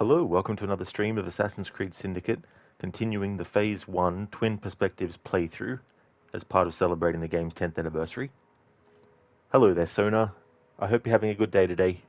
Hello, welcome to another stream of Assassin's Creed Syndicate, continuing the Phase 1 Twin Perspectives playthrough as part of celebrating the game's 10th anniversary. Hello there, Sona. I hope you're having a good day today.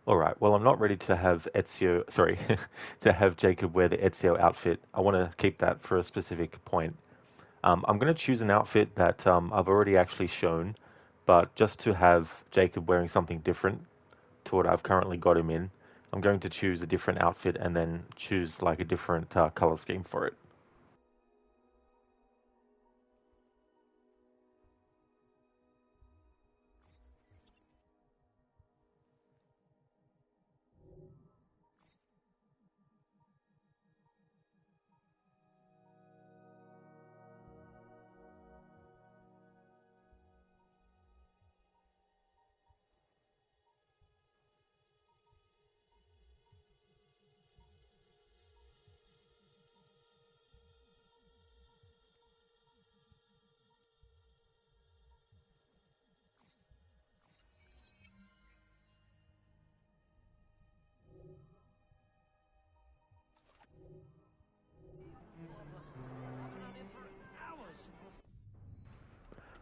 Alright, well I'm not ready to have to have Jacob wear the Ezio outfit. I want to keep that for a specific point. I'm going to choose an outfit that I've already actually shown, but just to have Jacob wearing something different to what I've currently got him in, I'm going to choose a different outfit and then choose like a different color scheme for it.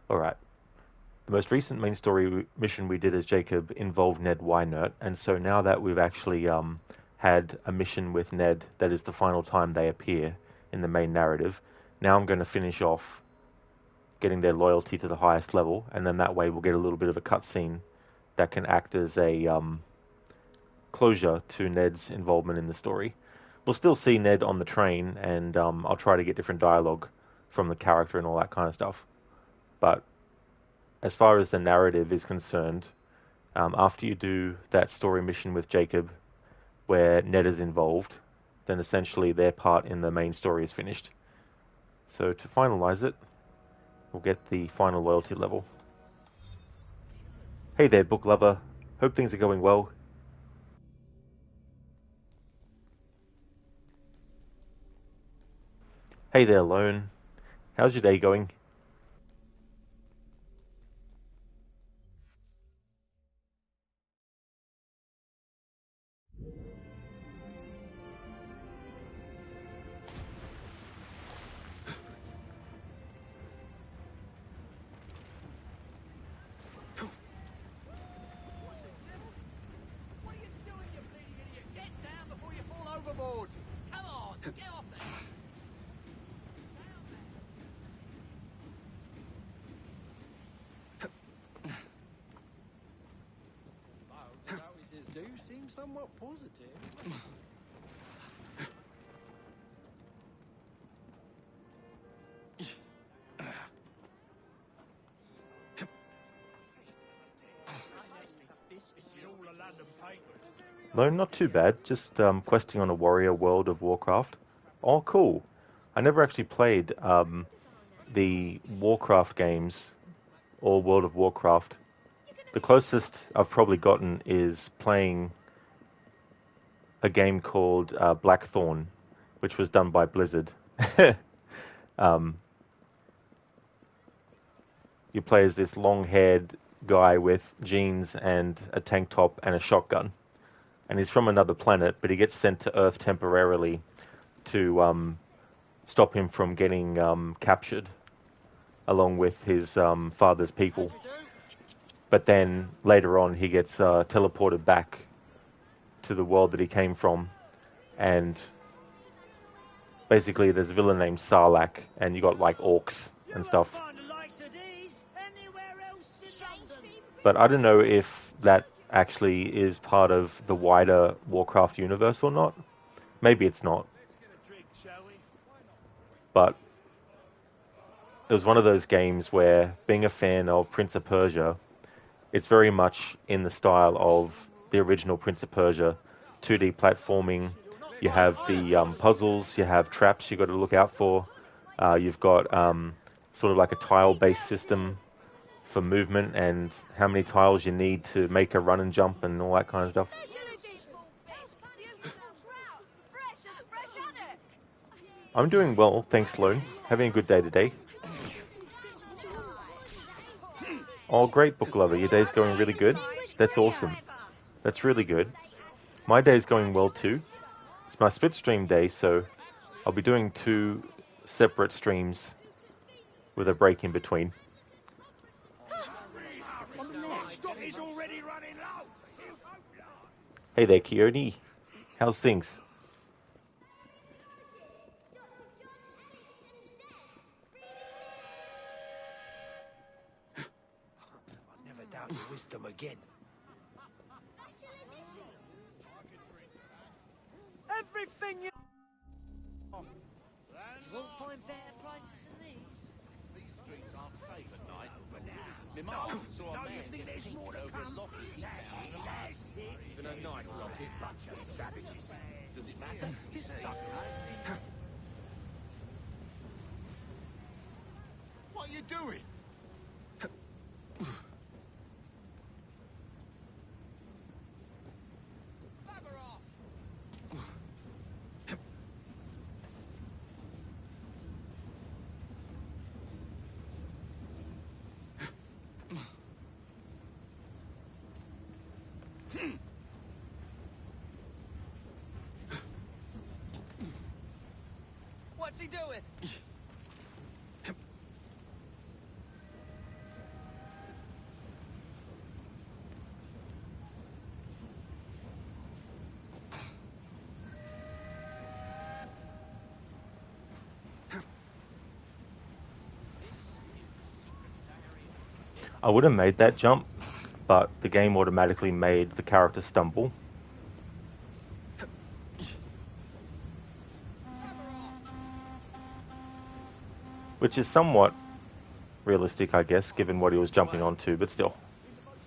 Alright. The most recent main story mission we did as Jacob involved Ned Wynert, and so now that we've actually had a mission with Ned that is the final time they appear in the main narrative, now I'm going to finish off getting their loyalty to the highest level, and then that way we'll get a little bit of a cutscene that can act as a closure to Ned's involvement in the story. We'll still see Ned on the train, and I'll try to get different dialogue from the character and all that kind of stuff. But as far as the narrative is concerned, after you do that story mission with Jacob, where Ned is involved, then essentially their part in the main story is finished. So to finalize it, we'll get the final loyalty level. Hey there, book lover. Hope things are going well. Hey there, Lone. How's your day going? Somewhat positive. No, not too bad. Just questing on a warrior world of Warcraft. Oh, cool. I never actually played the Warcraft games or World of Warcraft. The closest I've probably gotten is playing a game called Blackthorn, which was done by Blizzard. You play as this long-haired guy with jeans and a tank top and a shotgun. And he's from another planet, but he gets sent to Earth temporarily to stop him from getting captured, along with his father's people. But then later on, he gets teleported back to the world that he came from, and basically there's a villain named Sarlacc, and you got like orcs and stuff. But I don't know if that actually is part of the wider Warcraft universe or not. Maybe it's not. But it was one of those games where, being a fan of Prince of Persia, it's very much in the style of the original Prince of Persia, 2D platforming. You have the puzzles, you have traps you got to look out for. You've got sort of like a tile-based system for movement and how many tiles you need to make a run and jump and all that kind of stuff. I'm doing well, thanks, Lone. Having a good day today. Oh, great, Book Lover. Your day's going really good? That's awesome. That's really good. My day's going well too. It's my split stream day, so I'll be doing 2 separate streams with a break in between. Hey there, Keone. How's things? I'll never doubt your wisdom again. Everything you... Won't find better prices than these. These streets aren't safe at night. My mum saw a man get peeked over a locket he found in a house. Even a nice locket, bunch of savages. Does it matter? He's stuck around. What are you doing? Bugger off! What's he doing? I would have made that jump, but the game automatically made the character stumble. Which is somewhat realistic, I guess, given what he was jumping onto, but still.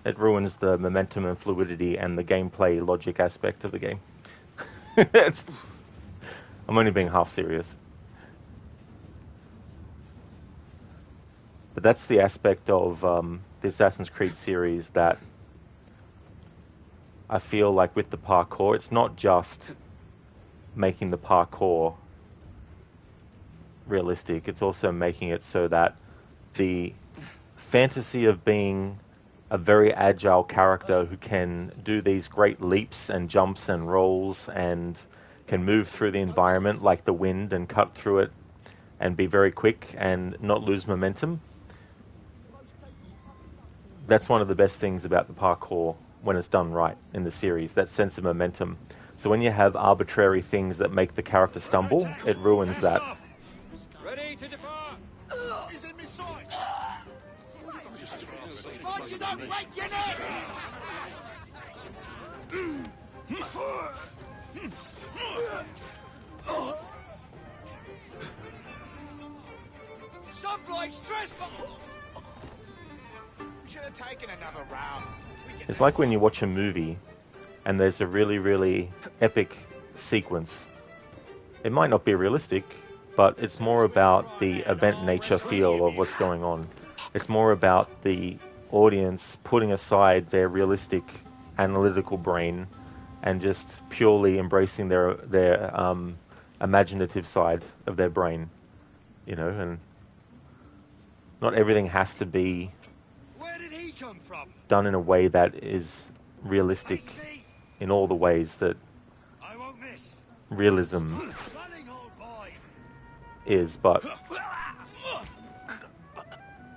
It ruins the momentum and fluidity and the gameplay logic aspect of the game. I'm only being half serious. But that's the aspect of the Assassin's Creed series that I feel like with the parkour, it's not just making the parkour realistic, it's also making it so that the fantasy of being a very agile character who can do these great leaps and jumps and rolls and can move through the environment like the wind and cut through it and be very quick and not lose momentum. That's one of the best things about the parkour when it's done right in the series, that sense of momentum. So when you have arbitrary things that make the character stumble, it ruins that. Ready to depart! He's in my sight! Fight you don't break your neck! Some bloke's stressful! Should have taken another round. It's like when you watch a movie and there's a really, really epic sequence. It might not be realistic, but it's more about the event nature feel of what's going on. It's more about the audience putting aside their realistic analytical brain and just purely embracing their imaginative side of their brain, you know, and not everything has to be Where did he come from? done in a way that is realistic in all the ways that I won't miss. realism Running, old boy. is, but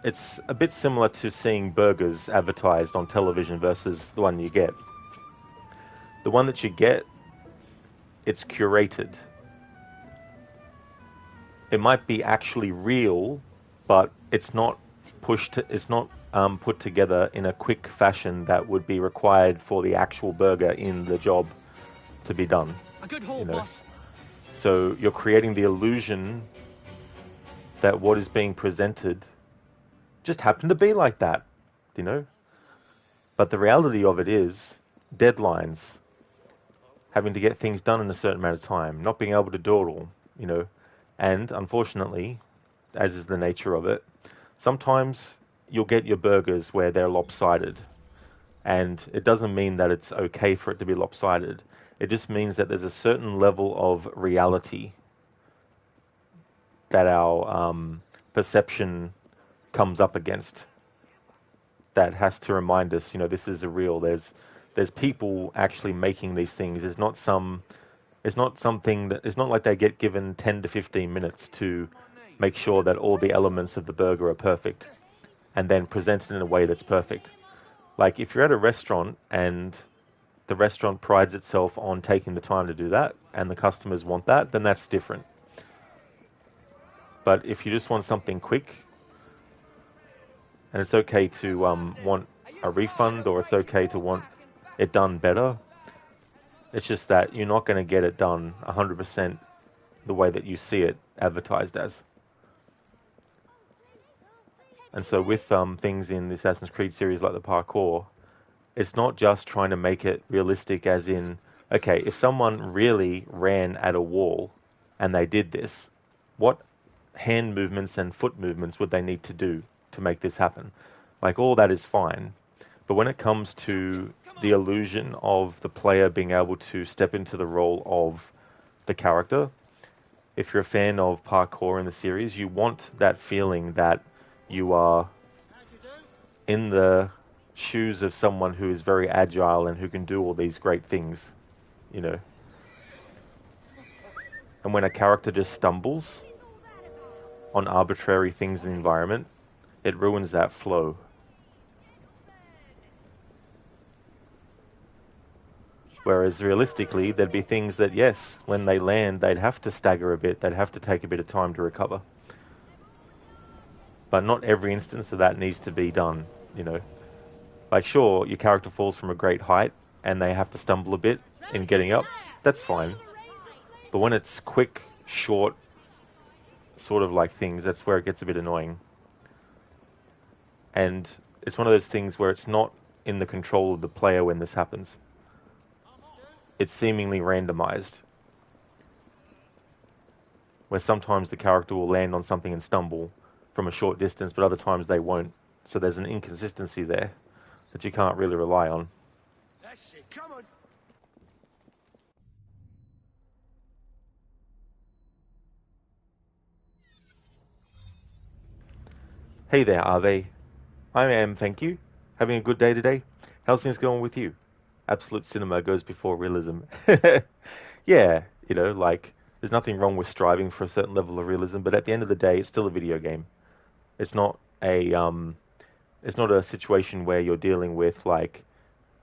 it's a bit similar to seeing burgers advertised on television versus the one you get. The one that you get, it's curated. It might be actually real, but it's not put together in a quick fashion that would be required for the actual burger in the job to be done. A good haul, You know. boss. So you're creating the illusion that what is being presented just happened to be like that, you know? But the reality of it is deadlines, having to get things done in a certain amount of time, not being able to do it all, you know. And unfortunately, as is the nature of it, sometimes you'll get your burgers where they're lopsided. And it doesn't mean that it's okay for it to be lopsided. It just means that there's a certain level of reality that our perception comes up against that has to remind us, you know, this is a real. There's people actually making these things. It's not something that, it's not like they get given 10 to 15 minutes to make sure that all the elements of the burger are perfect and then presented in a way that's perfect. Like if you're at a restaurant and the restaurant prides itself on taking the time to do that and the customers want that, then that's different. But if you just want something quick, and it's okay to want a refund, or it's okay to want it done better, it's just that you're not going to get it done 100% the way that you see it advertised as. And so with things in the Assassin's Creed series like the parkour, it's not just trying to make it realistic as in, okay, if someone really ran at a wall and they did this, what hand movements and foot movements would they need to do to make this happen? Like, all that is fine. But when it comes to the illusion of the player being able to step into the role of the character, if you're a fan of parkour in the series, you want that feeling that you are in the shoes of someone who is very agile and who can do all these great things, you know. And when a character just stumbles on arbitrary things in the environment, it ruins that flow. Whereas realistically, there'd be things that, yes, when they land, they'd have to stagger a bit, they'd have to take a bit of time to recover. But not every instance of that needs to be done, you know. Like, sure, your character falls from a great height and they have to stumble a bit in getting up, that's fine. But when it's quick, short, sort of like things, that's where it gets a bit annoying. And it's one of those things where it's not in the control of the player when this happens. It's seemingly randomized, where sometimes the character will land on something and stumble from a short distance, but other times they won't. So there's an inconsistency there that you can't really rely on. That's it, come on. Hey there, Ave. I am, thank you. Having a good day today? How's things going with you? Absolute cinema goes before realism. Yeah, you know, like, there's nothing wrong with striving for a certain level of realism, but at the end of the day, it's still a video game. It's not a situation where you're dealing with, like,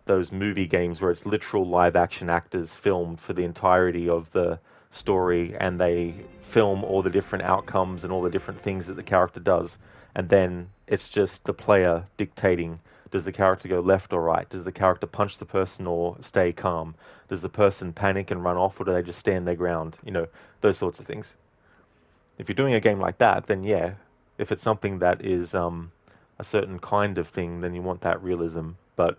those movie games where it's literal live action actors filmed for the entirety of the story, and they film all the different outcomes and all the different things that the character does, and then it's just the player dictating, does the character go left or right? Does the character punch the person or stay calm? Does the person panic and run off, or do they just stand their ground? You know, those sorts of things. If you're doing a game like that, then yeah, if it's something that is a certain kind of thing, then you want that realism. But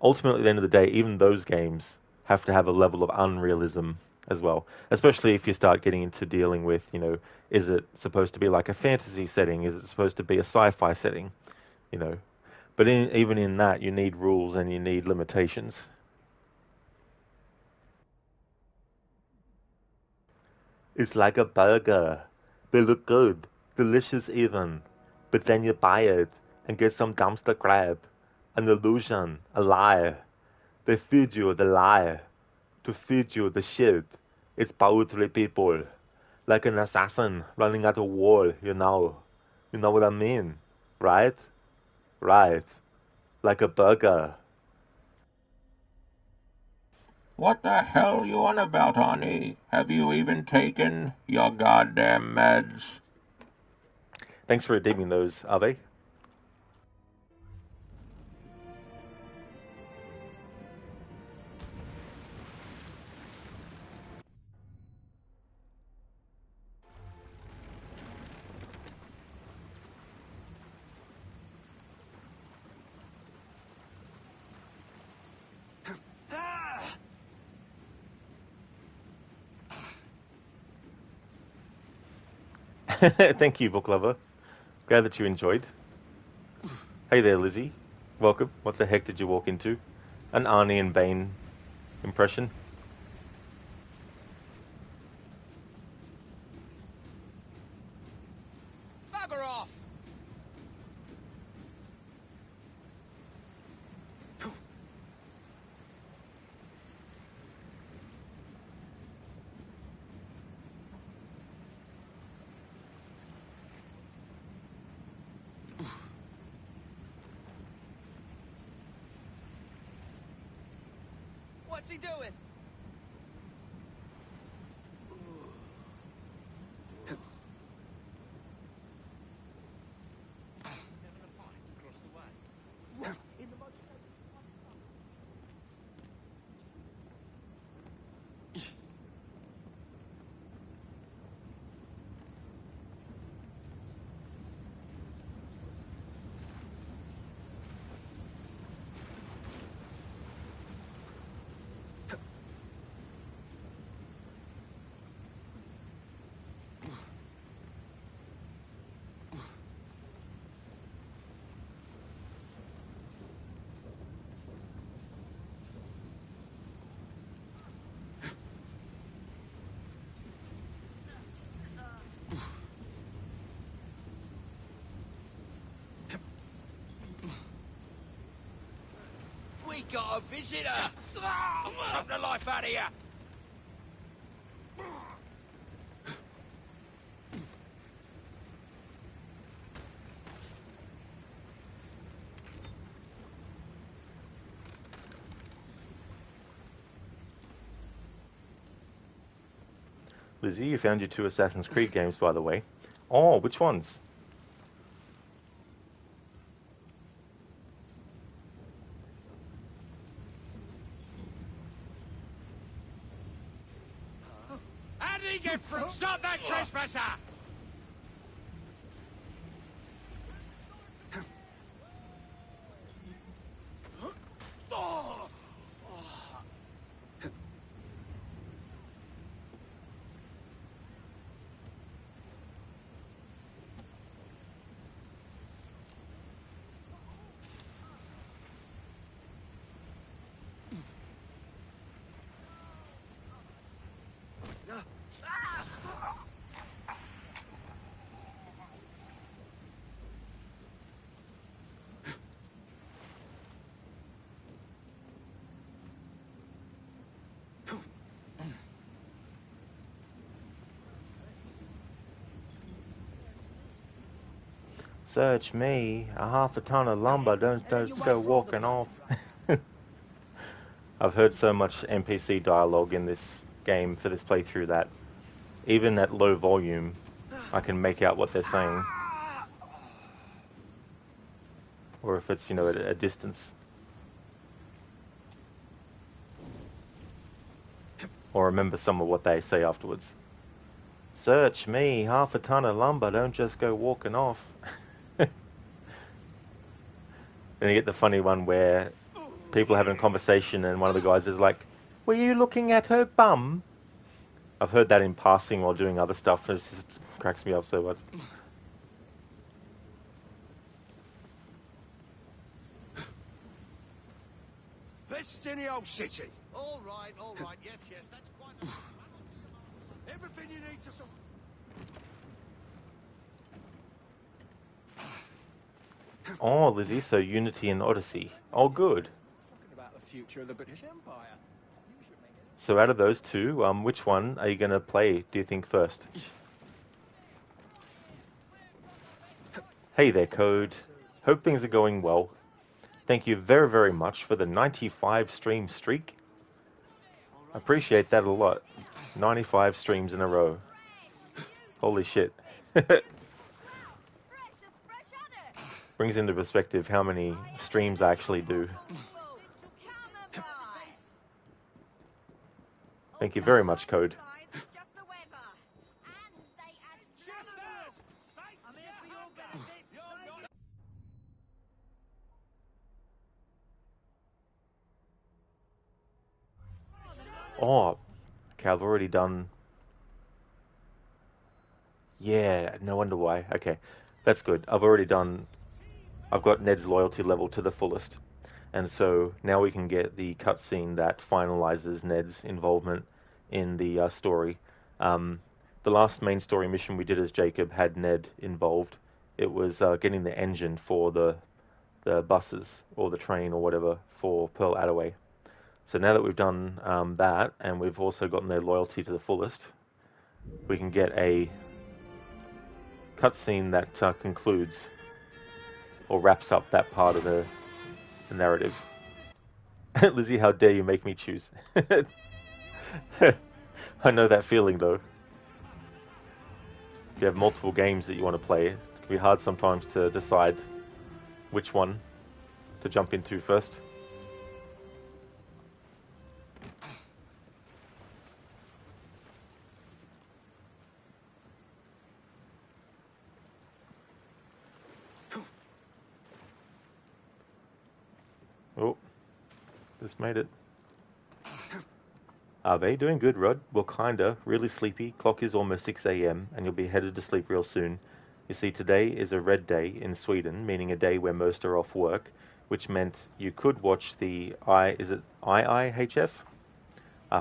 ultimately, at the end of the day, even those games have to have a level of unrealism as well. Especially if you start getting into dealing with, you know, is it supposed to be like a fantasy setting? Is it supposed to be a sci-fi setting? You know, but even in that, you need rules and you need limitations. It's like a burger. They look good, delicious even. But then you buy it and get some dumpster crap. An illusion, a lie. They feed you the lie to feed you the shit. It's poetry, people. Like an assassin running at a wall, you know. You know what I mean? Right? Right. Like a burger. What the hell you on about, honey? Have you even taken your goddamn meds? Thanks for redeeming those, Ave. Thank you, book lover. Glad that you enjoyed. Hey there, Lizzie. Welcome. What the heck did you walk into? An Arnie and Bane impression. Bugger off! What's he doing? We got a visitor! Choke the life out of you! Lizzie, you found your 2 Assassin's Creed games, by the way. Oh, which ones? How did he get through? Stop that trespasser! Search me, a half a ton of lumber, don't go walking off. I've heard so much NPC dialogue in this game for this playthrough that even at low volume, I can make out what they're saying. Or if it's, at a distance. Or remember some of what they say afterwards. Search me, half a ton of lumber, don't just go walking off. Then you get the funny one where people are having a conversation and one of the guys is like, were you looking at her bum? I've heard that in passing while doing other stuff, and it just cracks me up so much. Best in the old city. All right, yes, that's quite enough. Everything you need to survive. Oh, Lizzie, so Unity and Odyssey. Oh, good. Talking about the future of the British Empire. So out of those two, which one are you going to play, do you think, first? Hey there, Code. Hope things are going well. Thank you very, very much for the 95 stream streak. Appreciate that a lot. 95 streams in a row. Holy shit. Brings into perspective how many streams I actually do. Thank you very much, Code. Oh, okay, I've already done Yeah, no wonder why. Okay, that's good. I've got Ned's loyalty level to the fullest. And so now we can get the cutscene that finalizes Ned's involvement in the story. Um, the last main story mission we did as Jacob had Ned involved. It was getting the engine for the buses or the train or whatever for Pearl Attaway. So now that we've done that and we've also gotten their loyalty to the fullest, we can get a cutscene that concludes or wraps up that part of the narrative. Lizzie, how dare you make me choose? I know that feeling though. If you have multiple games that you want to play, it can be hard sometimes to decide which one to jump into first. Oh, just made it. Are they doing good, Rod? Well, kinda. Really sleepy. Clock is almost 6 a.m. and you'll be headed to sleep real soon. You see, today is a red day in Sweden, meaning a day where most are off work, which meant you could watch the IIHF?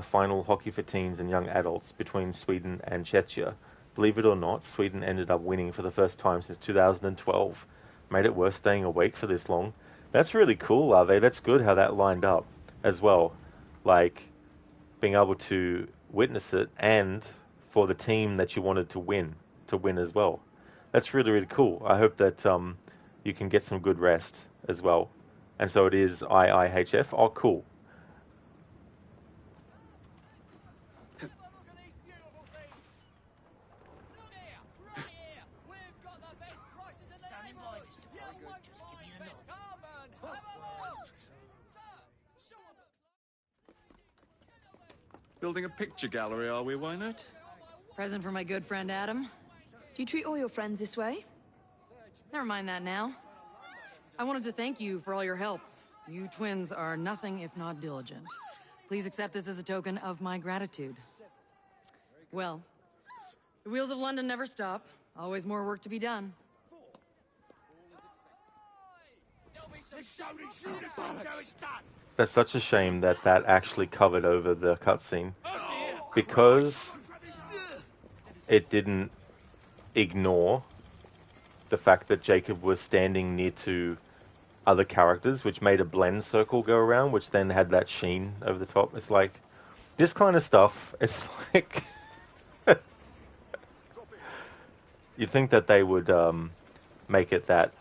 Final hockey for teens and young adults between Sweden and Czechia. Believe it or not, Sweden ended up winning for the first time since 2012. Made it worth staying awake for this long. That's really cool, Ave. That's good how that lined up as well. Like, being able to witness it and for the team that you wanted to win as well. That's really, really cool. I hope that you can get some good rest as well. And so it is IIHF. Oh, cool. Building a picture gallery, are we, Wynert? Present for my good friend Adam. Do you treat all your friends this way? Never mind that now. I wanted to thank you for all your help. You twins are nothing if not diligent. Please accept this as a token of my gratitude. Well, the wheels of London never stop. Always more work to be done. That's such a shame that that actually covered over the cutscene because it didn't ignore the fact that Jacob was standing near to other characters, which made a blend circle go around, which then had that sheen over the top. It's like this kind of stuff. It's like you'd think that they would make it that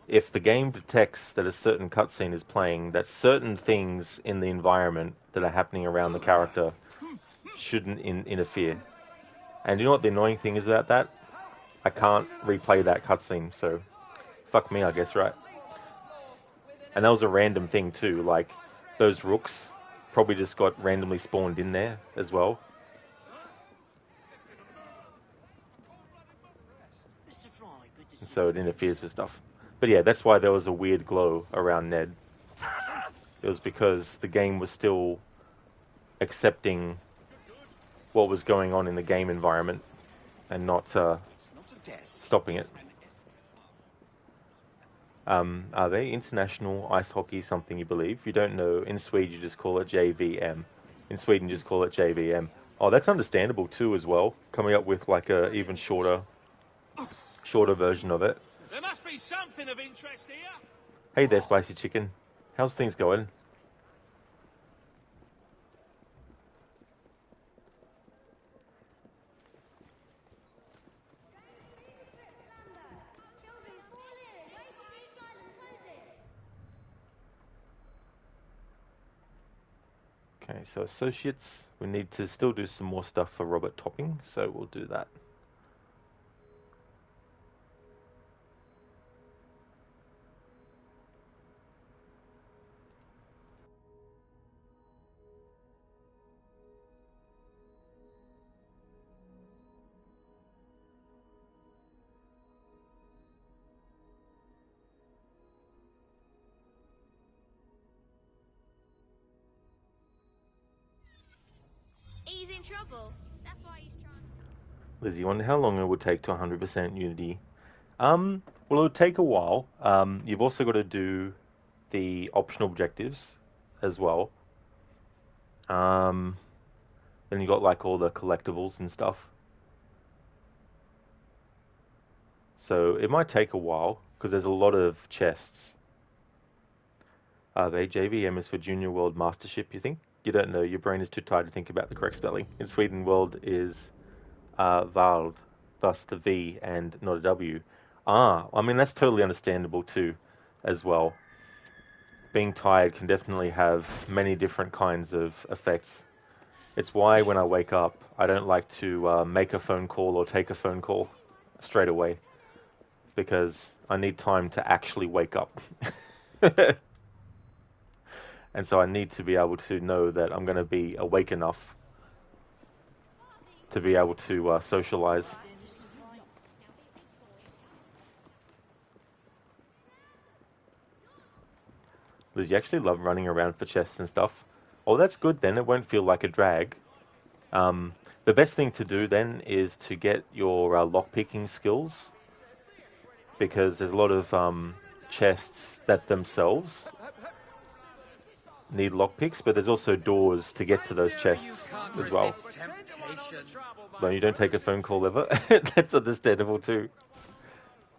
if the game detects that a certain cutscene is playing, that certain things in the environment that are happening around the character shouldn't interfere. And you know what the annoying thing is about that? I can't replay that cutscene, so fuck me, I guess, right? And that was a random thing too, like those rooks probably just got randomly spawned in there as well. And so it interferes with stuff. But yeah, that's why there was a weird glow around Ned. It was because the game was still accepting what was going on in the game environment and not stopping it. Are they international ice hockey something you believe? You don't know. In Sweden, you just call it JVM. In Sweden, you just call it JVM. Oh, that's understandable too as well. Coming up with like a even shorter version of it. There must be something of interest here. Hey there, Spicy Chicken. How's things going? Okay, so associates, we need to still do some more stuff for Robert Topping, so we'll do that. He's in trouble. That's why he's trying. Lizzie, wonder how long it would take to 100% Unity. Well, it would take a while. You've also got to do the optional objectives as well. Then you got like all the collectibles and stuff. So it might take a while because there's a lot of chests. They JVM is for Junior World Mastership, you think? You don't know. Your brain is too tired to think about the correct spelling. In Sweden, world is Vald, thus the V and not a W. I mean, that's totally understandable too, as well. Being tired can definitely have many different kinds of effects. It's why when I wake up, I don't like to make a phone call or take a phone call straight away, because I need time to actually wake up. And so I need to be able to know that I'm going to be awake enough to be able to socialize. Liz, you actually love running around for chests and stuff. Oh, that's good then. It won't feel like a drag. The best thing to do then is to get your lockpicking skills, because there's a lot of chests that themselves need lockpicks, but there's also doors to get to those chests as well. No, you don't take a phone call ever. That's understandable too.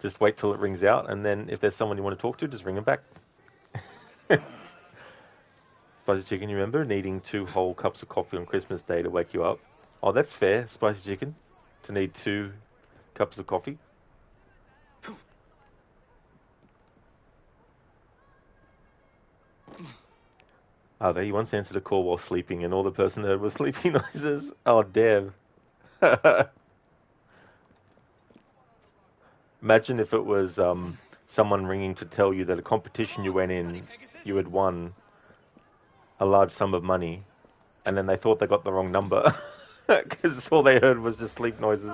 Just wait till it rings out, and then if there's someone you want to talk to, just ring them back. Spicy Chicken, you remember needing 2 whole cups of coffee on Christmas Day to wake you up? Oh, that's fair, Spicy Chicken, to need 2 cups of coffee. You once answered a call while sleeping, and all the person heard was sleepy noises. Oh, damn. Imagine if it was someone ringing to tell you that a competition you went in, you had won a large sum of money, and then they thought they got the wrong number, because all they heard was just sleep noises.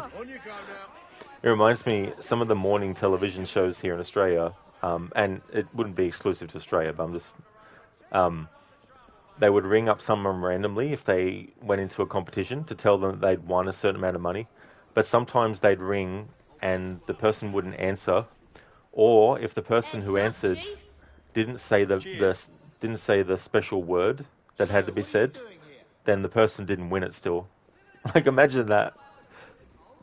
It reminds me, some of the morning television shows here in Australia, and it wouldn't be exclusive to Australia, but I'm just... they would ring up someone randomly if they went into a competition to tell them that they'd won a certain amount of money. But sometimes they'd ring and the person wouldn't answer, or if the person who answered didn't say the special word that had to be said, then the person didn't win it still. Like, imagine that.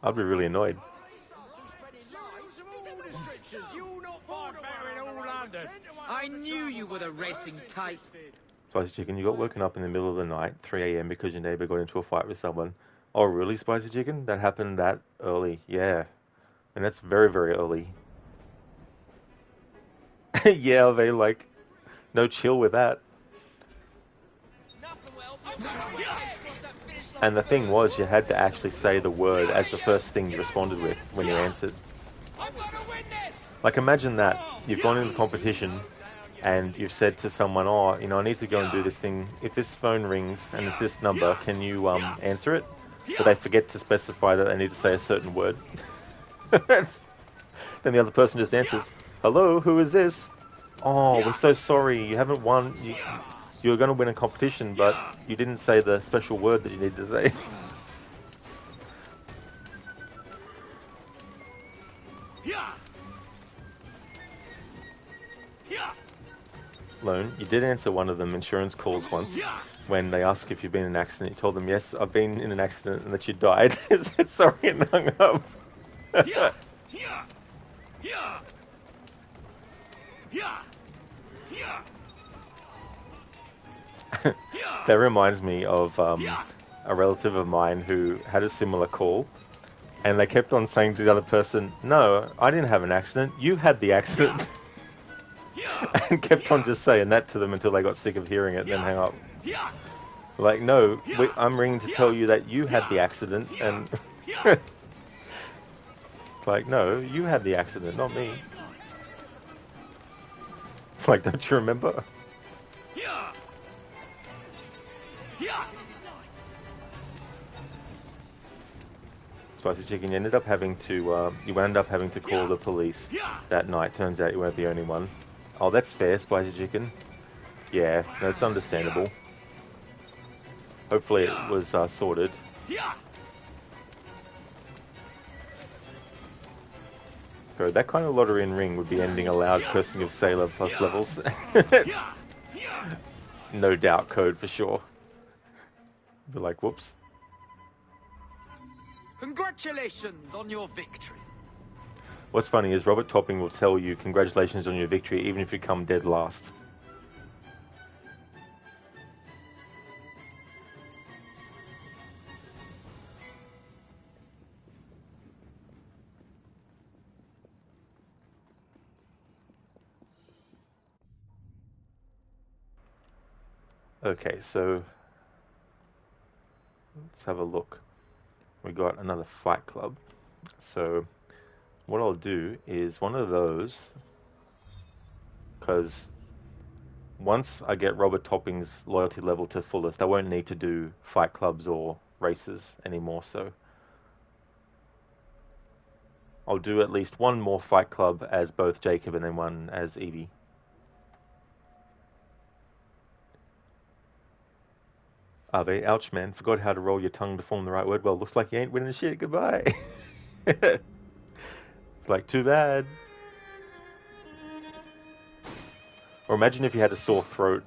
I'd be really annoyed. I knew you were the racing type. Spicy Chicken, you got woken up in the middle of the night, 3 a.m, because your neighbour got into a fight with someone. Oh, really, Spicy Chicken? That happened that early? Yeah. And that's very, very early. Yeah, they like, no chill with that. And the thing was, you had to actually say the word as the first thing you responded with when you answered. Like, imagine that. You've gone into the competition and you've said to someone, oh, you know, I need to go and do this thing. If this phone rings and it's this number, can you answer it? But they forget to specify that they need to say a certain word. Then the other person just answers, hello, who is this? Oh, we're so sorry, you haven't won. You were going to win a competition, but you didn't say the special word that you needed to say. Lone, you did answer one of them insurance calls once when they asked if you've been in an accident. You told them, yes, I've been in an accident and that you died. Said sorry and hung up. That reminds me of a relative of mine who had a similar call, and they kept on saying to the other person, no, I didn't have an accident, you had the accident. And kept on just saying that to them until they got sick of hearing it and then hang up. Like, no, I'm ringing to tell you that you had the accident, and... Like, no, you had the accident, not me. It's like, don't you remember? Spicy Chicken, you ended up having to, you wound up having to call the police that night. Turns out you weren't the only one. Oh, that's fair, Spicy Chicken. Yeah, that's understandable. Hopefully it was sorted. Code. That kind of lottery and ring would be ending a loud cursing of Sailor plus levels. No doubt code for sure. Be like, whoops. Congratulations on your victory. What's funny is Robert Topping will tell you congratulations on your victory even if you come dead last. Okay, so let's have a look. We got another fight club. So what I'll do is one of those, because once I get Robert Topping's loyalty level to fullest, I won't need to do fight clubs or races anymore. So I'll do at least one more fight club as both Jacob and then one as Evie. Ave, ouch man, forgot how to roll your tongue to form the right word. Well, looks like you ain't winning shit, goodbye. It's like, too bad. Or imagine if you had a sore throat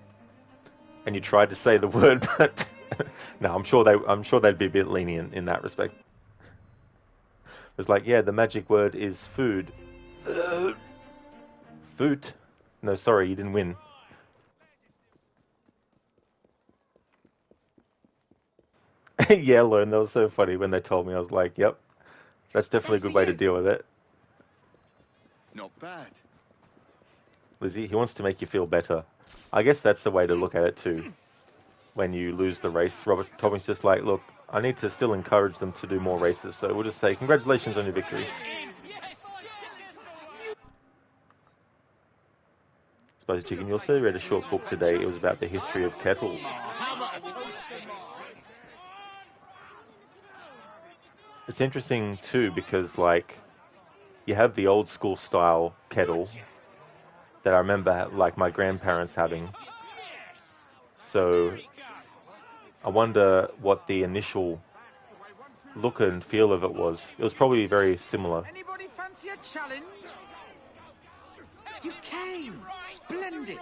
and you tried to say the word, but no, I'm sure they'd be a bit lenient in that respect. It's like, yeah, the magic word is food. Food. No, sorry, you didn't win. Yeah, Lone, that was so funny when they told me. I was like, yep, that's definitely a good way to deal with it. Not bad. Lizzie, he wants to make you feel better. I guess that's the way to look at it too. When you lose the race, Robert Topping's just like, look, I need to still encourage them to do more races, so we'll just say congratulations on your victory. Spicy Chicken, you also read a short book today. It was about the history of kettles. It's interesting too because, like, you have the old school style kettle that I remember, like, my grandparents having. So I wonder what the initial look and feel of it was. It was probably very similar. Anybody fancy a challenge? You came! Splendid!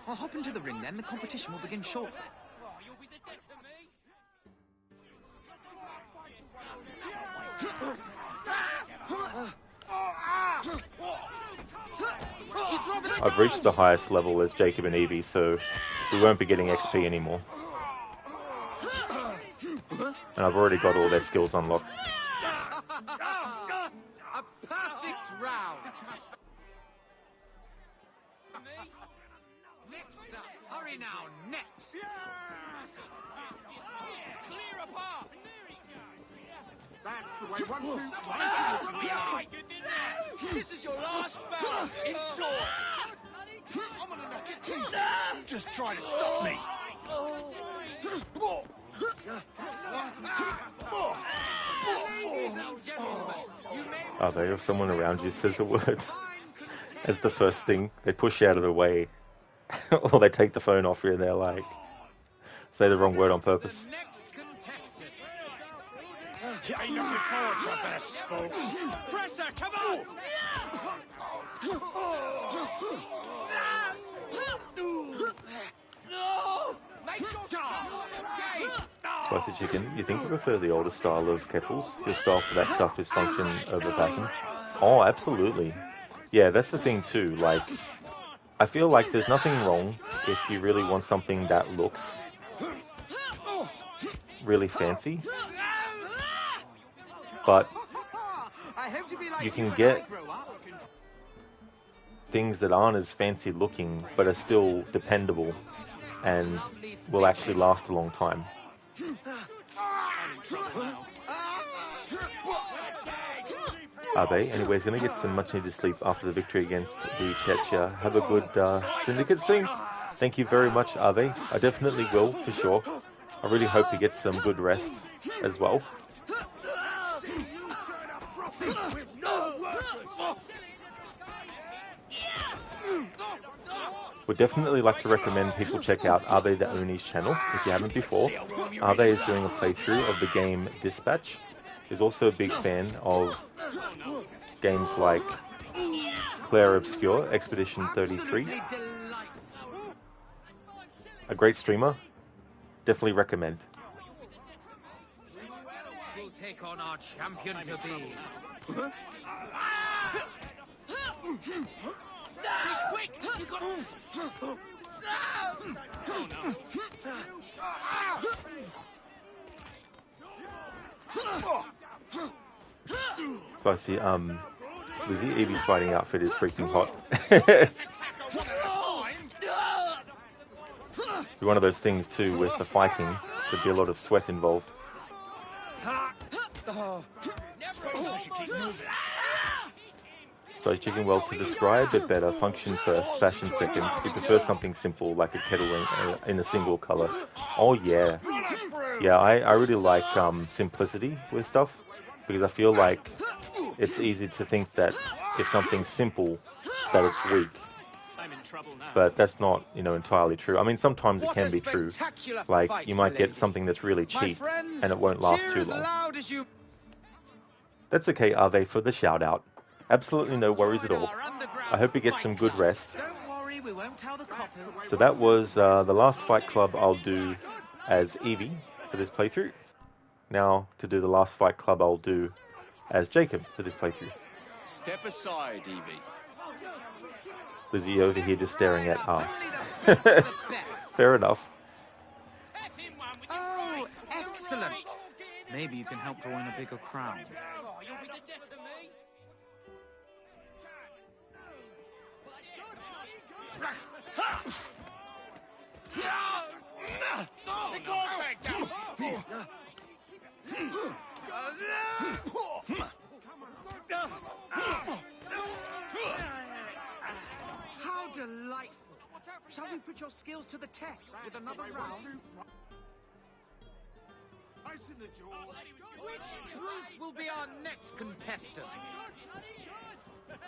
I'll hop into the ring then. The competition will begin shortly. I've reached the highest level as Jacob and Evie, so we won't be getting XP anymore. And I've already got all their skills unlocked. A perfect round! Next up, hurry now, next! Clear apart! That's the way. 1, 2, 3. This is your last bout! Ensure! I'm gonna knock it clean. Just try to stop me. Ladies and gentlemen, you may... Are they? If someone around you says a word as the first thing, they push you out of the way. Or they take the phone off you and they're like, say the wrong word on purpose. Next contestant. You ain't looking forward to this, folks. Presser, come on! No! Make your start! Okay! Spicy Chicken, you think you prefer the older style of kettles? Your style for that stuff is function over fashion? Oh, absolutely. Yeah, that's the thing too. Like, I feel like there's nothing wrong if you really want something that looks really fancy. But I hope to be like you can when get I grow up. things that aren't as fancy looking but are still dependable and will actually last a long time. Are they? Anyway, he's going to get some much needed sleep after the victory against the Chechia. Have a good Syndicate stream. Thank you very much, Ave. I definitely will, for sure. I really hope he gets some good rest as well. Would definitely like to recommend people check out Abe the Oni's channel if you haven't before. Abe is doing a playthrough of the game Dispatch. He's also a big fan of games like Claire Obscure, Expedition 33. A great streamer. Definitely recommend. We'll take on our champion to be. Just quick! You got... So I see, Lizzie, Evie's fighting outfit is freaking hot. Be one of those things too with the fighting. There'd be a lot of sweat involved. Suppose chicken well to describe it better. Function first, fashion second. We prefer something simple like a kettle in a single color. Oh yeah, yeah. I really like simplicity with stuff because I feel like it's easy to think that if something's simple, that it's weak. But that's not, entirely true. I mean, sometimes it can be true. Like, you might get something that's really cheap, and it won't last too long. That's okay, Ave, for the shout-out. Absolutely no worries at all. I hope you get some good rest. So that was the last Fight Club I'll do as Evie for this playthrough. Now, to do the last Fight Club I'll do as Jacob for this playthrough. Step aside, Evie. Lizzie over here just staring at us. Fair enough. Oh, excellent. Maybe you can help draw in a bigger crowd. They can't take down! How delightful. Shall we put your skills to the test with another round? Which brutes will be our next contestant?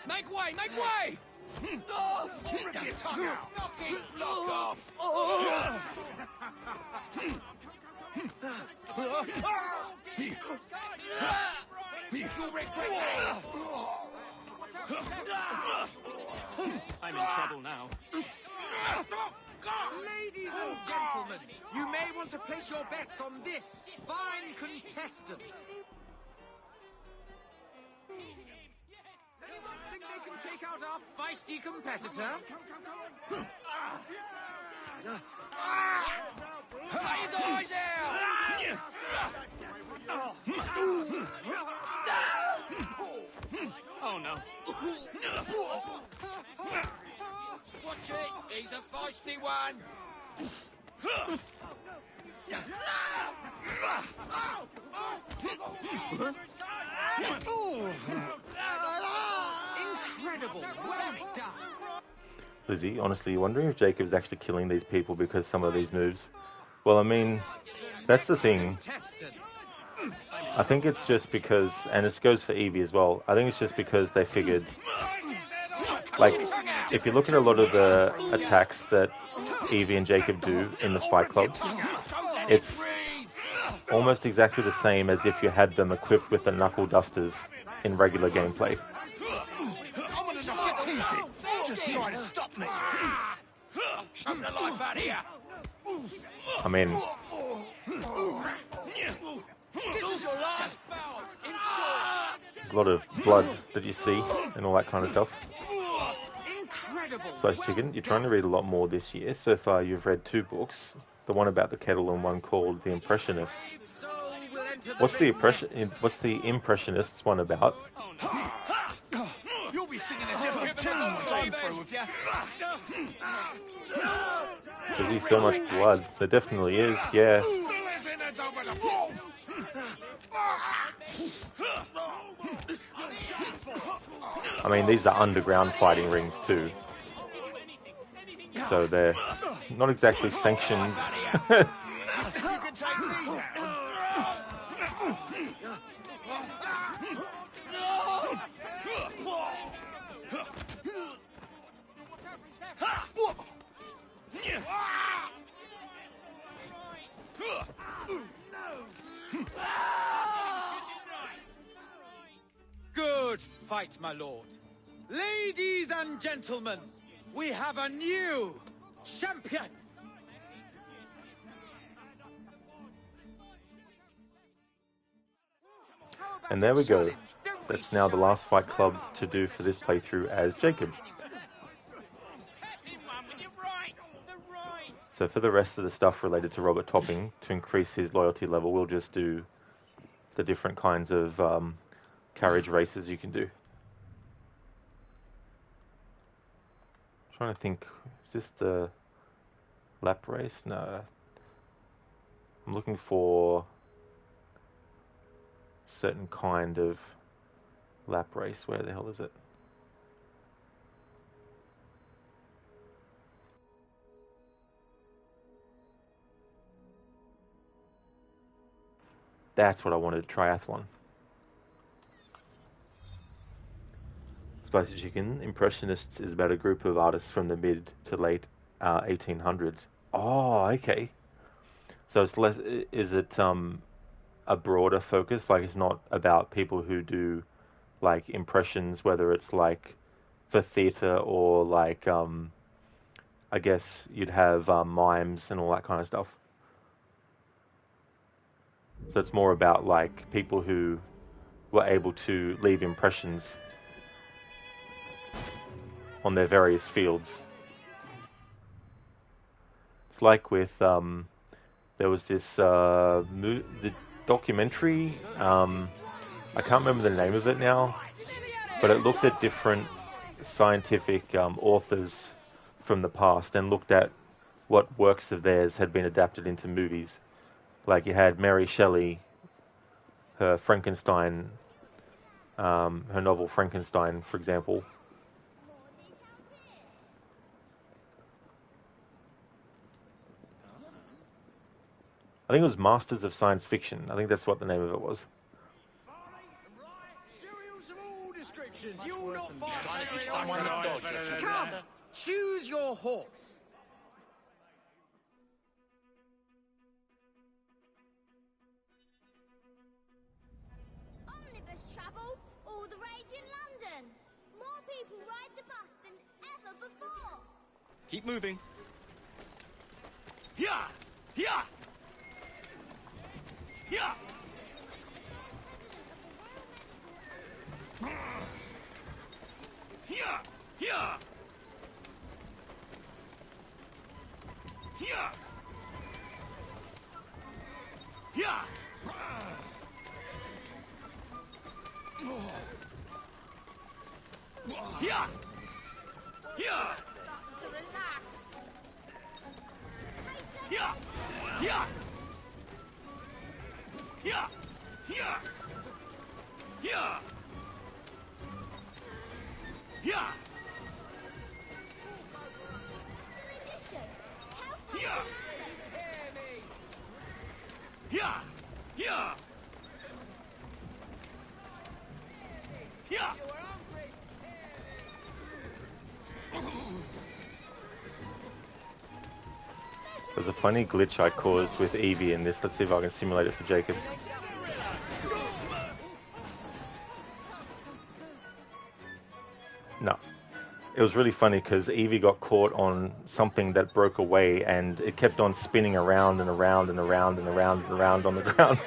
Make way! Make way! Rip your tongue out! Knock it! Knock off! You'll regret that! I'm in trouble now. Ladies and gentlemen, you may want to place your bets on this fine contestant. Anyone think they can take out our feisty competitor? Cut his eyes out! Oh no. Watch it! He's a feisty one! Incredible! Well done! Lizzie, honestly, wondering if Jacob's actually killing these people because some of these moves. Well, I mean, that's the thing. I think it's just because, and it goes for Evie as well, I think it's just because they figured, like, if you look at a lot of the attacks that Evie and Jacob do in the Fight Clubs, it's almost exactly the same as if you had them equipped with the knuckle dusters in regular gameplay. I'm gonna knock your teeth in! Just try to stop me! Choke the life out of you! I mean, This is your last bout! there's a lot of blood that you see and all that kind of stuff. Incredible! Spice Chicken, you're trying to read a lot more this year. So far you've read 2 books, the one about the kettle and one called The Impressionists. What's the Impressionists one about? You'll be singing a different tune once I'm through with you! There's he so much blood? There definitely is, yeah. I mean, these are underground fighting rings too. So they're not exactly sanctioned. Good fight, my lord. Ladies and gentlemen, we have a new champion. And there we go. That's now the last Fight Club to do for this playthrough as Jacob. So for the rest of the stuff related to Robert Topping, to increase his loyalty level, we'll just do the different kinds of carriage races you can do. I'm trying to think, is this the lap race? No. I'm looking for a certain kind of lap race. Where the hell is it? That's what I wanted, triathlon. Spicy Chicken, Impressionists is about a group of artists from the mid to late 1800s. Oh, okay. So it's less, is it a broader focus? Like, it's not about people who do like impressions, whether it's like for theatre or like I guess you'd have mimes and all that kind of stuff. So it's more about like people who were able to leave impressions on their various fields. It's like with there was this the documentary. I can't remember the name of it now, but it looked at different scientific authors from the past and looked at what works of theirs had been adapted into movies. Like you had Mary Shelley, her Frankenstein, her novel Frankenstein, for example. I think it was Masters of Science Fiction. I think that's what the name of it was. Come, choose your horse. Omnibus travel, all the rage in London. More people ride the bus than ever before. Keep moving. Yeah! Yeah! Yeah! Yeah! Yeah! Yeah! Yeah! Yeah! Yeah! To relax. Yeah! Yeah! Yeah! Yeah! Yeah! Yeah! Yeah! Yeah! Yeah! Yeah! There's a funny glitch I caused with Evie in this. Let's see if I can simulate it for Jacob. No. It was really funny because Evie got caught on something that broke away and it kept on spinning around and around and around and around and around on the ground.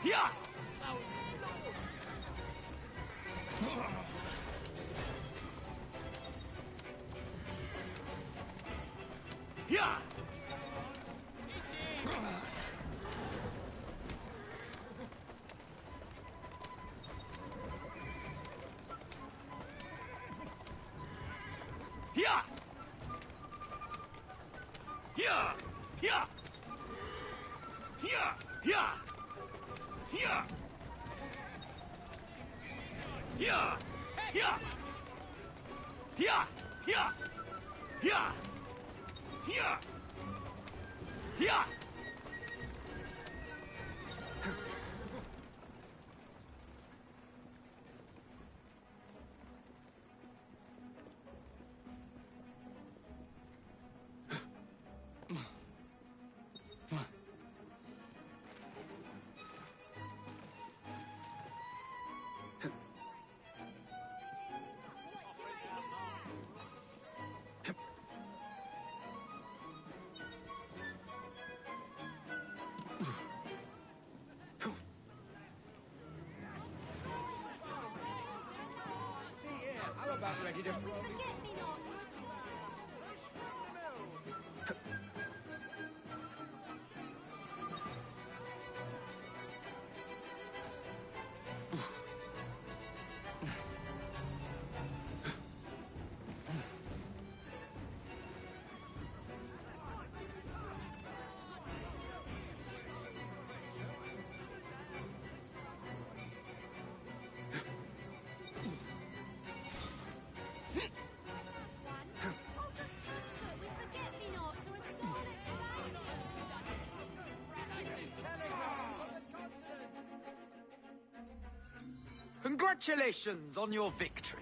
Yeah! Yeah! Yeah! Yeah! Yeah! Yeah! Yeah! Yeah! Yeah! Yeah! Yeah! Yeah! Yeah! Yeah. Yeah. I'm about ready to throw this. Congratulations on your victory.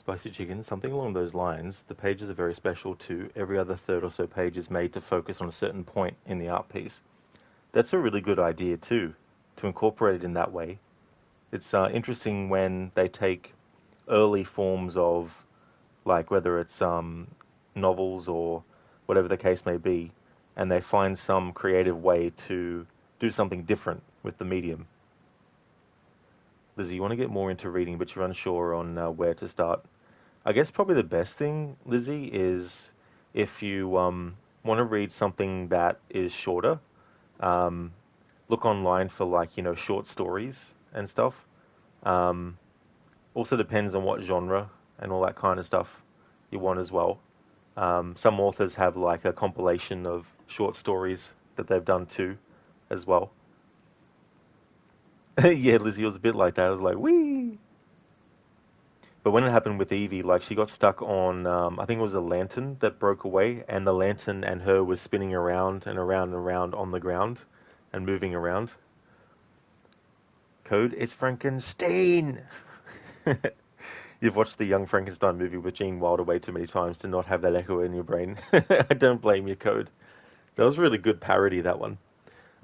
Spicy chicken, something along those lines. The pages are very special too. Every other third or so page is made to focus on a certain point in the art piece. That's a really good idea too, to incorporate it in that way. It's interesting when they take early forms of, like whether it's novels or whatever the case may be, and they find some creative way to do something different with the medium. Lizzie, you want to get more into reading, but you're unsure on where to start. I guess probably the best thing, Lizzie, is if you want to read something that is shorter, look online for like, short stories and stuff. Also depends on what genre and all that kind of stuff you want as well. Some authors have like a compilation of short stories that they've done too, as well. Yeah, Lizzie, it was a bit like that. I was like, wee. But when it happened with Evie, like she got stuck on, I think it was a lantern that broke away, and the lantern and her was spinning around and around and around on the ground and moving around. Code, it's Frankenstein! You've watched the Young Frankenstein movie with Gene Wilder way too many times to not have that echo in your brain. I don't blame you, Code. That was a really good parody, that one.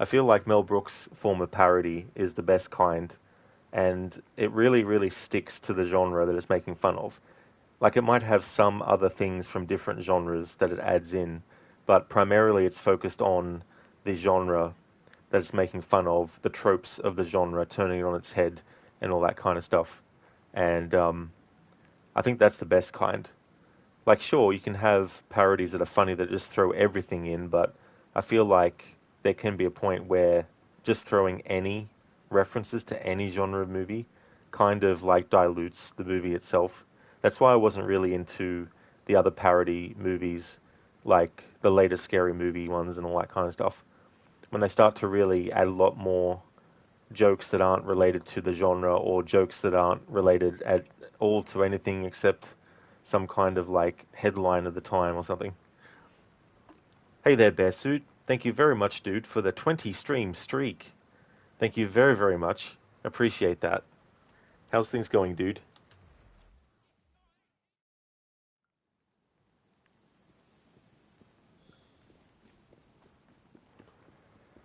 I feel like Mel Brooks' form of parody is the best kind, and it really, really sticks to the genre that it's making fun of. Like, it might have some other things from different genres that it adds in, but primarily it's focused on the genre that it's making fun of, the tropes of the genre, turning it on its head, and all that kind of stuff. And I think that's the best kind. Like, sure, you can have parodies that are funny that just throw everything in, but I feel like there can be a point where just throwing any references to any genre of movie kind of like dilutes the movie itself. That's why I wasn't really into the other parody movies, like the later Scary Movie ones and all that kind of stuff. When they start to really add a lot more jokes that aren't related to the genre, or jokes that aren't related at all to anything except some kind of like headline of the time or something. Hey there, Bearsuit. Thank you very much, dude, for the 20 stream streak. Thank you very, very much. Appreciate that. How's things going, dude?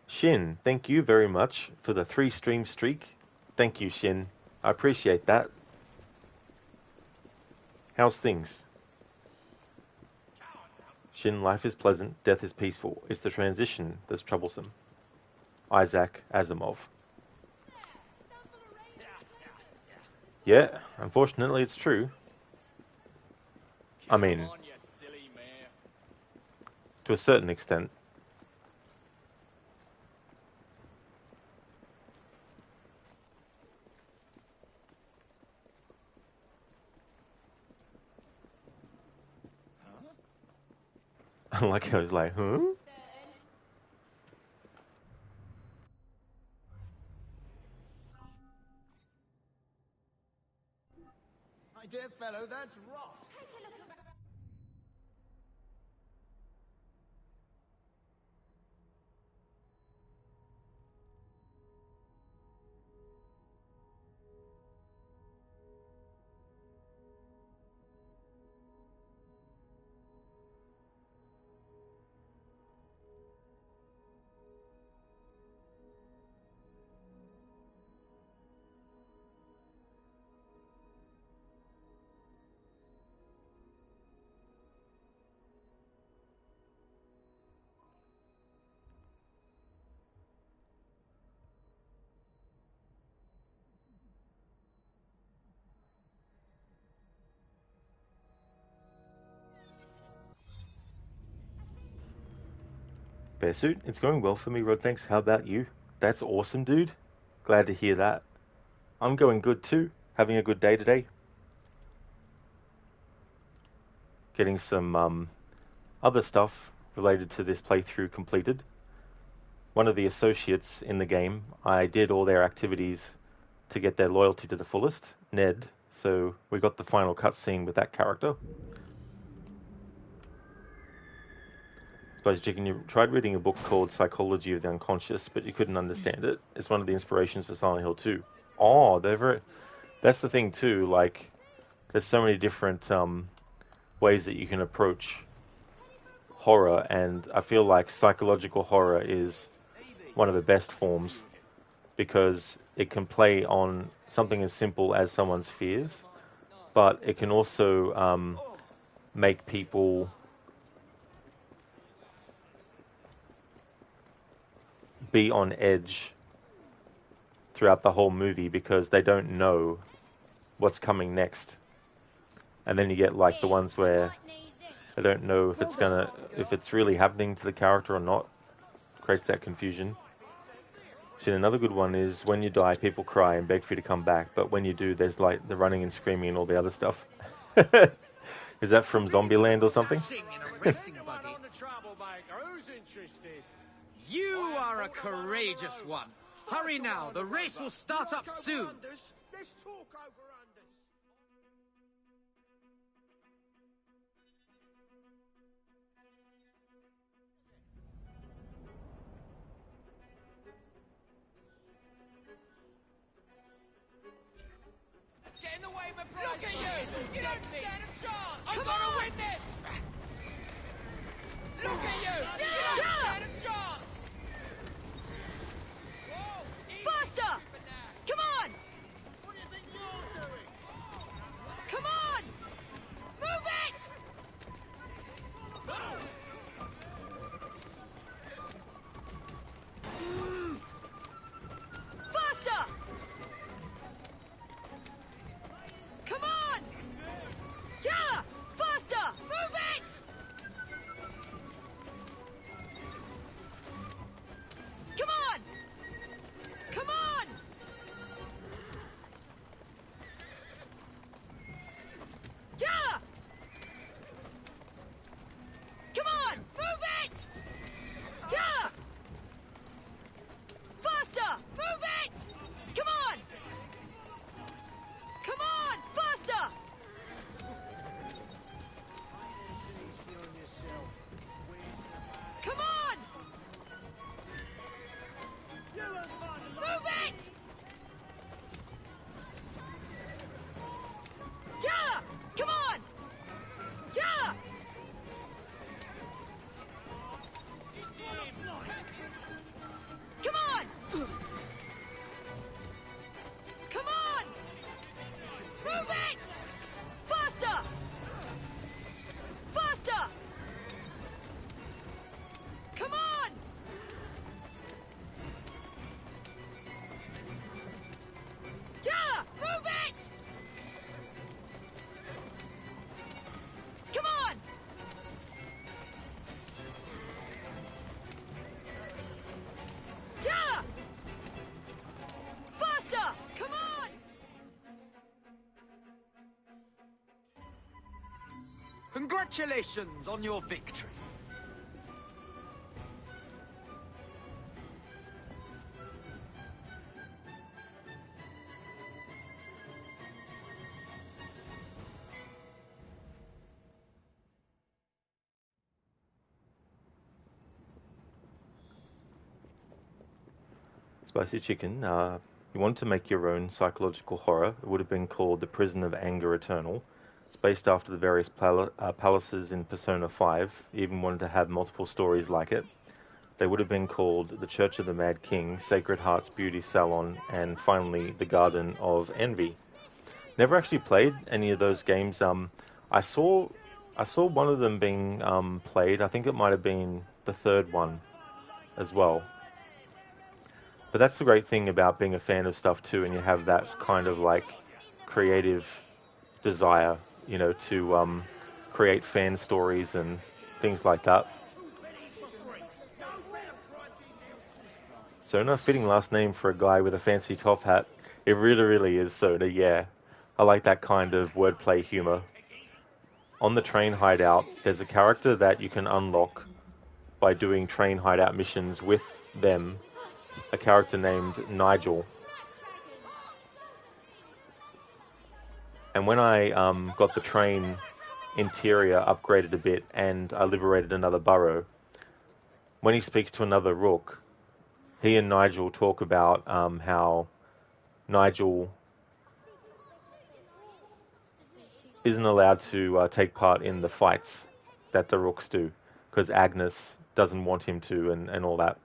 Shin, thank you very much for the 3 stream streak. Thank you, Shin. I appreciate that. How's things? Shin, life is pleasant, death is peaceful. It's the transition that's troublesome. Isaac Asimov. Yeah, unfortunately it's true. I mean, to a certain extent. Like I was like, huh? My dear fellow, that's rot. Bearsuit, it's going well for me, Rod. Thanks. How about you? That's awesome, dude. Glad to hear that. I'm going good too. Having a good day today. Getting some other stuff related to this playthrough completed. One of the associates in the game, I did all their activities to get their loyalty to the fullest, Ned. So we got the final cutscene with that character. Suppose Chicken, you tried reading a book called Psychology of the Unconscious, but you couldn't understand it. It's one of the inspirations for Silent Hill 2. Oh, that's the thing too. Like, there's so many different ways that you can approach horror, and I feel like psychological horror is one of the best forms because it can play on something as simple as someone's fears, but it can also make people be on edge throughout the whole movie because they don't know what's coming next. And then you get like the ones where they don't know if it's really happening to the character or not. Creates that confusion. So another good one is when you die, people cry and beg for you to come back, but when you do, there's like the running and screaming and all the other stuff. Is that from Zombieland or something? You are a courageous one. Hurry now, the race will start up soon. Let's talk over unders. Get in the way of my prize. Look at you! You don't stand a chance! I'm gonna win this! Look at you! You don't stand a chance! Whoa, Faster! Come on! What do you think you're doing? Come on! Move it! Faster! Come on! Yeah! Faster! Move it! Come on! Come on! Yeah! Come on! Move it! Yeah! Faster! Move it! Come on! Come on! Faster! Come on! Move it! Yeah! Come on! Yeah! Come on! Come on! Move it! Faster! Faster! Come on! Yeah! Move it! Come on! Yeah! Faster! Come on! Congratulations on your victory. Spicy Chicken, you wanted to make your own psychological horror. It would have been called The Prison of Anger Eternal. It's based after the various palaces in Persona 5. You even wanted to have multiple stories like it. They would have been called The Church of the Mad King, Sacred Heart's Beauty Salon, and finally The Garden of Envy. Never actually played any of those games. I saw one of them being played. I think it might have been the third one as well. But that's the great thing about being a fan of stuff too, and you have that kind of like creative desire, you know, to create fan stories and things like that. Sona, fitting last name for a guy with a fancy top hat. It really, really is Sona, yeah. I like that kind of wordplay humor. On the Train Hideout, there's a character that you can unlock by doing Train Hideout missions with them, a character named Nigel. And when I got the train interior upgraded a bit and I liberated another burrow, when he speaks to another rook, he and Nigel talk about how Nigel isn't allowed to take part in the fights that the rooks do, because Agnes doesn't want him to and all that.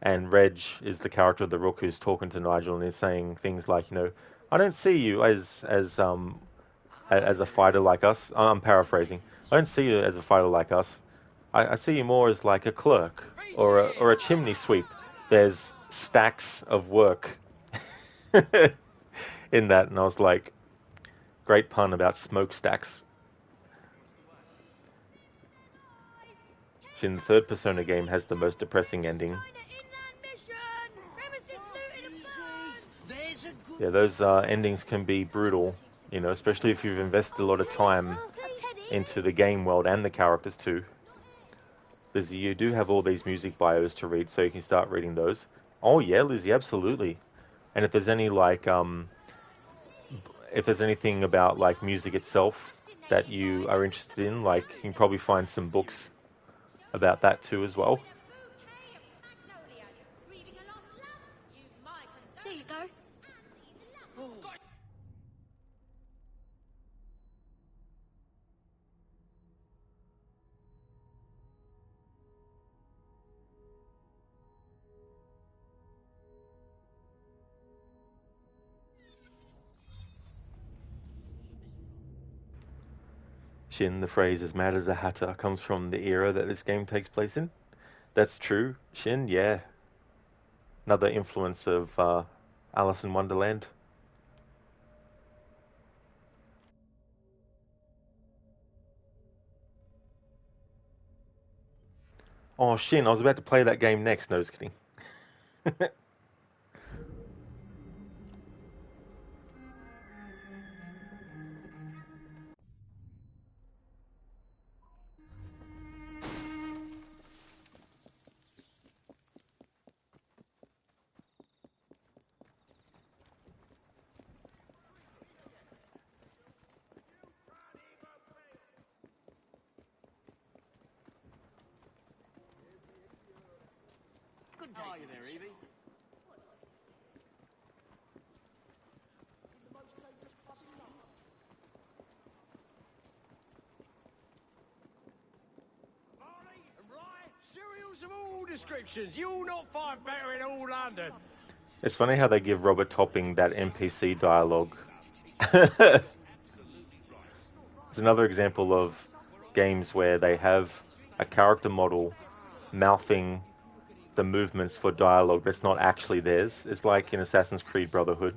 And Reg is the character of the rook who's talking to Nigel and is saying things like, you know, I don't see you as a fighter like us. I'm paraphrasing. I don't see you as a fighter like us. I see you more as like a clerk or a chimney sweep. There's stacks of work in that, and I was like, great pun about smokestacks. Shin, the third Persona game has the most depressing ending. Yeah, those endings can be brutal, you know, especially if you've invested a lot of time into the game world and the characters too. Lizzie, you do have all these music bios to read, so you can start reading those. Oh yeah, Lizzie, absolutely. And if there's any like, if there's anything about like music itself that you are interested in, like you can probably find some books about that too as well. There you go. Shin, the phrase "as mad as a hatter" comes from the era that this game takes place in. That's true, Shin, yeah. Another influence of Alice in Wonderland. Oh, Shin, I was about to play that game next. No, just kidding. Good day. How are you there, Evie? Barley and rye, cereals of all descriptions. You'll not find better in all London. It's funny how they give Robert Topping that NPC dialogue. It's another example of games where they have a character model mouthing the movements for dialogue that's not actually theirs. It's like in Assassin's Creed Brotherhood,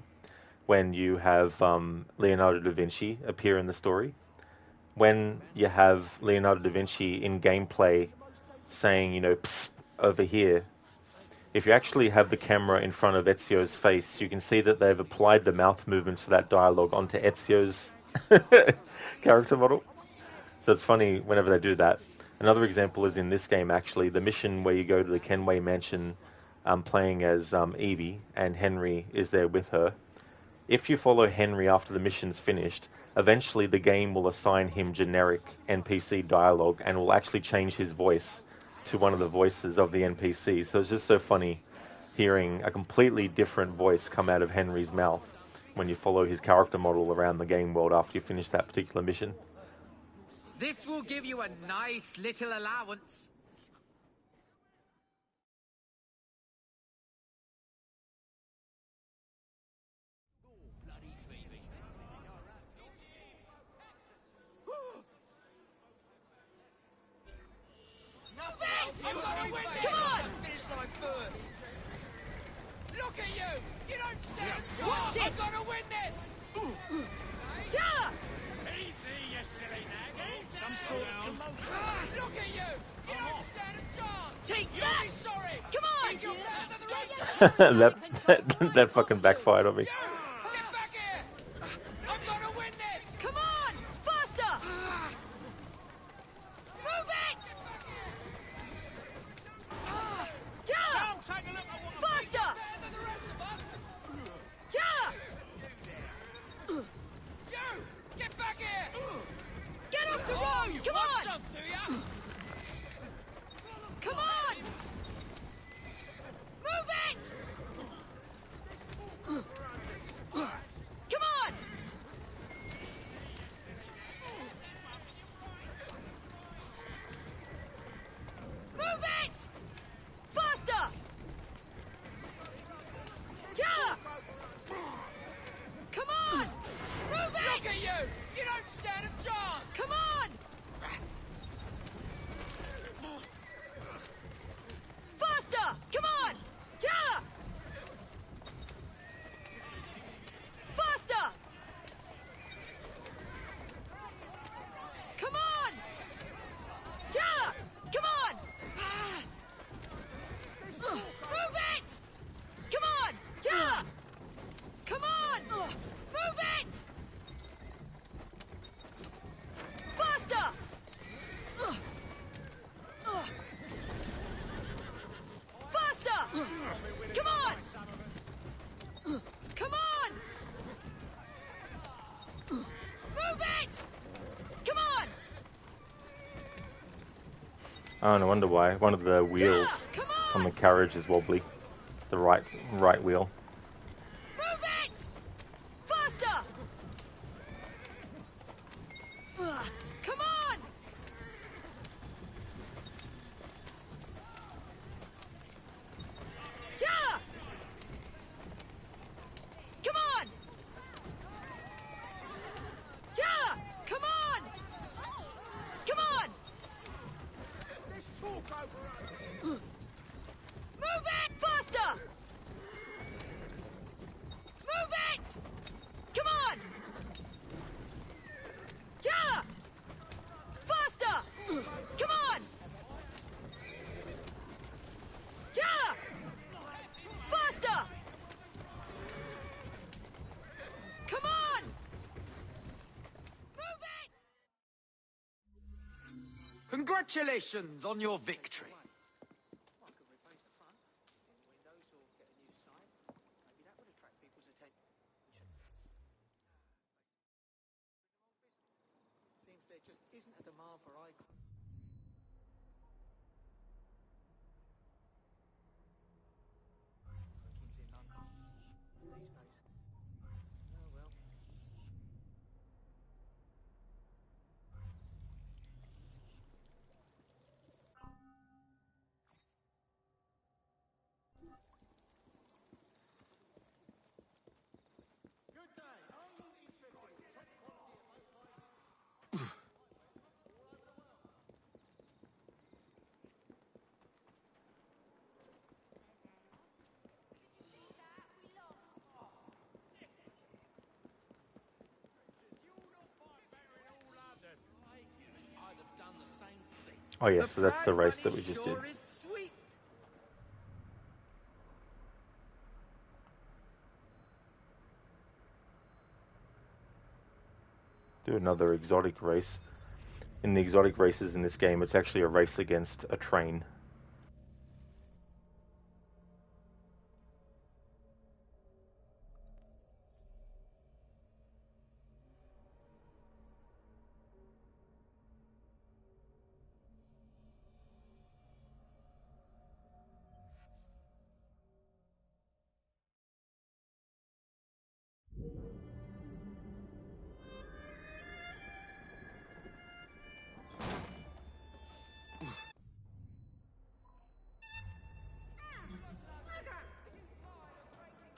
when you have Leonardo da Vinci appear in the story. When you have Leonardo da Vinci in gameplay saying, you know, psst, over here, if you actually have the camera in front of Ezio's face, you can see that they've applied the mouth movements for that dialogue onto Ezio's character model. So it's funny whenever they do that. Another example is in this game, actually, the mission where you go to the Kenway Mansion playing as Evie, and Henry is there with her. If you follow Henry after the mission's finished, eventually the game will assign him generic NPC dialogue and will actually change his voice to one of the voices of the NPC. So it's just so funny hearing a completely different voice come out of Henry's mouth when you follow his character model around the game world after you finish that particular mission. This will give you a nice little allowance. Come on! Finish line first. Look at you! You don't stand a chance! I've got to win this! Easy, you silly nag! Some sort of commotion. Look at you! You don't stand a chance! Take You'll that! be sorry! Come on! Think you're better than the rest of us? that fucking backfired on me. Get back here! I've got to win this! Come on! Faster! Move it! Come take a look at what Faster! better than the rest of us! You! Get back here! Get off the Oh, road! you Come want on! some, do ya? Come on! Move it! Come on! Move it! Faster! Come on! Move it! Look at you! You don't stand a chance! Come on! Faster! Come on! Faster! Come on! Come on! Move it! Come on! Come on! Move it! Faster! Faster! Come on! Come on! Move it! Come on! Oh, no wonder why. One of the wheels Come on the on! carriage is wobbly. The right wheel. Move it! Faster! Come on! Come on! Come on! Come on! Move it! Faster! Move it! Come on! Faster! Come on! Faster! Come on! Move it! Congratulations on your victory. Seems there just isn't a demand for icons. In London these days. Oh well. I'd have done the same thing. Oh yeah, so that's the race that we just did. Sure is sweet. Do another exotic race. In the exotic races in this game, it's actually a race against a train.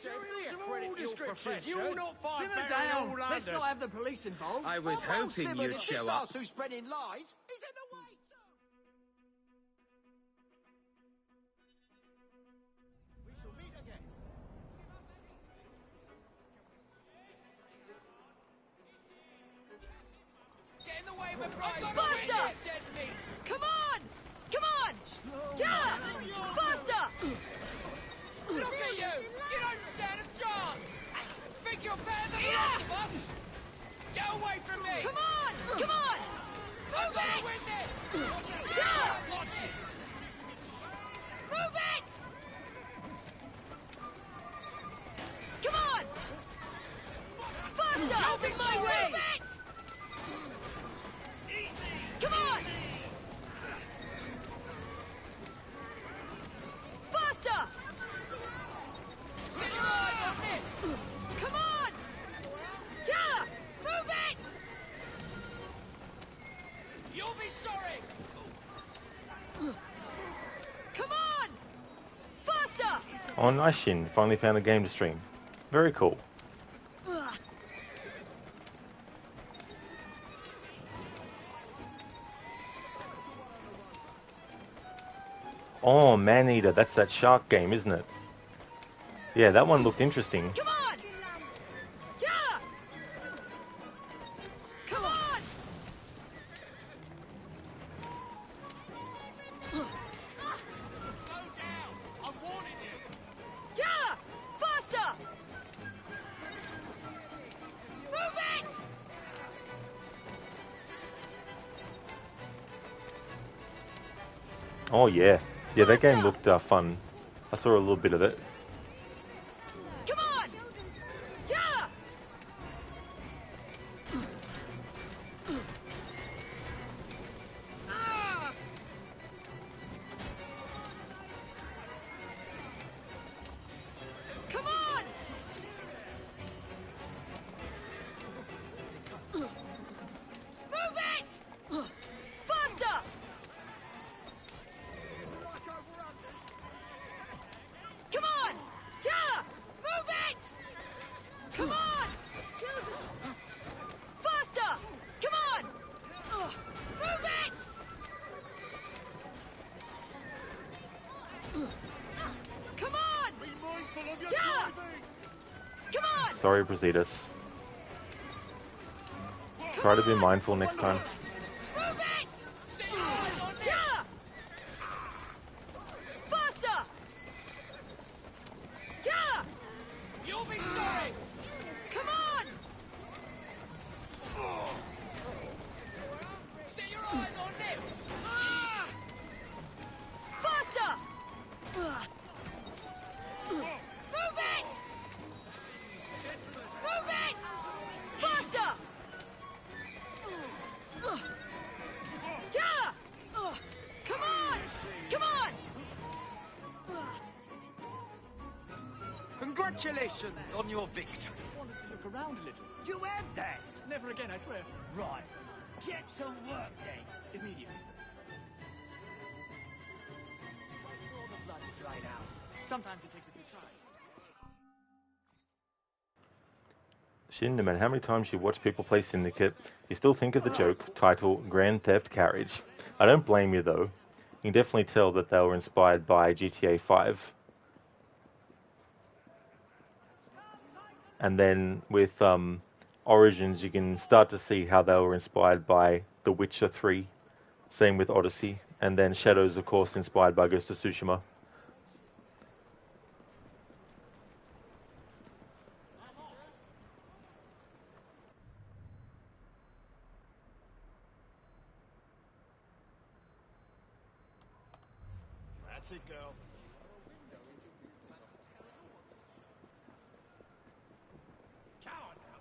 Serials of all descriptions. You not find Simmer better in all down. London. Let's not have the police involved. I was hoping you'd show up. Who's spreading lies? He's in the way too. We shall meet again. Get in the way of my prize! Faster! Come on! Come on! Yeah! Faster! Look at you! You don't stand a chance! Think you're better than the rest of us? Get away from me! Come on! Come on! Move it! Win this! Yeah! Watch it! Move it! Come on! Faster! You'll be my sorry! way! Move it! Come on! Faster! Set your eyes on this! Come on! Yeah! Move it! You'll be sorry! Come on! Faster! Oh, nice, Shin. Finally found a game to stream. Very cool. Oh, Maneater. That's that shark game, isn't it? Yeah, that one looked interesting. Come on! Yeah! Come on! Slow down! I'm warning you! Yeah! Faster! Move it! Oh, yeah. Yeah, that game looked fun. I saw a little bit of it. Come on! Yeah! Ah! Come on! Move it! Faster! Come on! Yeah! Move it! Come on! Faster! Come on! Move it! Come on! Yeah! Come on! Sorry, Brasidas. Try to be mindful next time. Move it! Yeah! Faster! Yeah! You'll be sorry! Come on! Set your eyes on this! Faster! Move it! Move it! Faster! Yeah! Come on! Come on! Congratulations on your victory. Wanted to look around a little. You had that. Never again, I swear. Right. Get to work then. Immediately, sir. Wait for all the blood to drain out. Sometimes it takes a few tries. Shin, no matter how many times you watch people play Syndicate, you still think of the joke title Grand Theft Carriage. I don't blame you though. You can definitely tell that they were inspired by GTA 5. And then with Origins, you can start to see how they were inspired by The Witcher 3. Same with Odyssey. And then Shadows, of course, inspired by Ghost of Tsushima. That's it, girl. Come on now.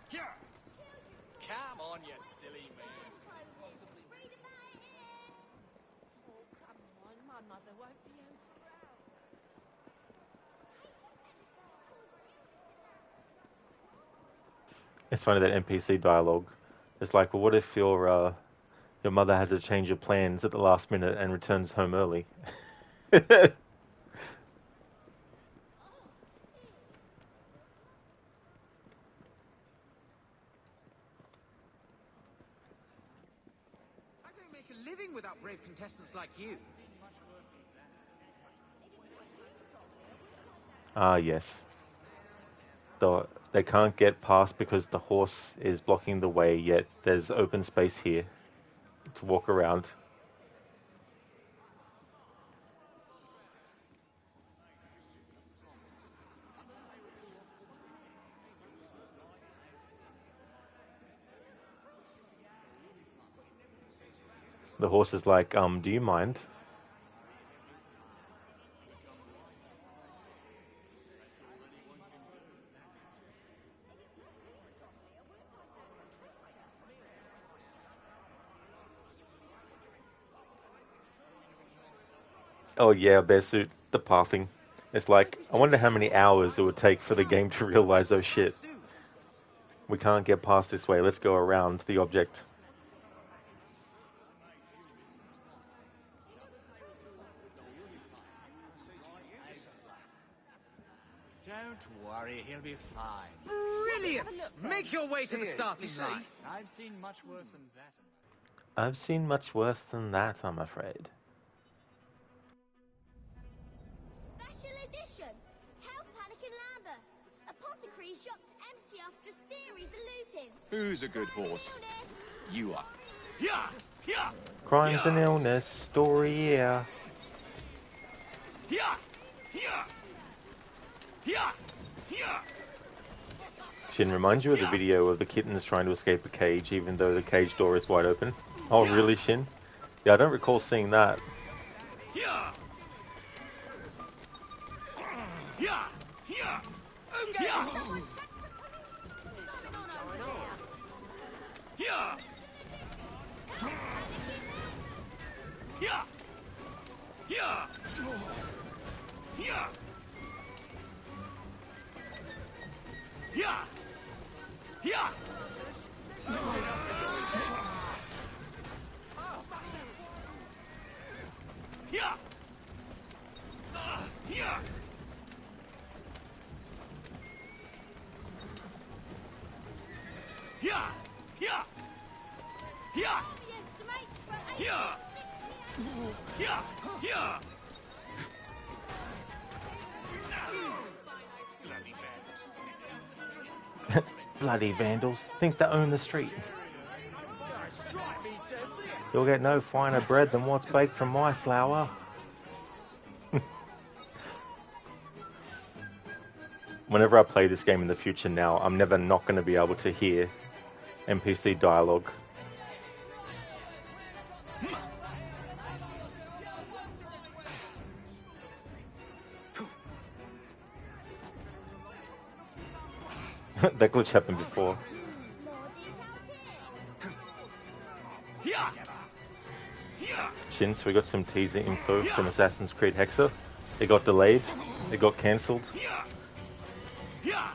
Here. Come on, you silly man. Read about it here. Oh, come on. My mother won't be home for hours. It's funny, that NPC dialogue. It's like, well, what if your mother has a change of plans at the last minute and returns home early? Contestants like you. Ah, yes. They can't get past because the horse is blocking the way, yet there's open space here to walk around. The horse is like, do you mind? Oh yeah, Bearsuit, the pathing. It's like, I wonder how many hours it would take for the game to realize, oh shit, we can't get past this way, let's go around the object. Don't worry, he'll be fine. Brilliant! Make your way to the starting line. I've seen much worse than that. I've seen much worse than that, I'm afraid. Special edition. Health Panic and Lambert. Apothecary shops empty after a series of lootings. Who's a good horse? You are. Yeah! Yeah! Crimes and illness, story, yeah. Yeah! Yeah! Yeah! Yeah! Shin, remind you of the video of the kittens trying to escape a cage even though the cage door is wide open? Oh, really, Shin? Yeah, I don't recall seeing that. Yeah! Yeah! Yeah! Yeah! Yeah! Yeah! Yeah! Yeah! Yeah! Yeah! Yeah! Yeah! Yeah! Yeah! Yeah! Yeah! Yeah! Yeah! Bloody vandals, think they own the street. You'll get no finer bread than what's baked from my flour. Whenever I play this game in the future now, I'm never not going to be able to hear NPC dialogue. That glitch happened before. Yeah! Yeah! Shin, so we got some teaser info from Assassin's Creed Hexa. It got delayed, it got cancelled. Yeah! Yeah!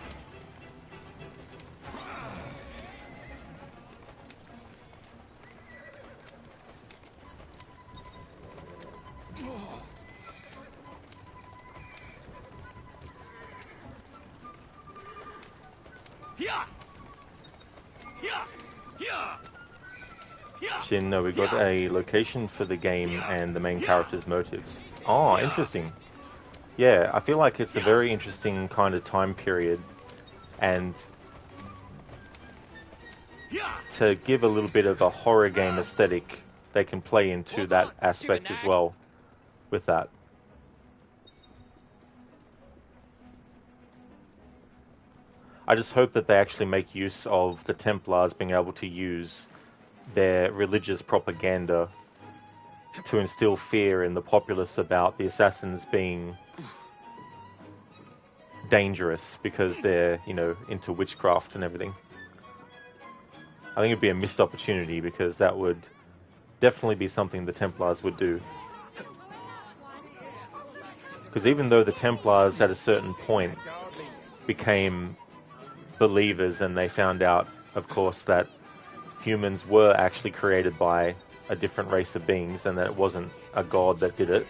Yeah! Yeah! Yeah! Yeah! Shin, no, we got a location for the game and the main character's motives. Oh, interesting. Yeah, I feel like it's a very interesting kind of time period, and to give a little bit of a horror game aesthetic, they can play into that aspect as well with that. I just hope that they actually make use of the Templars being able to use their religious propaganda to instill fear in the populace about the assassins being dangerous because they're, you know, into witchcraft and everything. I think it'd be a missed opportunity because that would definitely be something the Templars would do. Because even though the Templars at a certain point became believers and they found out, of course, that humans were actually created by a different race of beings and that it wasn't a god that did it,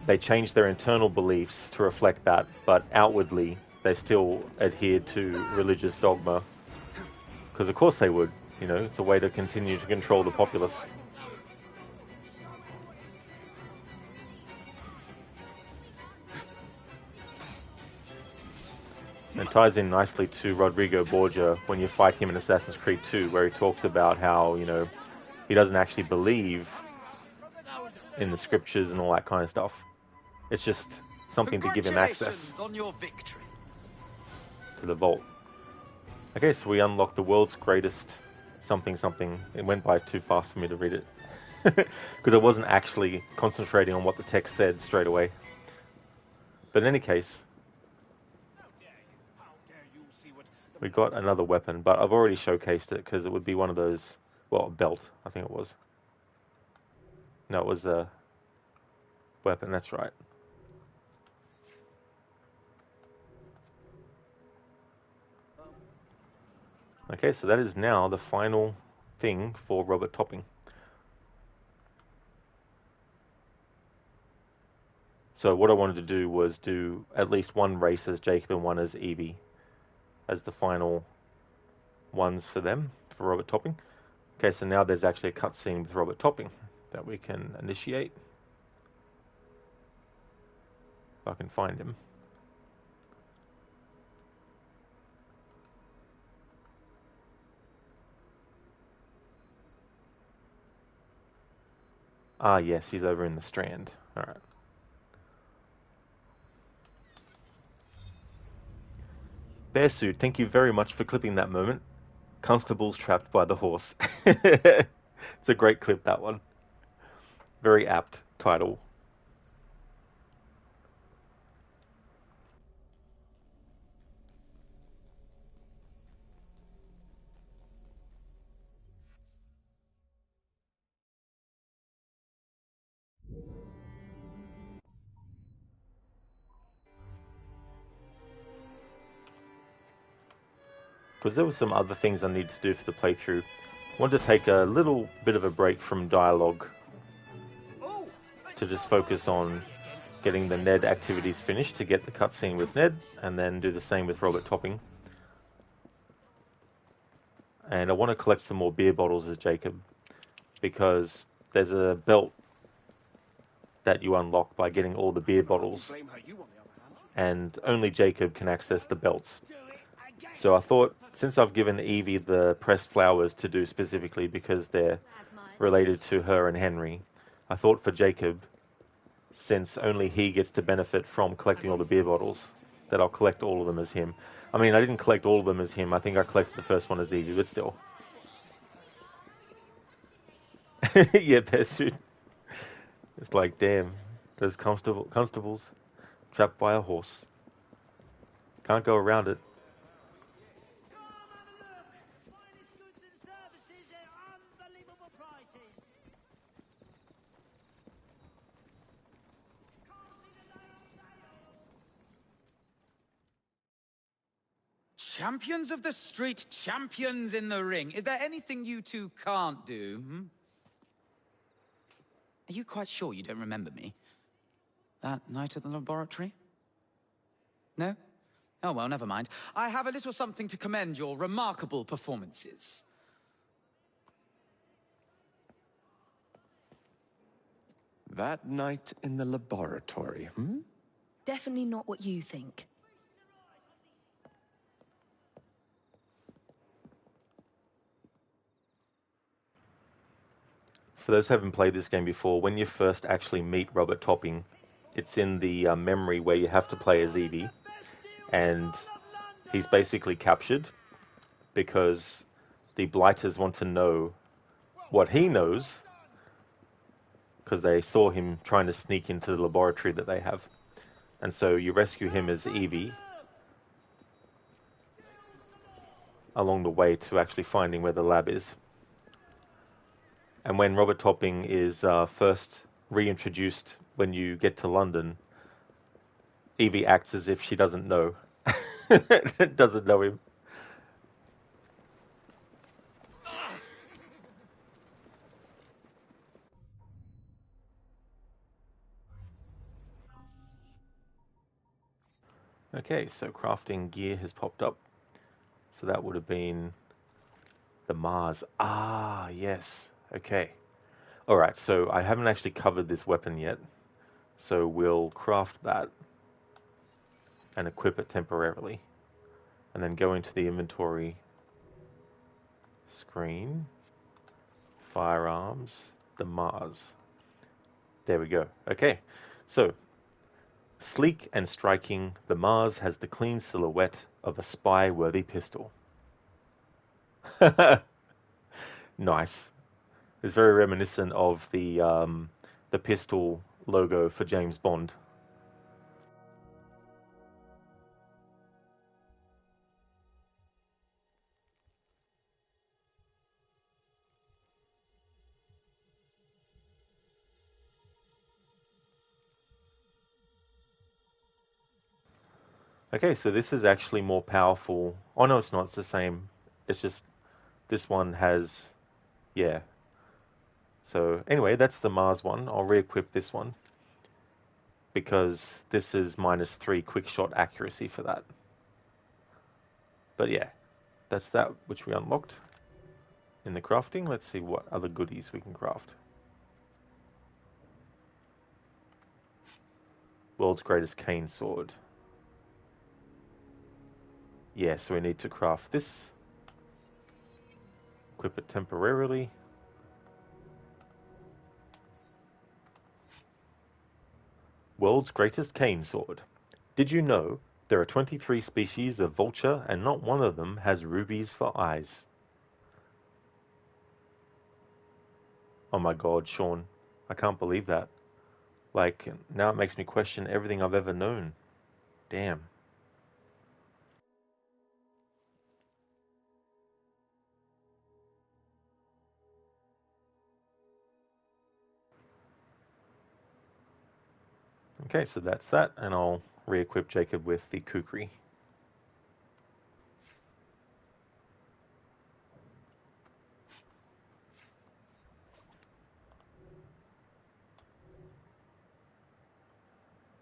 they changed their internal beliefs to reflect that, but outwardly they still adhered to religious dogma. Because of course they would, you know, it's a way to continue to control the populace. And ties in nicely to Rodrigo Borgia when you fight him in Assassin's Creed 2, where he talks about how, you know, he doesn't actually believe in the scriptures and all that kind of stuff. It's just something to give him access on your victory. to the vault. Okay, so we unlocked the world's greatest something something. It went by too fast for me to read it. Because I wasn't actually concentrating on what the text said straight away. But in any case, we got another weapon, but I've already showcased it because it would be one of those, well, a belt, I think it was. No, it was a weapon, that's right. Okay, so that is now the final thing for Robert Topping. So what I wanted to do was do at least one race as Jacob and one as Evie as the final ones for them, for Robert Topping. Okay, so now there's actually a cutscene with Robert Topping that we can initiate. If I can find him. Ah, yes, he's over in the Strand. Alright. Bearsuit, thank you very much for clipping that moment. Constable's trapped by the horse. It's a great clip, that one. Very apt title. Because there were some other things I needed to do for the playthrough. I wanted to take a little bit of a break from dialogue to just focus on getting the Ned activities finished to get the cutscene with Ned, and then do the same with Robert Topping. And I want to collect some more beer bottles as Jacob, because there's a belt that you unlock by getting all the beer bottles, and only Jacob can access the belts. So I thought, since I've given Evie the pressed flowers to do specifically because they're related to her and Henry, I thought for Jacob, since only he gets to benefit from collecting all the beer bottles, that I'll collect all of them as him. I mean, I didn't collect all of them as him. I think I collected the first one as Evie, but still. Yeah, Bearsuit. It's like, damn, those constables trapped by a horse. Can't go around it. Champions of the street, champions in the ring. Is there anything you two can't do? Are you quite sure you don't remember me? That night at the laboratory? No? Oh, well, never mind. I have a little something to commend your remarkable performances. That night in the laboratory, Definitely not what you think. For those who haven't played this game before, when you first actually meet Robert Topping, it's in the memory where you have to play as Evie, and he's basically captured because the Blighters want to know what he knows, because they saw him trying to sneak into the laboratory that they have. And so you rescue him as Evie along the way to actually finding where the lab is. And when Robert Topping is first reintroduced when you get to London, Evie acts as if she doesn't know. Doesn't know him. Okay, so crafting gear has popped up. So that would have been the Mars. Ah, yes. Okay. Alright, so I haven't actually covered this weapon yet. So we'll craft that and equip it temporarily. and then go into the inventory screen, firearms, the Mars. There we go. Okay, so sleek and striking, the Mars has the clean silhouette of a spy-worthy pistol. Nice. It's very reminiscent of the pistol logo for James Bond. Okay, so this is actually more powerful. Oh no, it's not. It's the same. It's just this one has, yeah. So anyway, that's the Mars one. I'll re-equip this one because this is -3 quick shot accuracy for that. But yeah, that's that which we unlocked in the crafting. Let's see what other goodies we can craft. World's greatest cane sword. Yeah, so we need to craft this. Equip it temporarily. World's greatest cane sword. Did you know there are 23 species of vulture and not one of them has rubies for eyes? Oh my god, Sean. I can't believe that. Like, now it makes me question everything I've ever known. Damn. Okay, so that's that, and I'll re-equip Jacob with the kukri.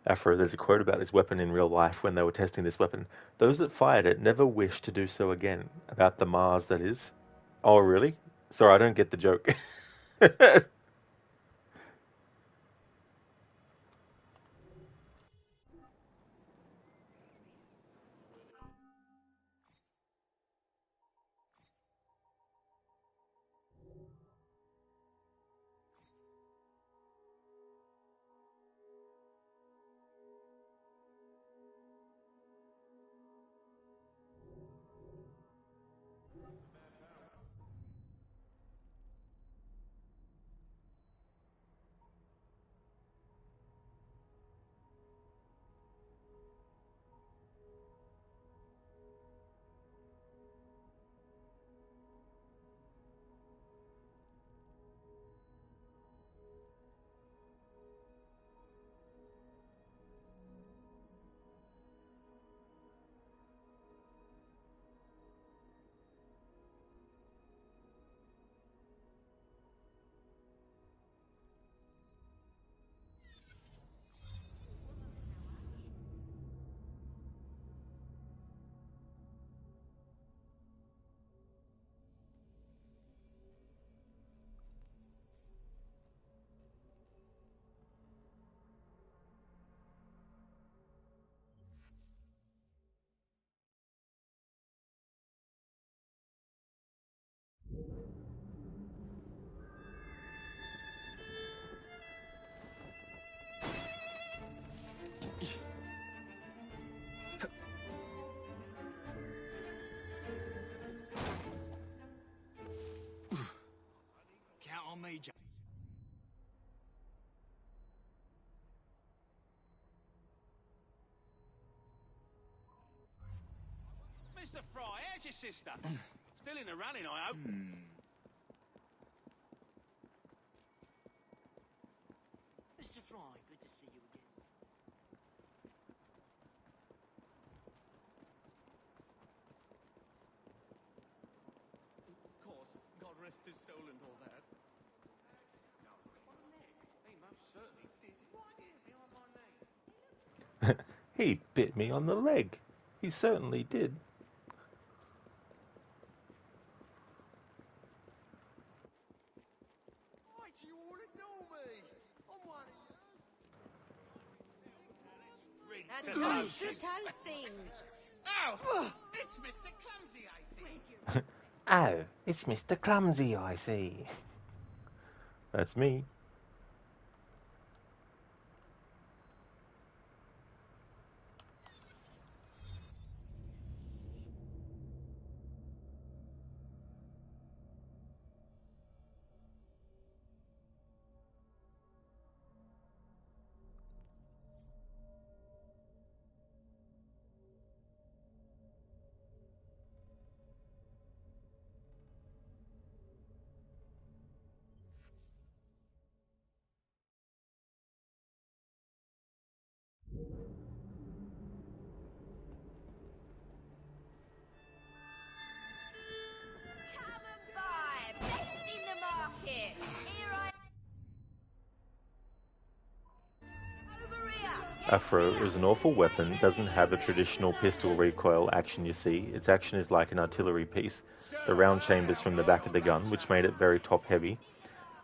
Afro, there's a quote about this weapon in real life when they were testing this weapon. Those that fired it never wished to do so again. About the Mars, that is. Oh, really? Sorry, I don't get the joke. Count on me, Jack. Mr. Fry, how's your sister? Still in the running, I hope. Mr. Fry, good to see you again. Of course, God rest his soul and all that. He most certainly did. Right here behind my name. He bit me on the leg. He certainly did. Why do you all ignore me? I'm one of you. And toast the toast things. Oh, it's Mr. Clumsy, I see. Oh, it's Mr. Clumsy, I see. That's me. Come and buy. Best in the market. Here I over here. Afro is an awful weapon, doesn't have a traditional pistol recoil action you see. Its action is like an artillery piece. The round chambers from the back of the gun, which made it very top heavy.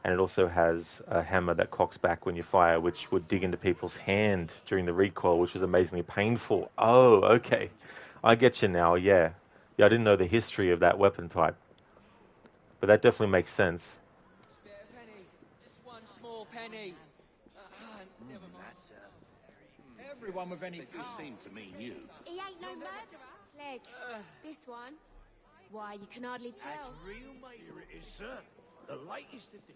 And it also has a hammer that cocks back when you fire, which would dig into people's hand during the recoil, which was amazingly painful. Oh, okay. I get you now, yeah. Yeah, I didn't know the history of that weapon type. But that definitely makes sense. Spare a penny. Just one small penny. Never mind. Everyone with any They do seem to me new. He ain't no murderer. Leg. This one. Why, you can hardly tell. That's real, mate. Here it is, sir. The latest edition.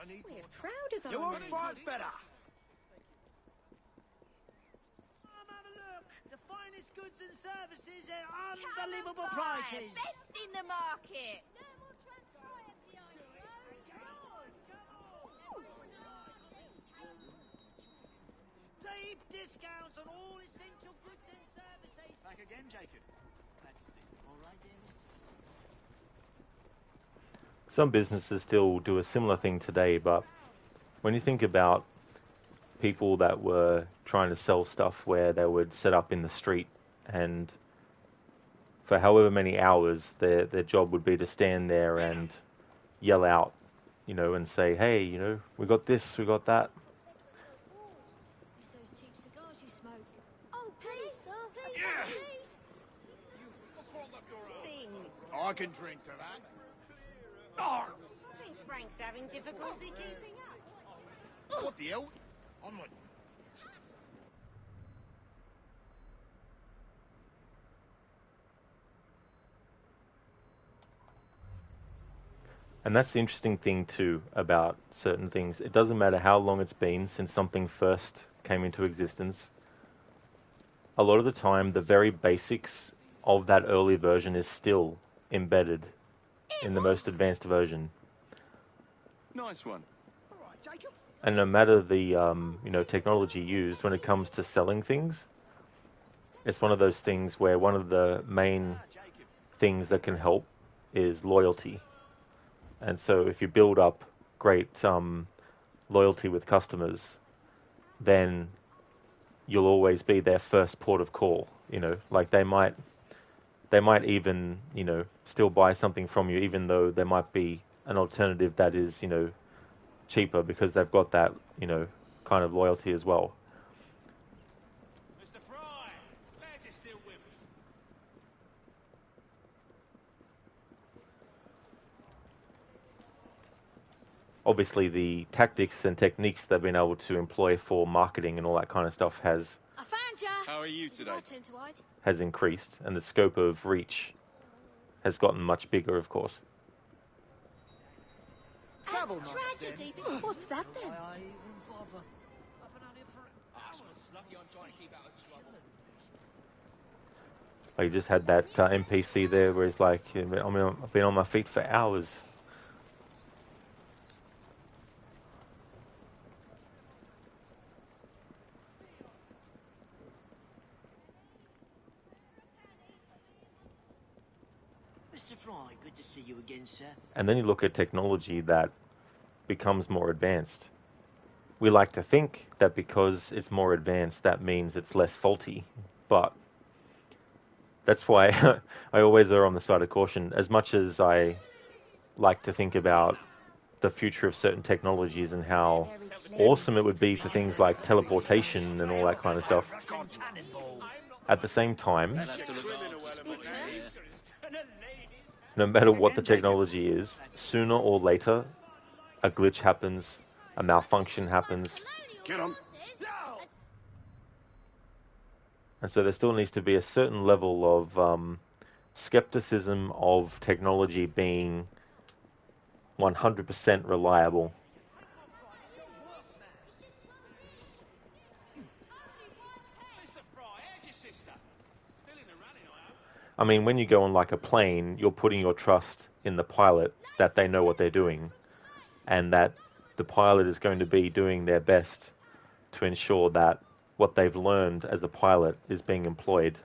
We're proud of You our won't fight better. Come have a look. The finest goods and services at Come and unbelievable buy. prices. Best in the market. No more transport behind the Deep discounts on all essential goods and services. Back again, Jacob. Glad to see you. All right, Danny? Some businesses still do a similar thing today, but when you think about people that were trying to sell stuff where they would set up in the street and for however many hours their job would be to stand there and yell out, you know, and say, hey, you know, we got this, we got that. It's those cheap cigars you smoke. Oh, please, sir. Please, please. I can drink to that. Oh, I think Frank's having difficulty keeping up. What the hell? Onward. And that's the interesting thing too about certain things. It doesn't matter how long it's been since something first came into existence. A lot of the time, the very basics of that early version is still embedded in the most advanced version. Nice one. And no matter the technology used, when it comes to selling things, it's one of those things where one of the main things that can help is loyalty. And so if you build up great loyalty with customers, then you'll always be their first port of call. You know, like they might even, you know, still buy something from you, even though there might be an alternative that is, you know, cheaper because they've got that, you know, kind of loyalty as well. Mr. Fry, glad you're still with us. Obviously, the tactics and techniques they've been able to employ for marketing and all that kind of stuff has I found ya. How are you today? My turn to hide. has increased, and the scope of reach has gotten much bigger, of course. Trouble, tragedy. What's that then? Lucky I'm trying to keep out of trouble. I just had that NPC there where he's like, I mean, I've been on my feet for hours. Mr. Fry, good to see you again, sir. And then you look at technology that becomes more advanced. We like to think that because it's more advanced, that means it's less faulty. But that's why I always err on the side of caution. As much as I like to think about the future of certain technologies and how awesome it would be for things like teleportation and all that kind of stuff, at the same time, no matter what the technology is, sooner or later, a glitch happens, a malfunction happens. Get him. And so there still needs to be a certain level of skepticism of technology being 100% reliable. I mean, when you go on like a plane, you're putting your trust in the pilot that they know what they're doing and that the pilot is going to be doing their best to ensure that what they've learned as a pilot is being employed.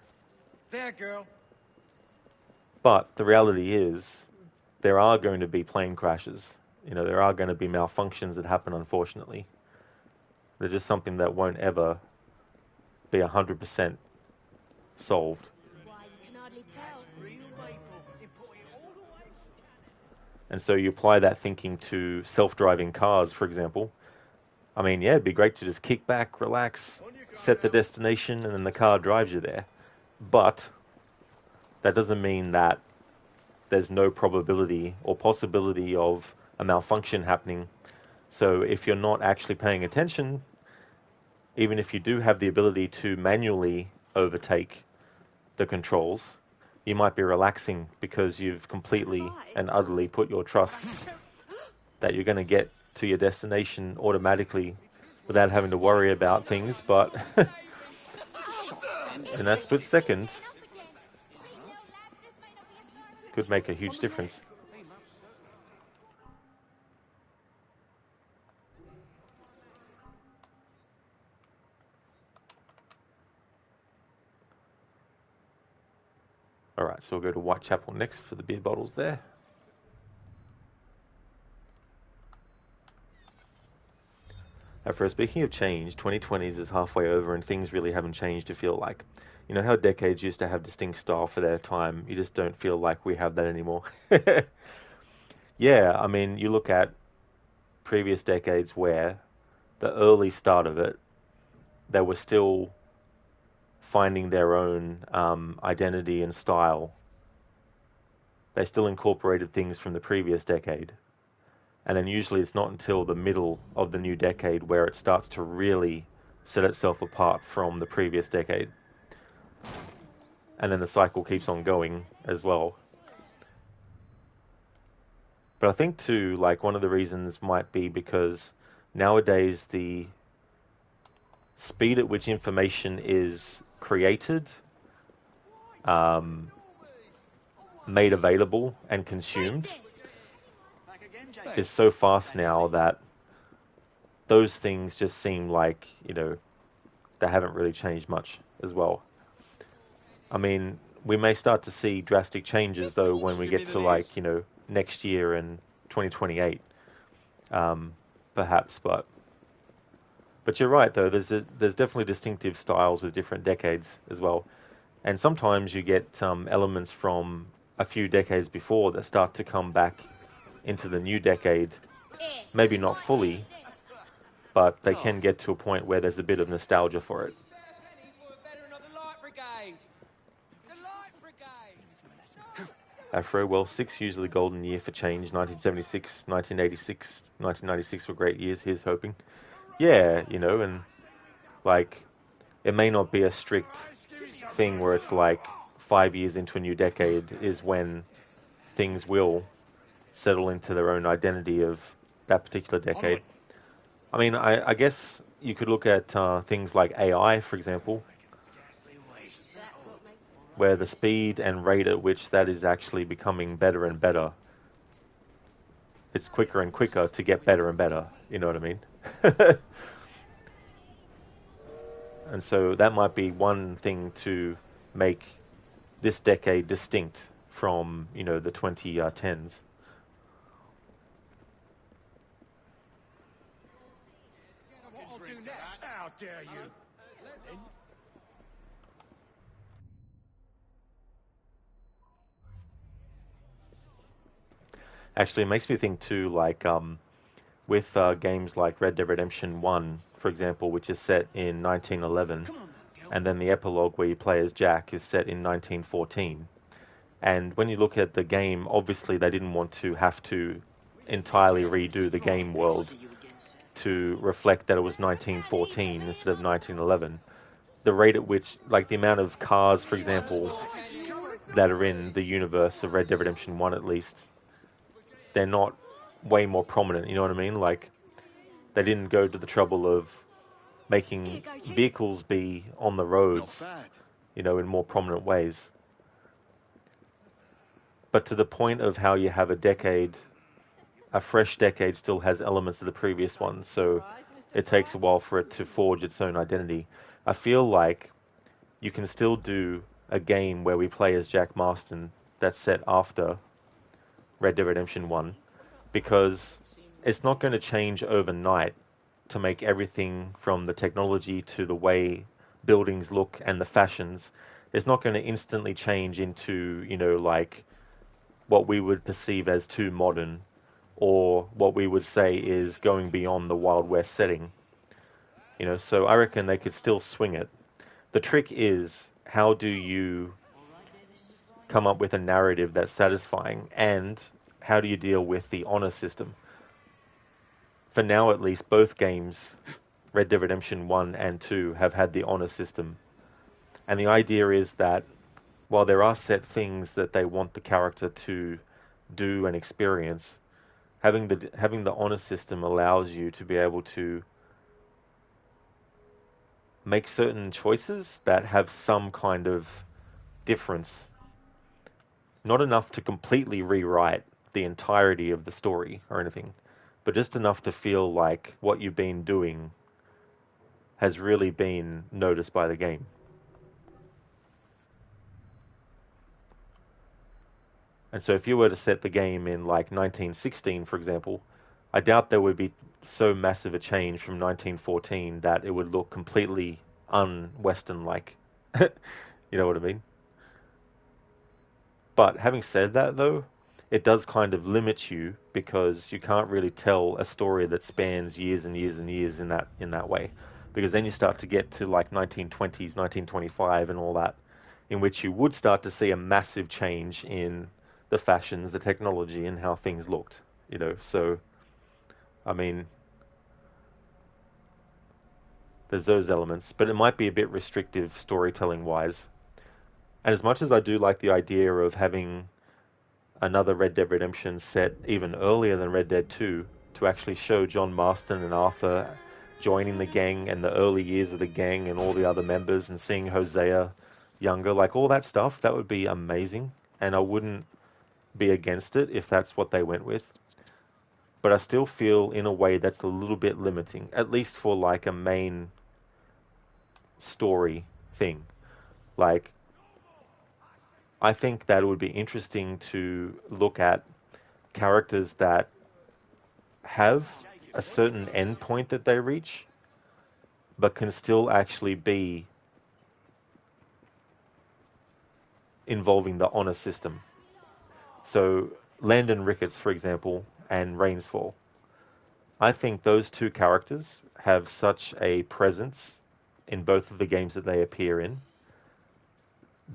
There, girl. But the reality is there are going to be plane crashes. You know, there are going to be malfunctions that happen, unfortunately. They're just something that won't ever be 100% solved. And so you apply that thinking to self-driving cars, for example. I mean, yeah, it'd be great to just kick back, relax, set the destination, and then the car drives you there. But that doesn't mean that there's no probability or possibility of a malfunction happening. So if you're not actually paying attention, even if you do have the ability to manually overtake the controls, you might be relaxing because you've completely and utterly put your trust that you're going to get to your destination automatically without having to worry about things. But in that split second, could make a huge difference. Alright, so we'll go to Whitechapel next for the beer bottles there. For speaking of change, 2020s is halfway over and things really haven't changed to feel like. You know how decades used to have distinct style for their time? You just don't feel like we have that anymore. Yeah, I mean, you look at previous decades where the early start of it, they were still finding their own identity and style. They still incorporated things from the previous decade. And then usually it's not until the middle of the new decade where it starts to really set itself apart from the previous decade. And then the cycle keeps on going as well. But I think too, like one of the reasons might be because nowadays the speed at which information is created, made available and consumed is so fast now that those things just seem like, you know, they haven't really changed much as well. I mean, we may start to see drastic changes though when we get to like, you know, next year and 2028, perhaps, but you're right though, there's definitely distinctive styles with different decades as well. And sometimes you get elements from a few decades before that start to come back into the new decade, maybe not fully, but they can get to a point where there's a bit of nostalgia for it. Afro, well, 6 years of the golden year for change, 1976, 1986, 1996 were great years, here's hoping. Yeah, you know, and like, it may not be a strict thing where it's like 5 years into a new decade is when things will settle into their own identity of that particular decade. I mean, I guess you could look at things like AI, for example, where the speed and rate at which that is actually becoming better and better. It's quicker and quicker to get better and better. You know what I mean? And so that might be one thing to make this decade distinct from, you know, the 2010s. How dare you? Actually, it makes me think too, like, with games like Red Dead Redemption 1, for example, which is set in 1911, and then the epilogue where you play as Jack is set in 1914. And when you look at the game, obviously they didn't want to have to entirely redo the game world to reflect that it was 1914 instead of 1911. The rate at which, like the amount of cars, for example, that are in the universe of Red Dead Redemption 1 at least, they're not way more prominent, you know what I mean? Like, they didn't go to the trouble of making vehicles be on the roads, you know, in more prominent ways. But to the point of how you have a decade, a fresh decade still has elements of the previous one, so it takes a while for it to forge its own identity. I feel like you can still do a game where we play as Jack Marston that's set after Red Dead Redemption 1, because it's not going to change overnight to make everything from the technology to the way buildings look and the fashions. It's not going to instantly change into, you know, like what we would perceive as too modern, or what we would say is going beyond the Wild West setting. You know, so I reckon they could still swing it. The trick is, how do you come up with a narrative that's satisfying, and how do you deal with the honor system? For now, at least, both games, Red Dead Redemption 1 and 2, have had the honor system. And the idea is that while there are set things that they want the character to do and experience, having the honor system allows you to be able to make certain choices that have some kind of difference. Not enough to completely rewrite the entirety of the story or anything, but just enough to feel like what you've been doing has really been noticed by the game. And so if you were to set the game in like 1916, for example, I doubt there would be so massive a change from 1914 that it would look completely un-Western-like. You know what I mean? But having said that, though, it does kind of limit you, because you can't really tell a story that spans years and years and years in that way. Because then you start to get to like 1920s, 1925 and all that, in which you would start to see a massive change in the fashions, the technology, and how things looked. You know, so, I mean, there's those elements, but it might be a bit restrictive storytelling-wise. And as much as I do like the idea of having another Red Dead Redemption set even earlier than Red Dead 2 to actually show John Marston and Arthur joining the gang and the early years of the gang and all the other members, and seeing Hosea younger, like all that stuff, that would be amazing. And I wouldn't be against it if that's what they went with. But I still feel in a way that's a little bit limiting, at least for like a main story thing. Like, I think that it would be interesting to look at characters that have a certain endpoint that they reach, but can still actually be involving the honor system. So Landon Ricketts, for example, and Rainsfall. I think those two characters have such a presence in both of the games that they appear in,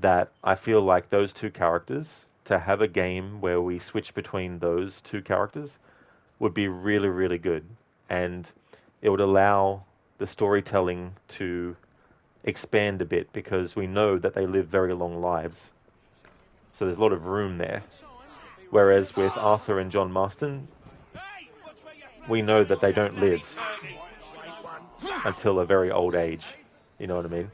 that I feel like those two characters, to have a game where we switch between those two characters, would be really, really good. And it would allow the storytelling to expand a bit, because we know that they live very long lives. So there's a lot of room there. Whereas with Arthur and John Marston, we know that they don't live until a very old age. You know what I mean?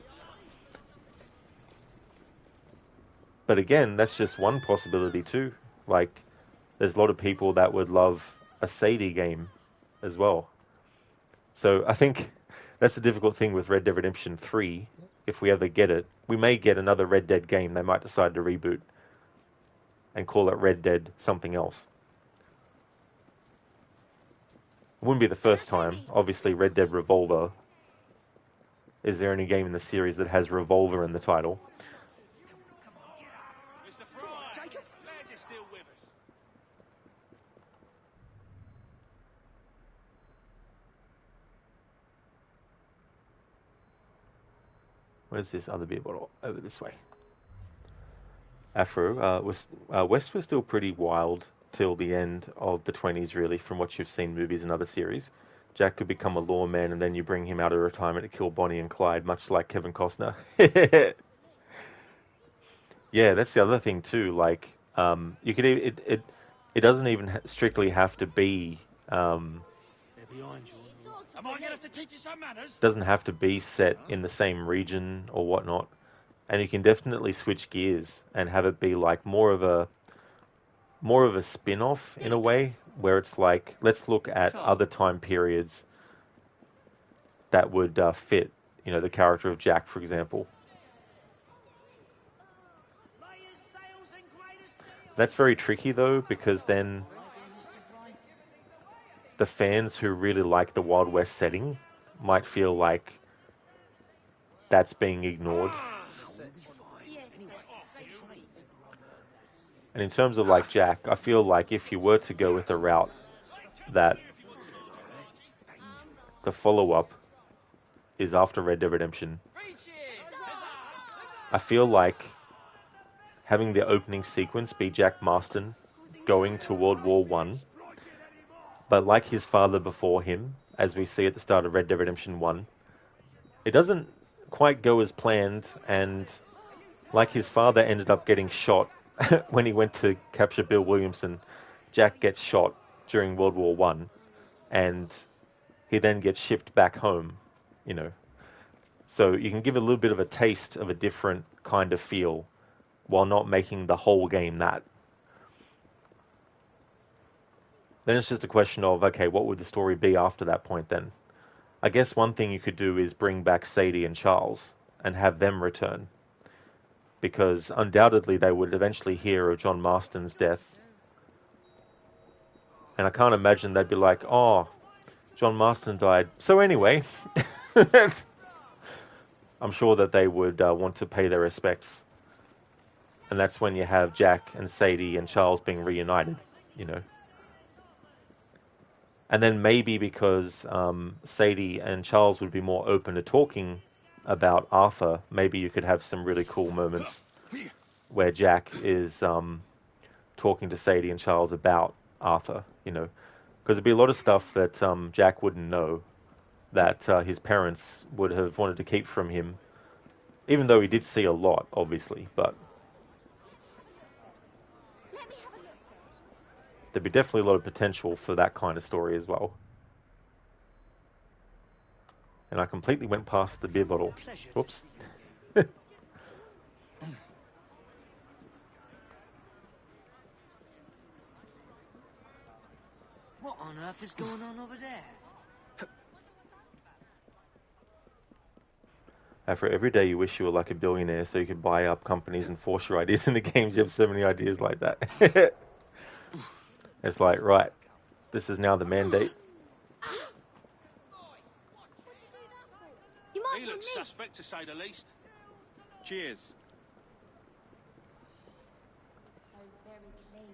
But again, that's just one possibility too. Like, there's a lot of people that would love a Sadie game as well. So I think that's the difficult thing with Red Dead Redemption 3. If we ever get it, we may get another Red Dead game. They might decide to reboot and call it Red Dead something else. It wouldn't be the first time. Obviously, Red Dead Revolver. Is there any game in the series that has Revolver in the title? Mr. Fry! Jacob? Glad you're still with us. Where's this other beer bottle? Over this way. Afro, West was still pretty wild till the end of the 20s, really, from what you've seen movies and other series. Jack could become a lawman, and then you bring him out of retirement to kill Bonnie and Clyde, much like Kevin Costner. Yeah, that's the other thing too. Like, you could it doesn't even strictly have to be. They're behind you. Am I gonna have to teach you some manners? Doesn't have to be set in the same region or whatnot, and you can definitely switch gears and have it be like more of a spin-off in a way, where it's like, let's look at other time periods that would fit, you know, the character of Jack, for example. That's very tricky though, because then the fans who really like the Wild West setting might feel like that's being ignored. And in terms of like Jack, I feel like if you were to go with a route that the follow-up is after Red Dead Redemption, I feel like having the opening sequence be Jack Marston going to World War I, but like his father before him, as we see at the start of Red Dead Redemption 1, it doesn't quite go as planned, and like his father ended up getting shot when he went to capture Bill Williamson, Jack gets shot during World War One, and he then gets shipped back home, you know. So you can give a little bit of a taste of a different kind of feel while not making the whole game that. Then it's just a question of, okay, what would the story be after that point then? I guess one thing you could do is bring back Sadie and Charles and have them return, because undoubtedly they would eventually hear of John Marston's death. And I can't imagine they'd be like, oh, John Marston died. So anyway, I'm sure that they would want to pay their respects. And that's when you have Jack and Sadie and Charles being reunited, you know. And then maybe because Sadie and Charles would be more open to talking about Arthur, maybe you could have some really cool moments where Jack is talking to Sadie and Charles about Arthur, you know, because there'd be a lot of stuff that Jack wouldn't know, that his parents would have wanted to keep from him, even though he did see a lot, obviously, but there'd be definitely a lot of potential for that kind of story as well. And I completely went past the beer bottle. Whoops. What on earth is going on over there? After every day you wish you were like a billionaire so you could buy up companies and force your ideas into games. You have so many ideas like that. It's like, right, this is now the mandate. He looks suspect, to say the least. Cheers. So very clean.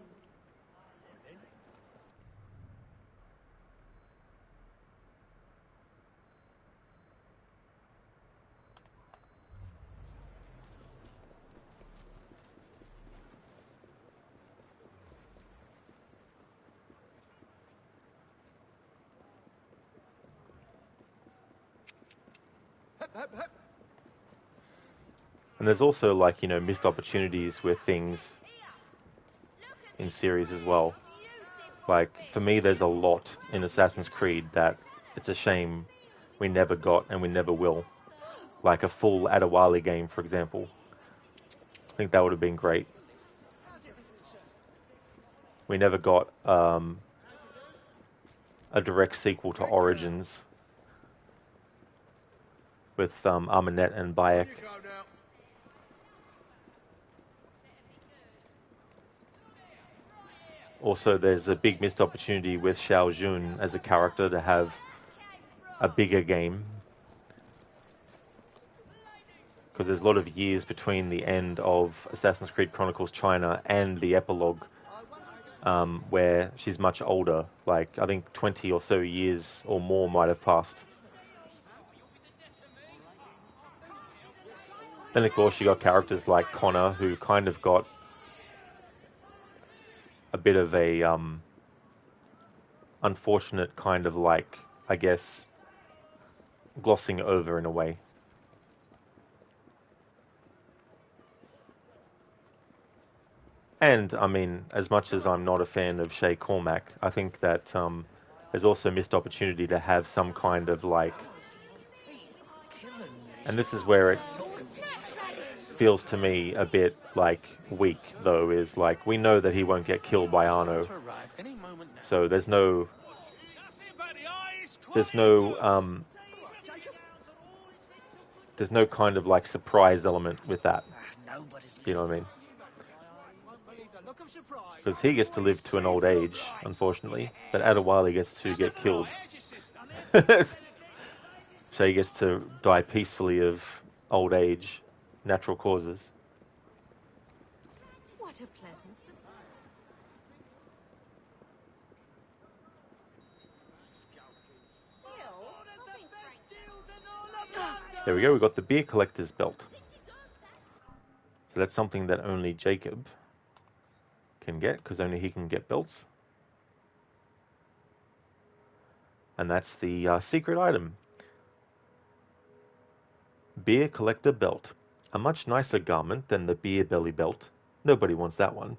And there's also, like, you know, missed opportunities with things in series as well. Like, for me, there's a lot in Assassin's Creed that it's a shame we never got and we never will. Like a full Adewale game, for example. I think that would have been great. We never got a direct sequel to Origins with Armanet and Bayek. Also, there's a big missed opportunity with Xiao Jun as a character to have a bigger game. Because there's a lot of years between the end of Assassin's Creed Chronicles China and the epilogue, where she's much older. Like, I think 20 or so years or more might have passed. Then, of course, you got characters like Connor, who kind of got a bit of a unfortunate kind of, like, I guess, glossing over in a way. And, I mean, as much as I'm not a fan of Shay Cormac, I think that there's also missed opportunity to have some kind of, like... And this is where it feels to me a bit, like, weak, though, is, like, we know that he won't get killed by Arno. So there's no... There's no kind of, like, surprise element with that. You know what I mean? Because he gets to live to an old age, unfortunately, but Adewale gets to get killed. Shay gets to die peacefully of old age, natural causes. What a pleasant surprise. There we go, we got the beer collector's belt. So that's something that only Jacob can get, because only he can get belts. And that's the secret item. Beer collector belt. A much nicer garment than the beer belly belt. Nobody wants that one.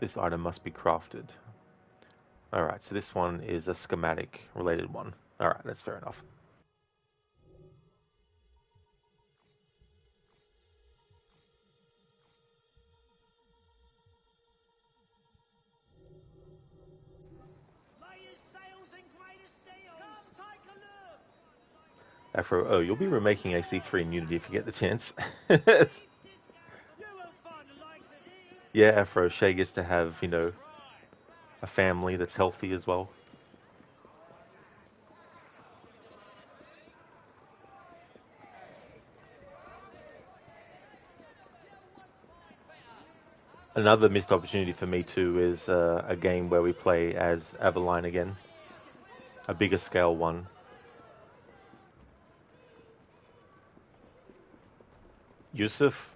This item must be crafted. Alright, so this one is a schematic related one. Alright, that's fair enough. Afro, oh, you'll be remaking AC3 in Unity if you get the chance. Yeah, Afro, Shay gets to have, you know, a family that's healthy as well. Another missed opportunity for me too is a game where we play as Aveline again. A bigger scale one. Yusuf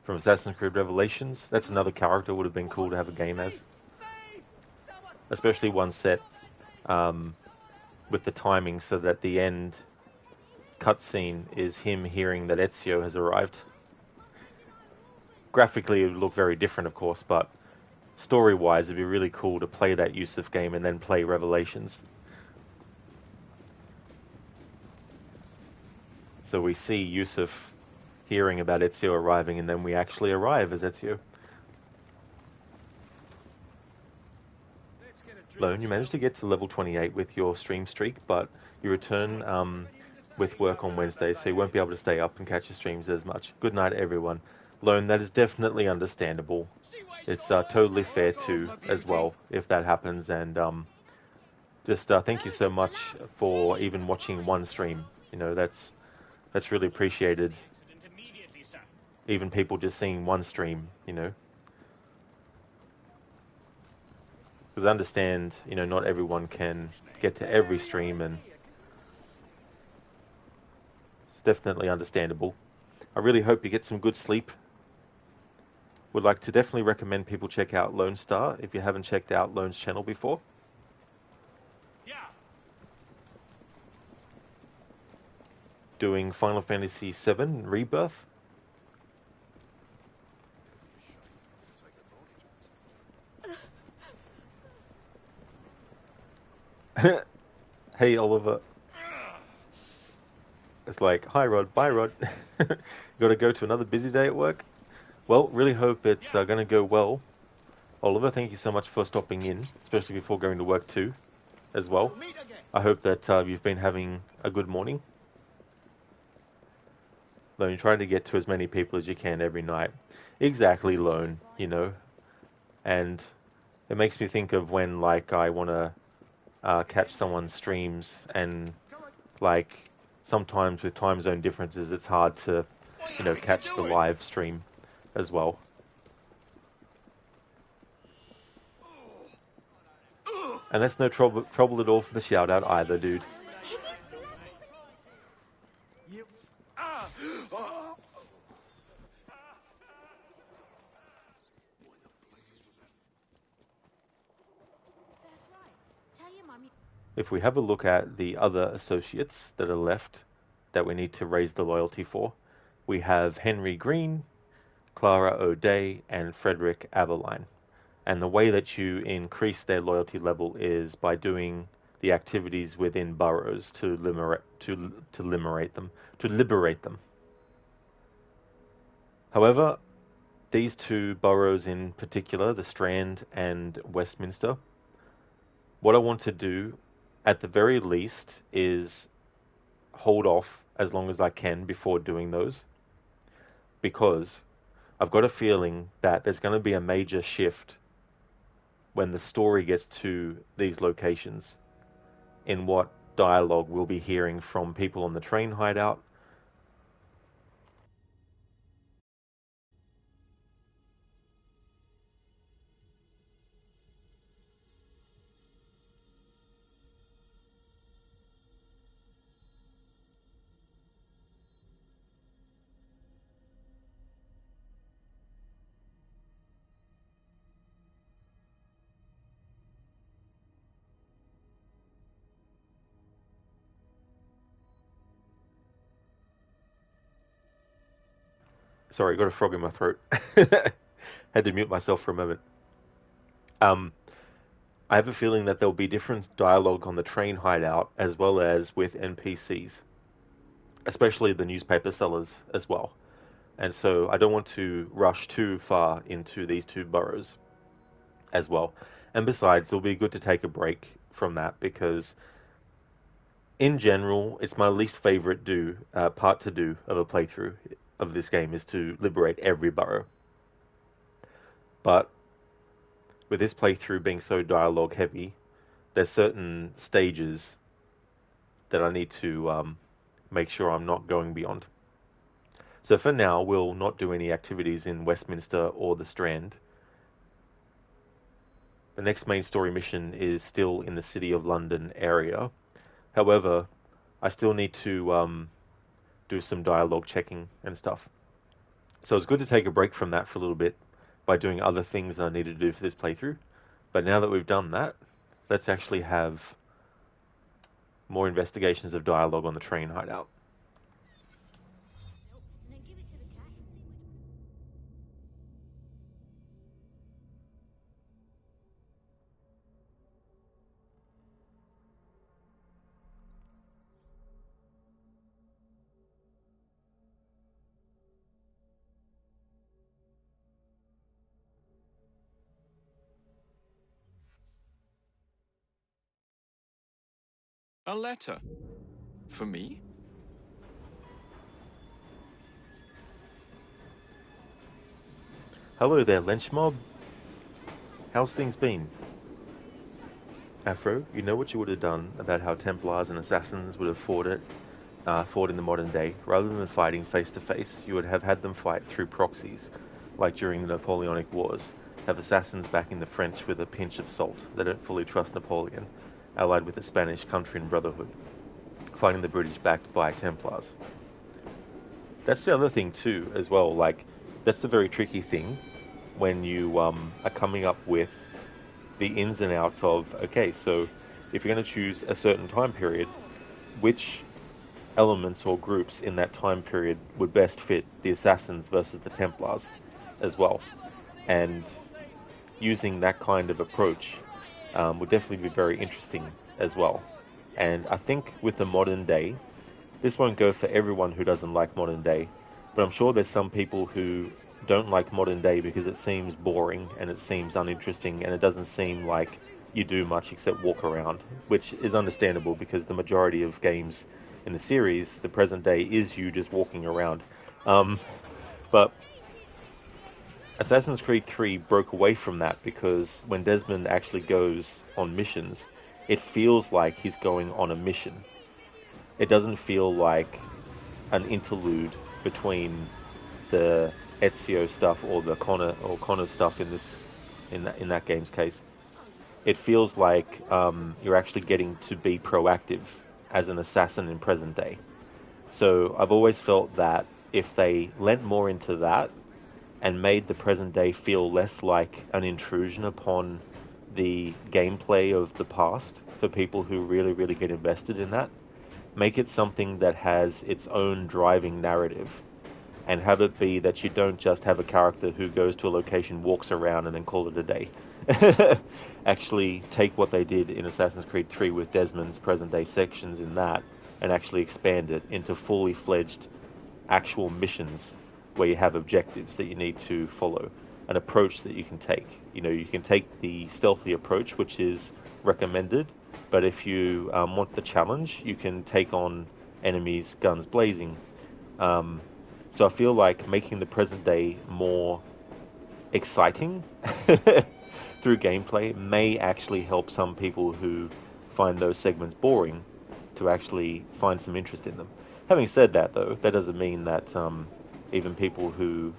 from Assassin's Creed Revelations. That's another character would have been cool to have a game as. Especially one set with the timing so that the end cutscene is him hearing that Ezio has arrived. Graphically it would look very different, of course, but story-wise it'd be really cool to play that Yusuf game and then play Revelations. So we see Yusuf hearing about Ezio arriving, and then we actually arrive as Ezio. Lone, you managed to get to level 28 with your stream streak, but you return with work on Wednesday, so you won't be able to stay up and catch your streams as much. Good night, everyone. Lone, that is definitely understandable. It's totally fair too, as well, if that happens, and just thank you so much for even watching one stream. You know, that's really appreciated. Even people just seeing one stream, you know. Because I understand, you know, not everyone can get to every stream, and it's definitely understandable. I really hope you get some good sleep. Would like to definitely recommend people check out Lone Star if you haven't checked out Lone's channel before. Yeah. Doing Final Fantasy VII Rebirth. Hey, Oliver. It's like, hi, Rod. Bye, Rod. You got to go to another busy day at work? Well, really hope it's going to go well. Oliver, thank you so much for stopping in, especially before going to work too, as well. I hope that you've been having a good morning. Lone, trying to get to as many people as you can every night. Exactly, Lone, you know. And it makes me think of when, like, I want to catch someone's streams, and, like, sometimes with time zone differences, it's hard to, you know, catch the live stream as well. And that's no trouble at all for the shout out either, dude. If we have a look at the other associates that are left that we need to raise the loyalty for, we have Henry Green, Clara O'Day, and Frederick Aberline. And the way that you increase their loyalty level is by doing the activities within boroughs to liberate them. However, these two boroughs in particular, the Strand and Westminster, what I want to do at the very least is hold off as long as I can before doing those, because I've got a feeling that there's going to be a major shift when the story gets to these locations in what dialogue we'll be hearing from people on the Train Hideout. Sorry, got a frog in my throat. Had to mute myself for a moment. I have a feeling that there'll be different dialogue on the Train Hideout as well as with NPCs, especially the newspaper sellers as well. And so I don't want to rush too far into these two boroughs as well. And besides, it'll be good to take a break from that, because in general, it's my least favorite part to do of a playthrough of this game is to liberate every borough. But with this playthrough being so dialogue heavy, there's certain stages that I need to make sure I'm not going beyond. So for now, we'll not do any activities in Westminster or the Strand. The next main story mission is still in the City of London area. However, I still need to do some dialogue checking and stuff. So it's good to take a break from that for a little bit by doing other things that I need to do for this playthrough. But now that we've done that, let's actually have more investigations of dialogue on the Train Hideout. A letter? For me? Hello there, Lench Mob. How's things been? Afro, you know what you would have done about how Templars and Assassins would have fought in the modern day. Rather than fighting face to face, you would have had them fight through proxies, like during the Napoleonic Wars. have assassins backing the French with a pinch of salt. They don't fully trust Napoleon, allied with the Spanish country and brotherhood, fighting the British backed by Templars. That's the other thing too, as well. Like, that's the very tricky thing when you are coming up with the ins and outs of, okay, so if you're going to choose a certain time period, which elements or groups in that time period would best fit the assassins versus the Templars as well. And using that kind of approach would definitely be very interesting as well. And I think with the modern day, this won't go for everyone who doesn't like modern day, but I'm sure there's some people who don't like modern day because it seems boring and it seems uninteresting and it doesn't seem like you do much except walk around, which is understandable because the majority of games in the series, the present day, is you just walking around. But Assassin's Creed 3 broke away from that because when Desmond actually goes on missions, it feels like he's going on a mission. It doesn't feel like an interlude between the Ezio stuff or the Connor stuff in that game's case. It feels like you're actually getting to be proactive as an assassin in present day. So I've always felt that if they lent more into that and made the present day feel less like an intrusion upon the gameplay of the past for people who really, really get invested in that, make it something that has its own driving narrative, and have it be that you don't just have a character who goes to a location, walks around, and then call it a day. Actually take what they did in Assassin's Creed 3 with Desmond's present-day sections in that, and actually expand it into fully fledged actual missions where you have objectives that you need to follow, an approach that you can take. You know, you can take the stealthy approach, which is recommended, but if you want the challenge, you can take on enemies guns blazing. So I feel like making the present day more exciting through gameplay may actually help some people who find those segments boring to actually find some interest in them. Having said that, though, that doesn't mean that even people who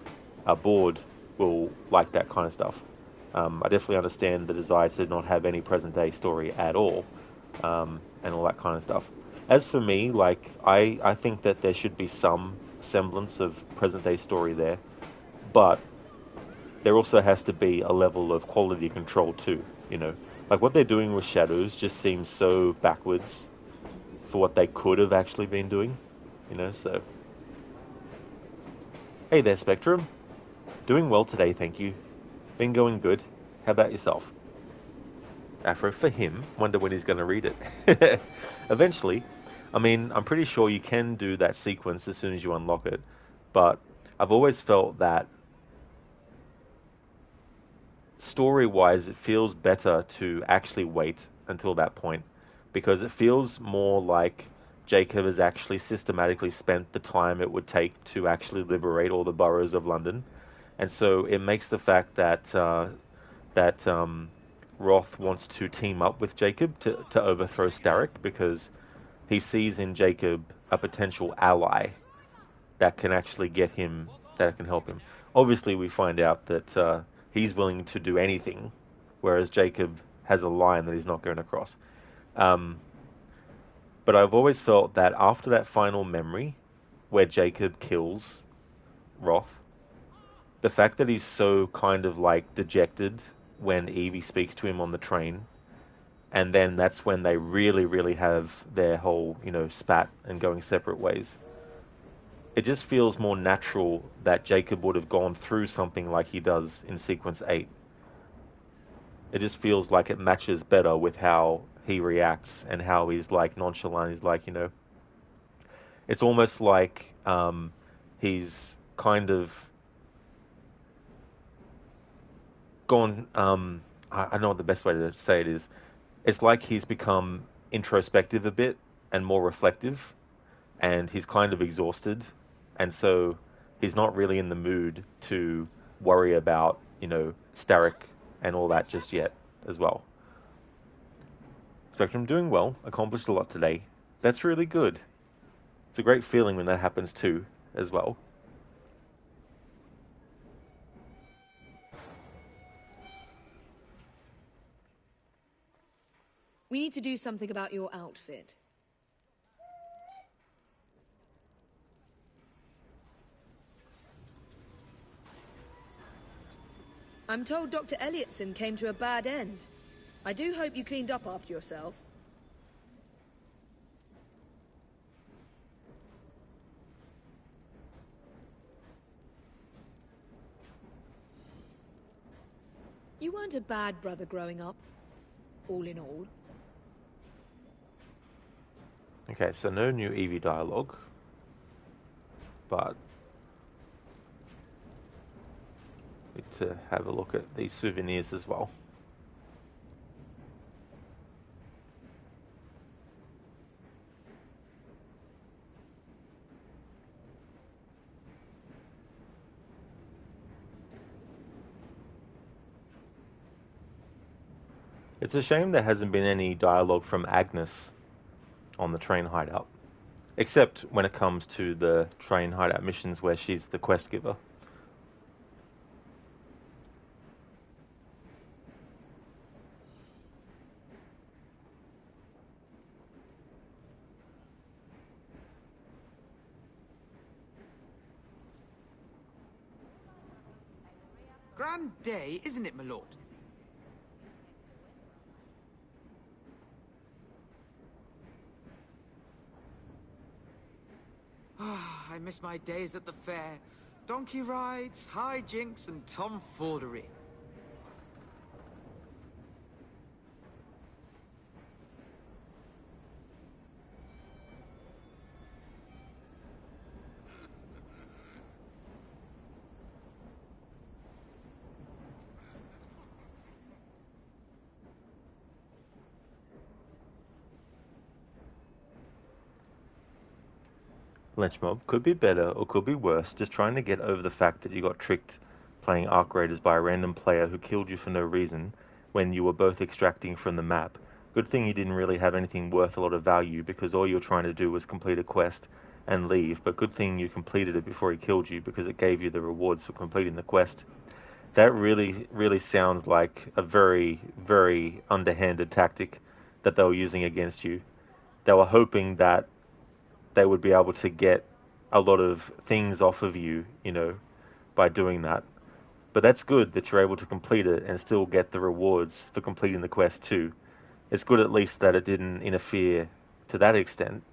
are bored will like that kind of stuff. I definitely understand the desire to not have any present day story at all, and all that kind of stuff. As for me, like, I think that there should be some semblance of present day story there, but there also has to be a level of quality control too, you know. Like, what they're doing with Shadows just seems so backwards for what they could have actually been doing, you know, so. Hey there, Spectrum. Doing well today, thank you. Been going good. How about yourself? Afro for him. Wonder when he's going to read it. Eventually. I mean, I'm pretty sure you can do that sequence as soon as you unlock it, but I've always felt that story-wise, it feels better to actually wait until that point, because it feels more like Jacob has actually systematically spent the time it would take to actually liberate all the boroughs of London, and so it makes the fact that Roth wants to team up with Jacob to overthrow Starrick, because he sees in Jacob a potential ally that can actually get him, that can help him. Obviously, we find out that he's willing to do anything, whereas Jacob has a line that he's not going to cross. But I've always felt that after that final memory, where Jacob kills Roth, the fact that he's so kind of like dejected when Evie speaks to him on the train, and then that's when they really, really have their whole, you know, spat and going separate ways. It just feels more natural that Jacob would have gone through something like he does in Sequence 8. It just feels like it matches better with how he reacts and how he's like nonchalant. He's like, you know, it's almost like he's kind of gone, I know what the best way to say it is. It's like he's become introspective a bit and more reflective, and he's kind of exhausted, and so he's not really in the mood to worry about, you know, Starrick and all that just yet as well. Spectrum doing well, accomplished a lot today. That's really good. It's a great feeling when that happens too, as well. We need to do something about your outfit. I'm told Dr. Elliotson came to a bad end. I do hope you cleaned up after yourself. You weren't a bad brother growing up, all in all. Okay, so no new Evie dialogue, but need to have a look at these souvenirs as well. It's a shame there hasn't been any dialogue from Agnes on the Train Hideout, except when it comes to the Train Hideout missions where she's the quest giver. Grand day, isn't it, my lord? I miss my days at the fair. Donkey rides, hijinks, and tomfoolery. Lynch Mob could be better or could be worse, just trying to get over the fact that you got tricked playing Arc Raiders by a random player who killed you for no reason when you were both extracting from the map. Good thing you didn't really have anything worth a lot of value because all you were trying to do was complete a quest and leave, but good thing you completed it before he killed you because it gave you the rewards for completing the quest. That really sounds like a very, very underhanded tactic that they were using against you. They were hoping that they would be able to get a lot of things off of you, by doing that. But that's good that you're able to complete it and still get the rewards for completing the quest too. It's good at least that it didn't interfere to that extent.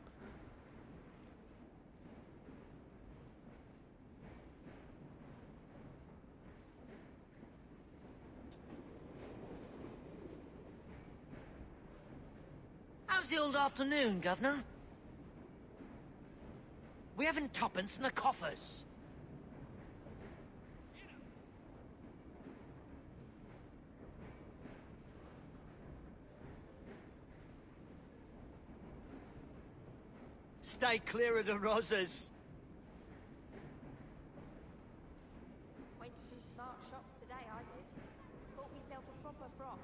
How's the old afternoon, Governor? We haven't tuppence in the coffers. Stay clear of the Rozzers. Went to some smart shops today, I did. Bought myself a proper frock.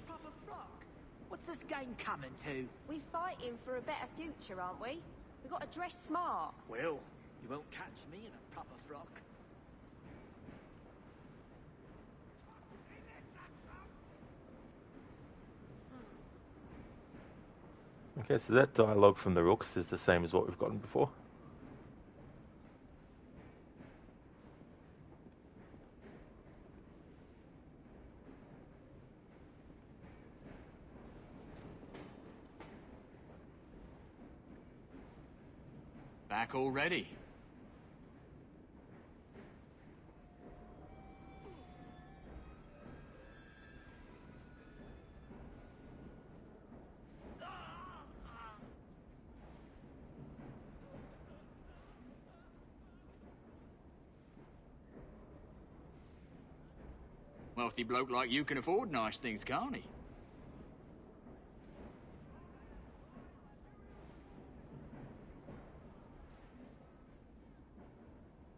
Proper frock? What's this game coming to? We fighting for a better future, aren't we? We got to dress smart. Well, you won't catch me in a proper frock. Okay, so that dialogue from the Rooks is the same as what we've gotten before. Back already? Wealthy bloke like you can afford nice things, can't he?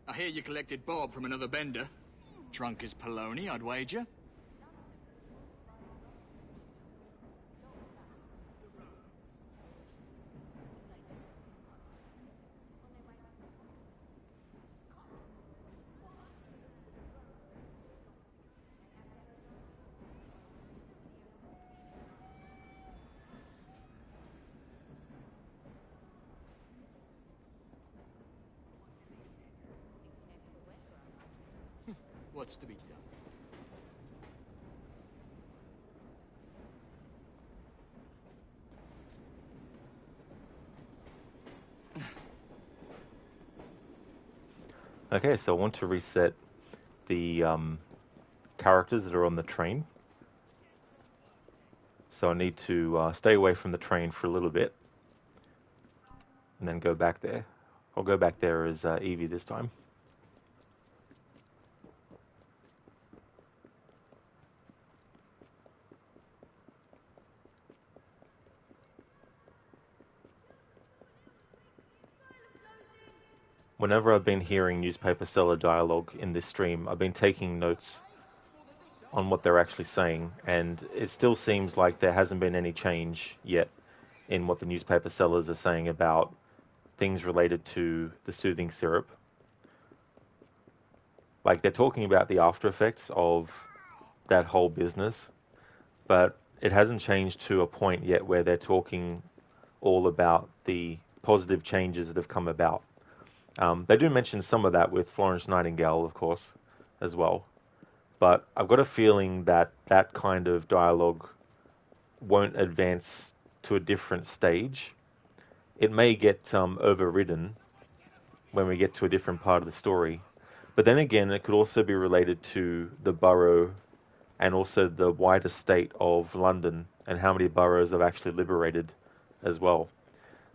I hear you collected Bob from another bender. Drunk as Polony, I'd wager. What's to be done? Okay, so I want to reset the characters that are on the train. So I need to stay away from the train for a little bit and then go back there. I'll go back there as Evie this time. Whenever I've been hearing newspaper seller dialogue in this stream, I've been taking notes on what they're actually saying, and it still seems like there hasn't been any change yet in what the newspaper sellers are saying about things related to the soothing syrup. Like, they're talking about the after effects of that whole business, but it hasn't changed to a point yet where they're talking all about the positive changes that have come about. They do mention some of that with Florence Nightingale, of course, as well. But I've got a feeling that that kind of dialogue won't advance to a different stage. It may get overridden when we get to a different part of the story. But then again, it could also be related to the borough and also the wider state of London and how many boroughs have actually liberated as well.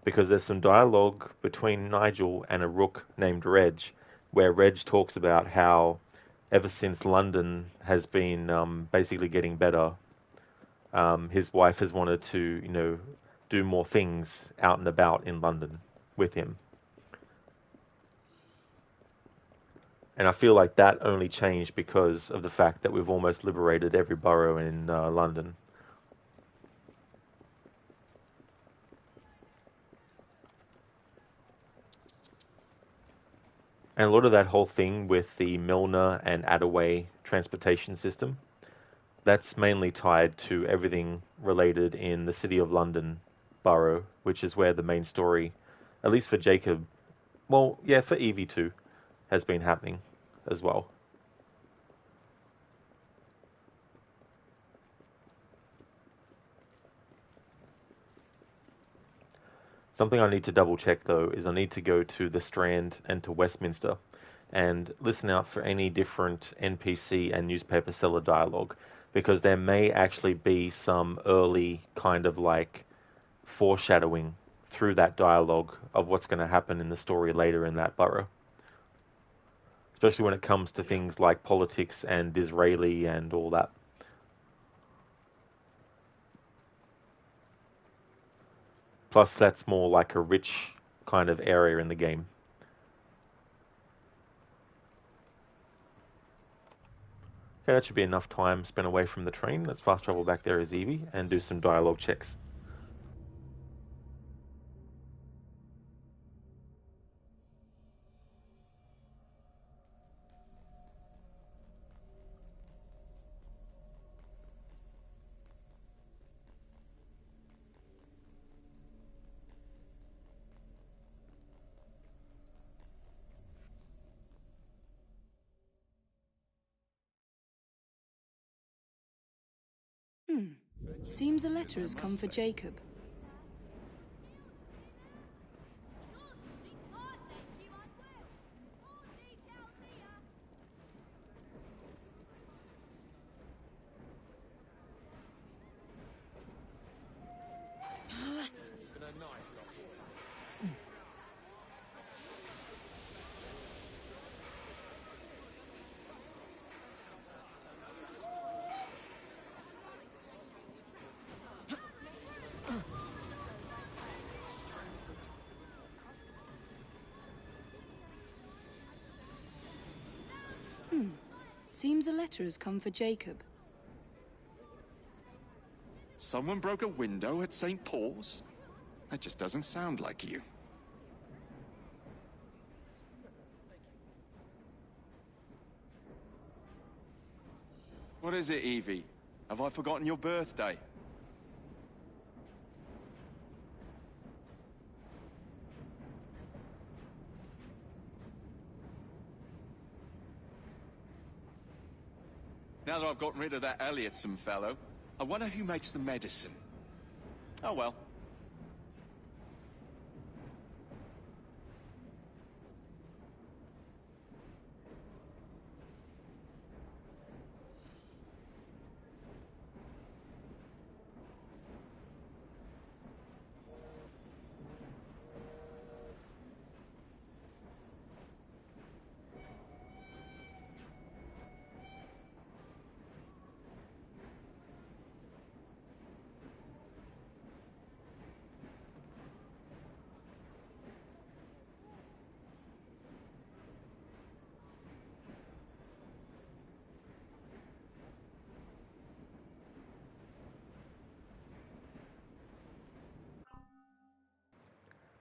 Because there's some dialogue between Nigel and a rook named Reg, where Reg talks about how ever since London has been basically getting better, his wife has wanted to, do more things out and about in London with him. And I feel like that only changed because of the fact that we've almost liberated every borough in London. And a lot of that whole thing with the Milner and Attaway transportation system, that's mainly tied to everything related in the City of London borough, which is where the main story, at least for Jacob, well, yeah, for Evie too, has been happening as well. Something I need to double check though is I need to go to the Strand and to Westminster and listen out for any different NPC and newspaper seller dialogue, because there may actually be some early kind of like foreshadowing through that dialogue of what's going to happen in the story later in that borough. Especially when it comes to things like politics and Disraeli and all that. Plus, that's more like a rich kind of area in the game. Okay, that should be enough time spent away from the train. Let's fast travel back there as Evie and do some dialogue checks. Seems a letter has come for Jacob. Seems a letter has come for Jacob. Someone broke a window at St. Paul's? That just doesn't sound like you. What is it, Evie? Have I forgotten your birthday? Now that I've gotten rid of that Elliotson fellow, I wonder who makes the medicine. Oh well.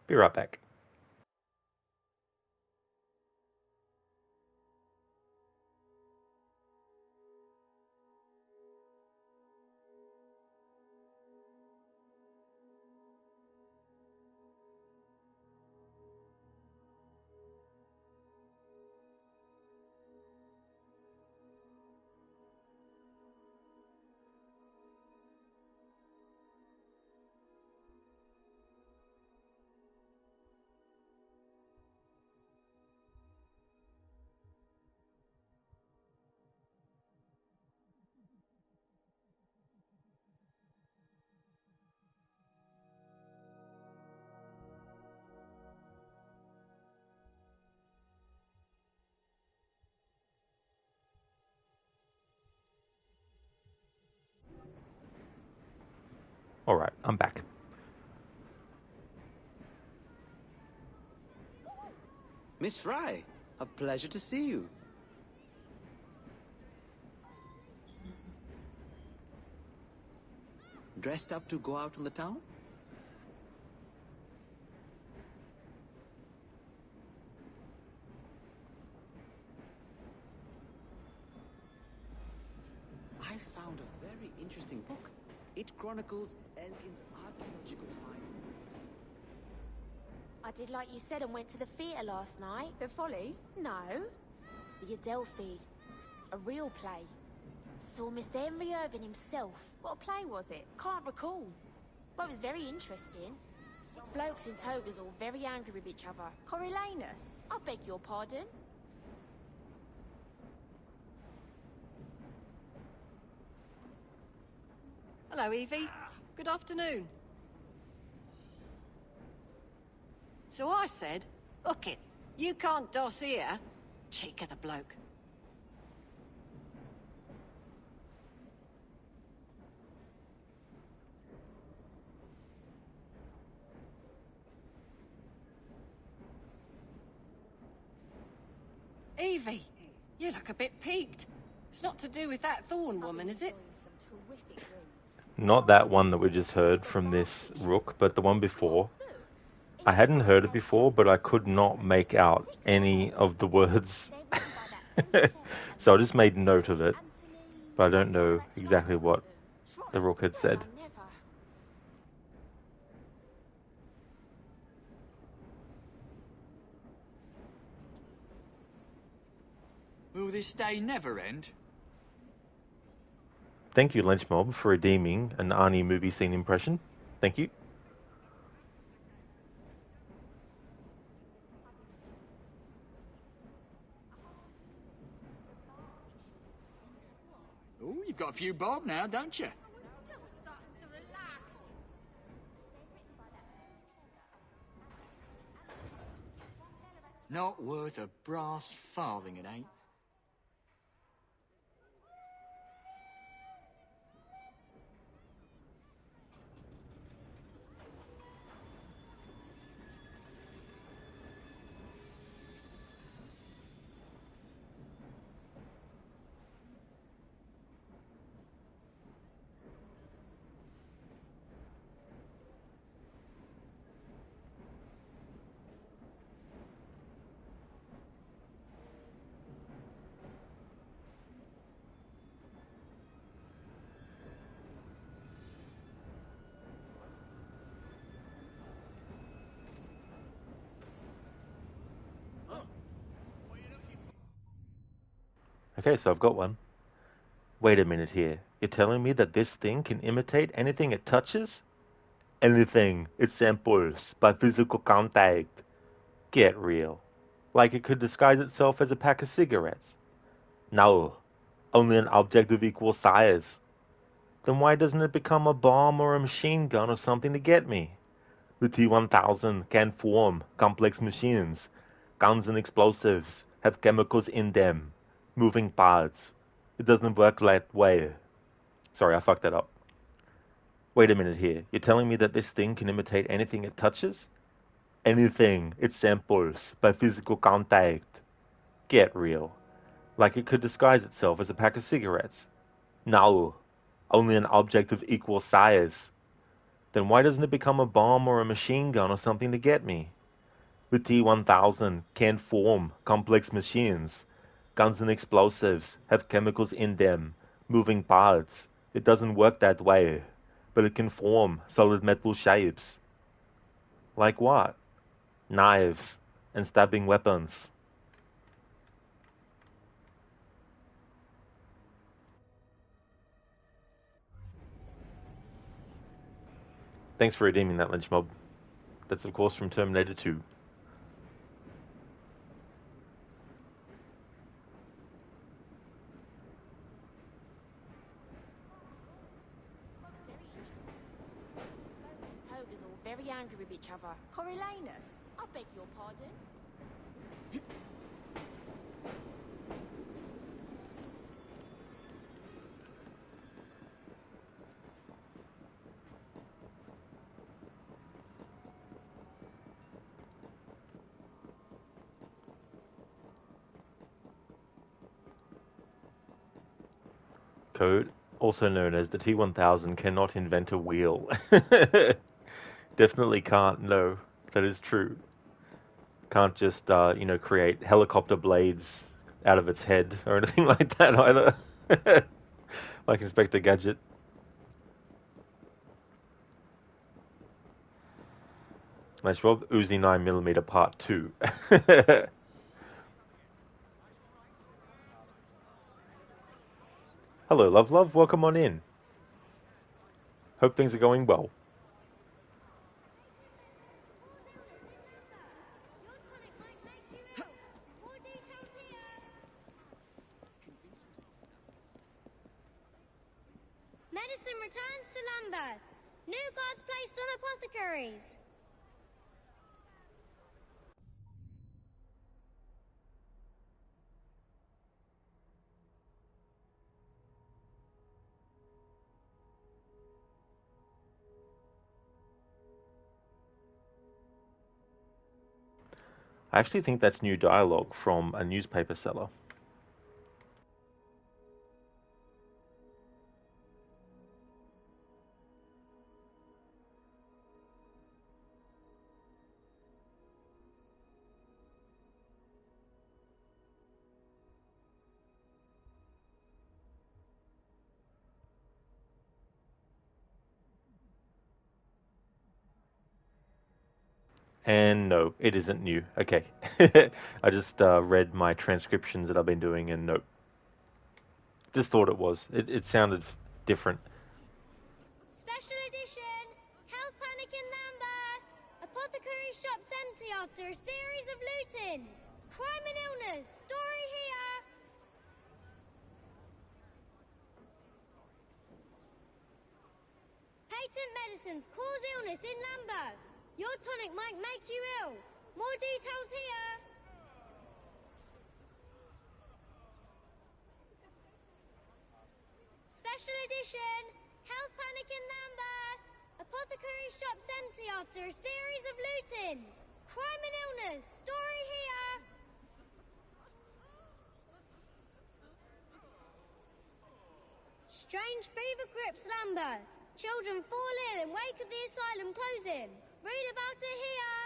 Be right back. Alright, I'm back. Miss Fry, a pleasure to see you. Dressed up to go out on the town? I found a very interesting book. It chronicles Elgin's archaeological finds. I did like you said and went to the theatre last night. The Follies? No. The Adelphi. A real play. Saw Mr. Henry Irving himself. What play was it? Can't recall. Well, it was very interesting. Blokes in togas all very angry with each other. Coriolanus? I beg your pardon? Hello, Evie. Good afternoon. So I said, "Hook it. You can't doss here." Cheek of the bloke. Evie, you look a bit peaked. It's not to do with that Thorn woman, is it? Not that one that we just heard from this rook, but the one before. I hadn't heard it before, but I could not make out any of the words. So I just made note of it, but I don't know exactly what the rook had said. Will this day never end? Thank you, Lynchmob, for redeeming an Arnie movie scene impression. Thank you. Oh, you've got a few bob now, don't you? Not worth a brass farthing, it ain't. Okay, so I've got one. Wait a minute here. You're telling me that this thing can imitate anything it touches? Anything it samples by physical contact. Get real. Like it could disguise itself as a pack of cigarettes? No. Only an object of equal size. Then why doesn't it become a bomb or a machine gun or something to get me? The T-1000 can form complex machines. Guns and explosives have chemicals in them. Moving parts. It doesn't work that way. Sorry, I fucked that up. Wait a minute here. You're telling me that this thing can imitate anything it touches? Anything it samples by physical contact. Get real. Like it could disguise itself as a pack of cigarettes? No. Only an object of equal size. Then why doesn't it become a bomb or a machine gun or something to get me? The T-1000 can form complex machines. Guns and explosives have chemicals in them. Moving parts. It doesn't work that way. But it can form solid metal shapes. Like what? Knives and stabbing weapons. Thanks for redeeming that, Lynch Mob. That's of course from Terminator 2. Toga's all very angry with each other. Coriolanus, I beg your pardon. Code, also known as the T-1000, cannot invent a wheel. Definitely can't, no. That is true. Can't just, create helicopter blades out of its head or anything like that either. Like Inspector Gadget. Nice Rob, Uzi 9mm Part 2. Hello, love, welcome on in. Hope things are going well. Medicine returns to Lambeth. New guards placed on apothecaries. I actually think that's new dialogue from a newspaper seller. And no, it isn't new. Okay. I just read my transcriptions that I've been doing, and no. Just thought it was. It sounded different. Special edition! Health panic in Lambeth! Apothecary shops empty after a series of lootings. Crime and illness. Story here. Patent medicines cause illness in Lambeth. Your tonic might make you ill. More details here. Special edition. Health panic in Lambeth. Apothecary shops empty after a series of lootings. Crime and illness. Story here. Strange fever grips Lambeth. Children fall ill in wake of the asylum closing. Read about it here.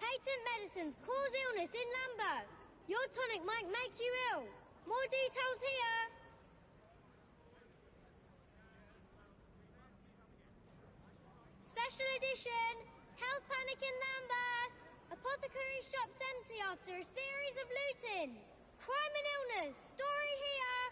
Patent medicines cause illness in Lambeth. Your tonic might make you ill. More details here. Special edition. Health panic in Lambeth. Apothecary shop's empty after a series of loot-ins. Crime and illness. Story here.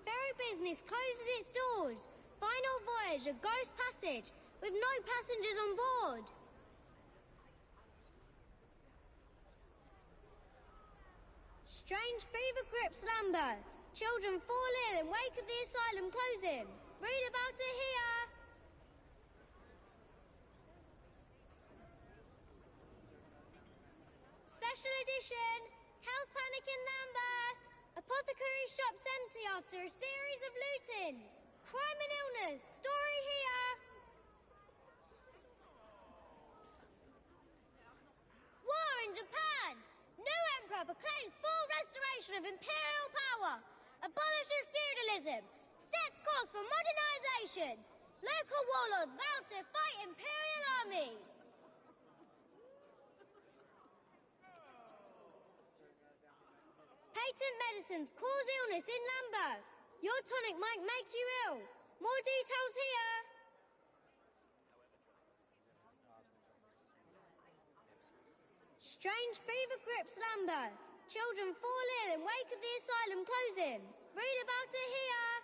Ferry business closes its doors. Final voyage, a ghost passage, with no passengers on board. Strange fever grips Lambeth. Children fall ill in wake of the asylum closing. Read about it here. Special edition. Health panic in Lambeth. Apothecary shop's empty after a series of loot-ins. Crime and illness. Story here. War in Japan. New emperor proclaims full restoration of imperial power. Abolishes feudalism. Sets course for modernization. Local warlords vow to fight imperial army. Patent medicines cause illness in Lambeth. Your tonic might make you ill. More details here. Strange fever grips Lambeth. Children fall ill in wake of the asylum closing. Read about it here.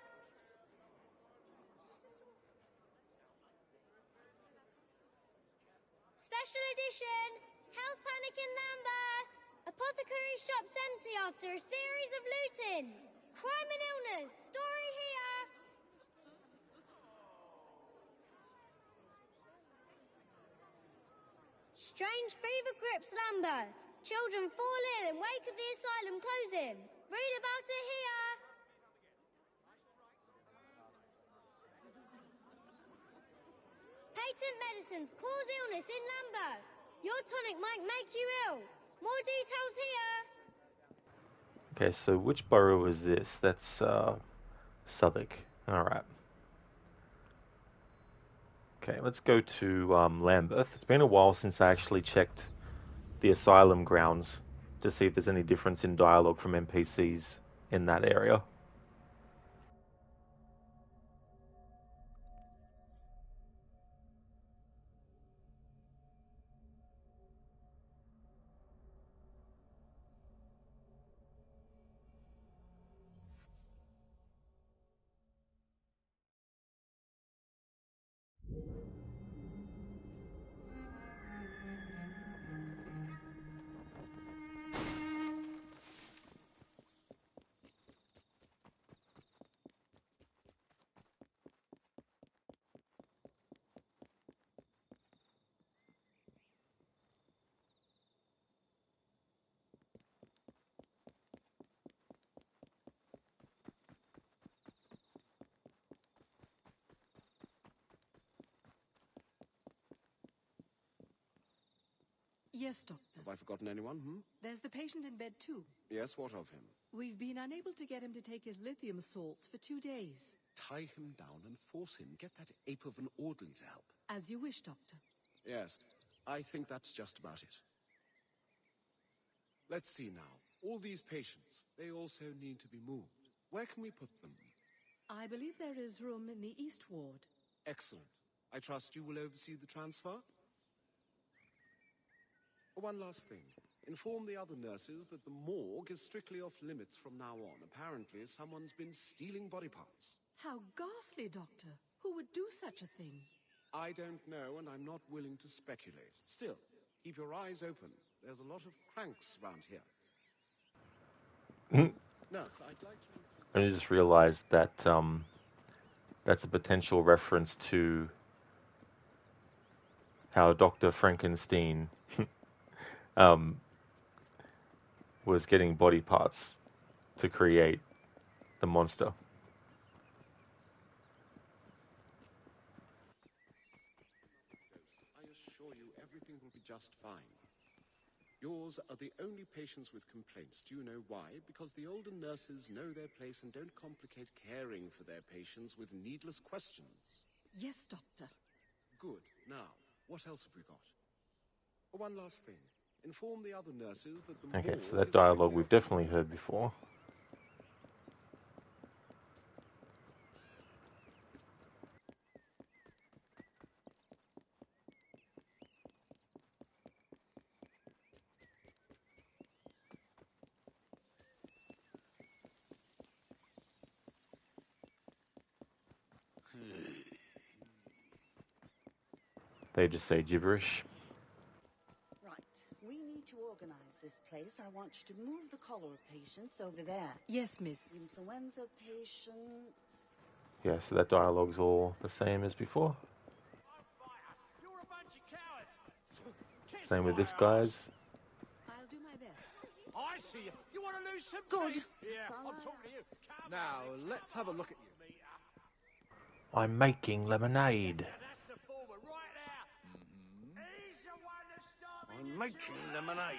Special edition. Health panic in Lambeth. Apothecary shop's empty after a series of loot-ins. Crime and illness. Story here. Strange fever grips Lambeth. Children fall ill in wake of the asylum closing. Read about it here. Patent medicines cause illness in Lambeth. Your tonic might make you ill. More details here. Okay, so which borough is this? That's Southwark. Alright. Okay, let's go to Lambeth. It's been a while since I actually checked the asylum grounds to see if there's any difference in dialogue from NPCs in that area. Yes, Doctor. Have I forgotten anyone, There's the patient in bed too. Yes, what of him? We've been unable to get him to take his lithium salts for 2 days. Tie him down and force him. Get that ape of an orderly to help. As you wish, Doctor. Yes, I think that's just about it. Let's see now. All these patients, they also need to be moved. Where can we put them? I believe there is room in the East Ward. Excellent. I trust you will oversee the transfer? One last thing. Inform the other nurses that the morgue is strictly off limits from now on. Apparently, someone's been stealing body parts. How ghastly, Doctor. Who would do such a thing? I don't know, and I'm not willing to speculate. Still, keep your eyes open. There's a lot of cranks around here. Nurse, I'd like to... I just realized that that's a potential reference to how Dr. Frankenstein was getting body parts to create the monster. I assure you, everything will be just fine. Yours are the only patients with complaints. Do you know why? Because the older nurses know their place and don't complicate caring for their patients with needless questions. Yes, Doctor. Good. Now, what else have we got? One last thing. Inform the other nurses that the Okay, so that dialogue we've definitely heard before. They just say gibberish. Right. We need to organize this place. I want you to move the cholera patients over there. Yes, miss. Influenza patients. Yeah, so that dialogue's all the same as before. Same with this guy's. I'll do my best. I see you. You want to lose some Good. teeth? Yeah, I'm talking to you. Now, let's have a look at you. I'm making lemonade. That's the former right there. He's the one that started. I'm making lemonade.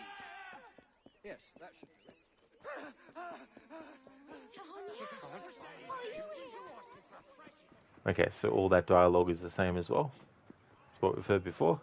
Yes, that should do it. Okay, so all that dialogue is the same as well. That's what we've heard before.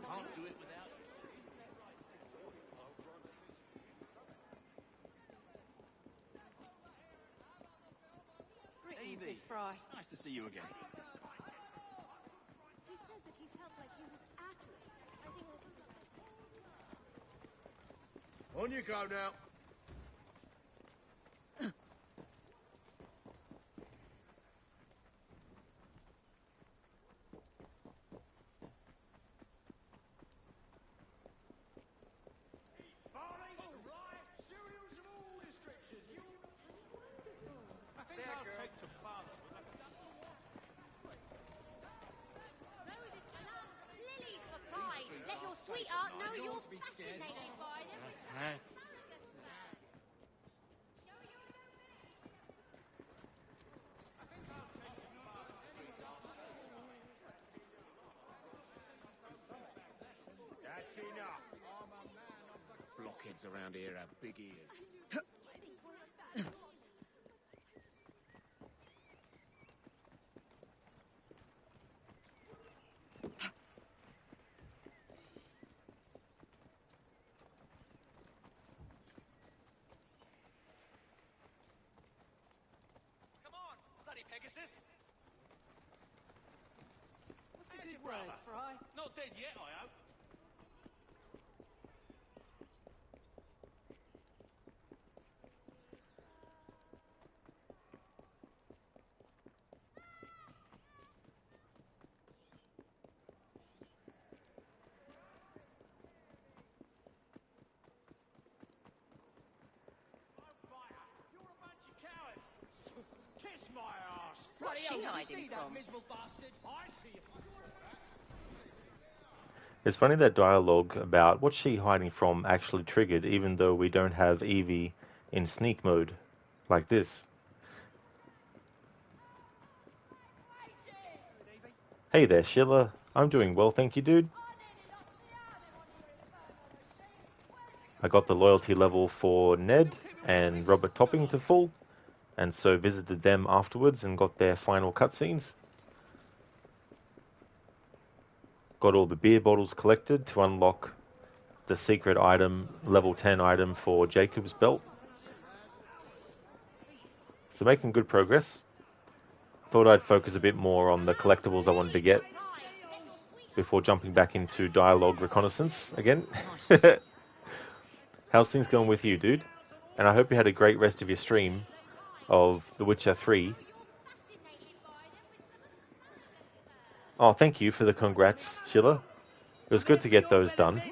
Can't do it without. Evie, Miss Fry. Nice to see you again. He said that he felt like he was Atlas. I think it was... On you go now. Lilies for pride. Let your sweetheart know you're fascinated by them. That's enough. Blockheads around here have big ears. Come on, bloody Pegasus. What's a good word, Fry? Not dead yet, I hope. Kiss my ass. What's she hiding See that from? miserable bastard? I see you. It's funny that dialogue about what's she hiding from actually triggered, even though we don't have Evie in sneak mode like this. Hey there, Sheila. I'm doing well, thank you, dude. I got the loyalty level for Ned and Robert Topping to full, and so visited them afterwards and got their final cutscenes. Got all the beer bottles collected to unlock the secret item, level 10 item for Jacob's belt. So making good progress. Thought I'd focus a bit more on the collectibles I wanted to get before jumping back into dialogue reconnaissance again. How's things going with you, dude? And I hope you had a great rest of your stream. of The Witcher 3. Oh, thank you for the congrats, Sheila. It was good to get those done,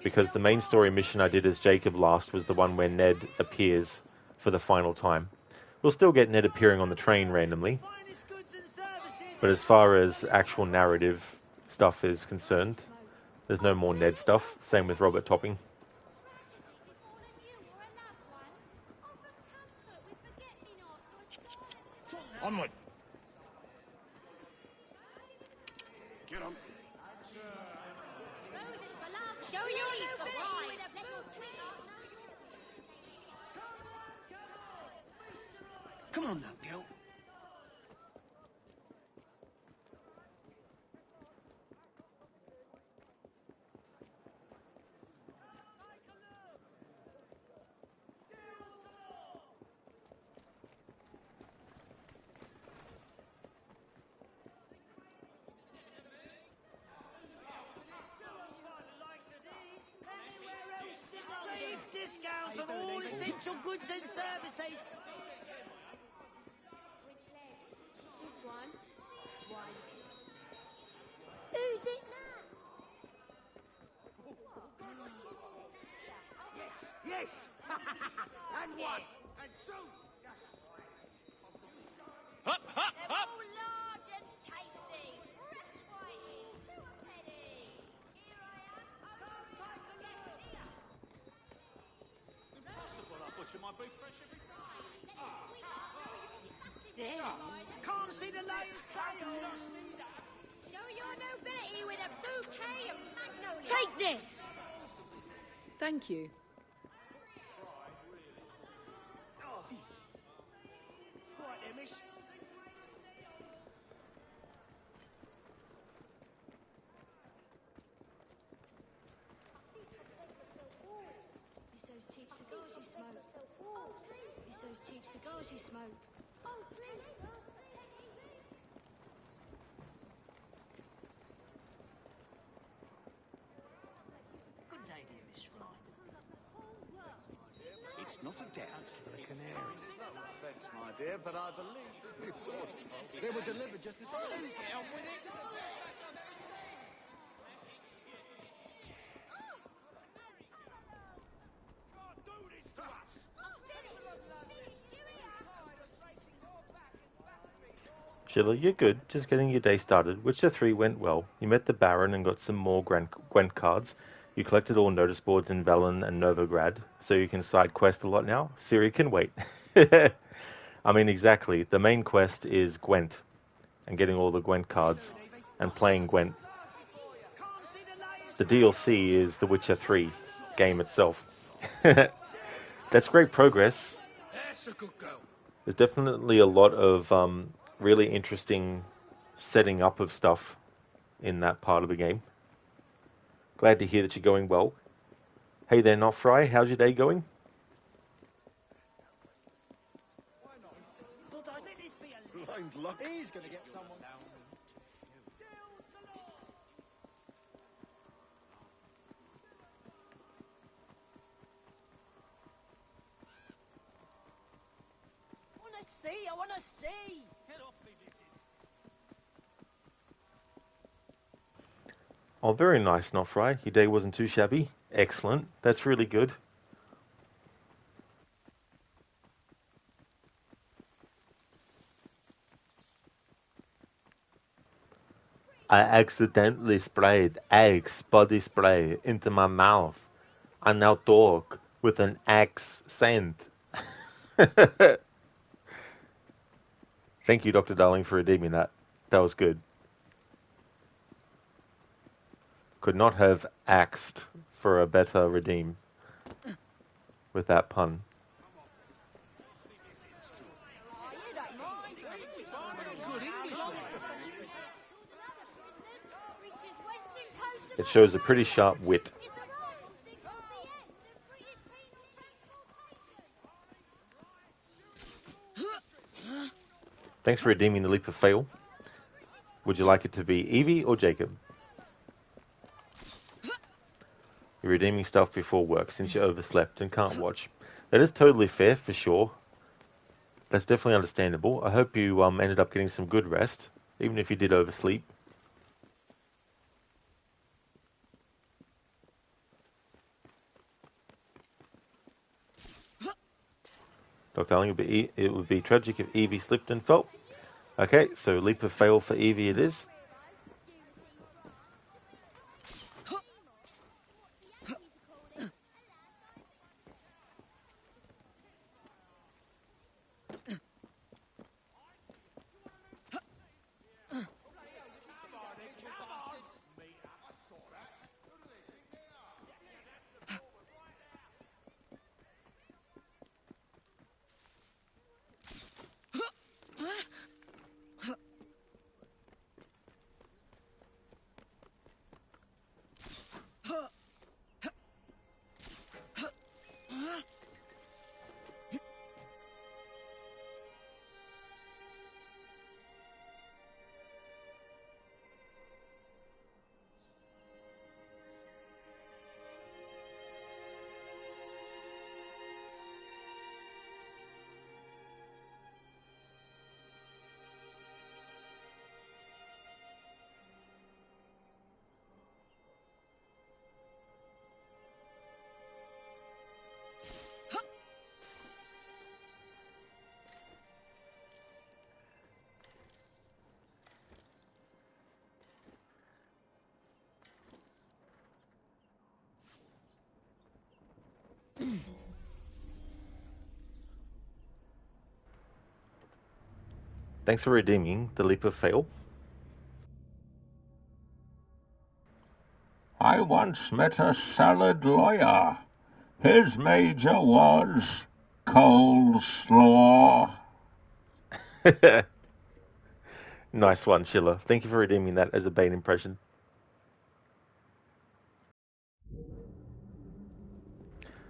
because the main story mission I did as Jacob last was the one where Ned appears for the final time. We'll still get Ned appearing on the train randomly, but as far as actual narrative stuff is concerned, there's no more Ned stuff. Same with Robert Topping. Onward. Get on. Show your knees for wine. Come on now, girl. Discounts on all essential goods and services. This one. Who's it now? Yes. And one. And two. Up, up, up. They're all large and tasty. Fresh whiting. 2 a penny. Here I am. Impossible. I butcher my beef fresh every day. Can't see the latest sales. Show your nobility with a bouquet of magnolias. Take this. Thank you. Right there, miss. It's those cheap cigars you smoke. It's those cheap cigars you smoke. Oh, please. Good day, dear Miss Fry. It's not a death for the canary. Thanks, my dear, but I believe it's they were delivered just as they Get on with it. Sheila, you're good. Just getting your day started. Witcher 3 went well. You met the Baron and got some more Gwent cards. You collected all notice boards in Velen and Novigrad, so you can side quest a lot now. Ciri can wait. I mean, exactly. The main quest is Gwent, and getting all the Gwent cards, and playing Gwent. The DLC is The Witcher 3 game itself. That's great progress. That's a good girl. There's definitely a lot of really interesting setting up of stuff in that part of the game. Glad to hear that you're going well. Hey there, Not Fry. How's your day going? But I let this be a blind luck. He's gonna get someone. I wanna see! Head off me, missus. Oh, very nice, Not Fry. Your day wasn't too shabby. Excellent. That's really good. I accidentally sprayed Axe body spray into my mouth. I now talk with an Axe scent. Thank you, Dr. Darling, for redeeming that. That was good. Could not have axed for a better redeem with that pun. It shows a pretty sharp wit. Thanks for redeeming the leap of fail. Would you like it to be Evie or Jacob? You're redeeming stuff before work since you overslept and can't watch. That is totally fair, for sure. That's definitely understandable. I hope you ended up getting some good rest, even if you did oversleep. Dr. Alling, it would be tragic if Evie slipped and fell. Okay, so leap of fail for Evie it is. Thanks for redeeming the leap of fail. I once met a salad lawyer. His major was coleslaw. Nice one, Schiller. Thank you for redeeming that as a Bane impression.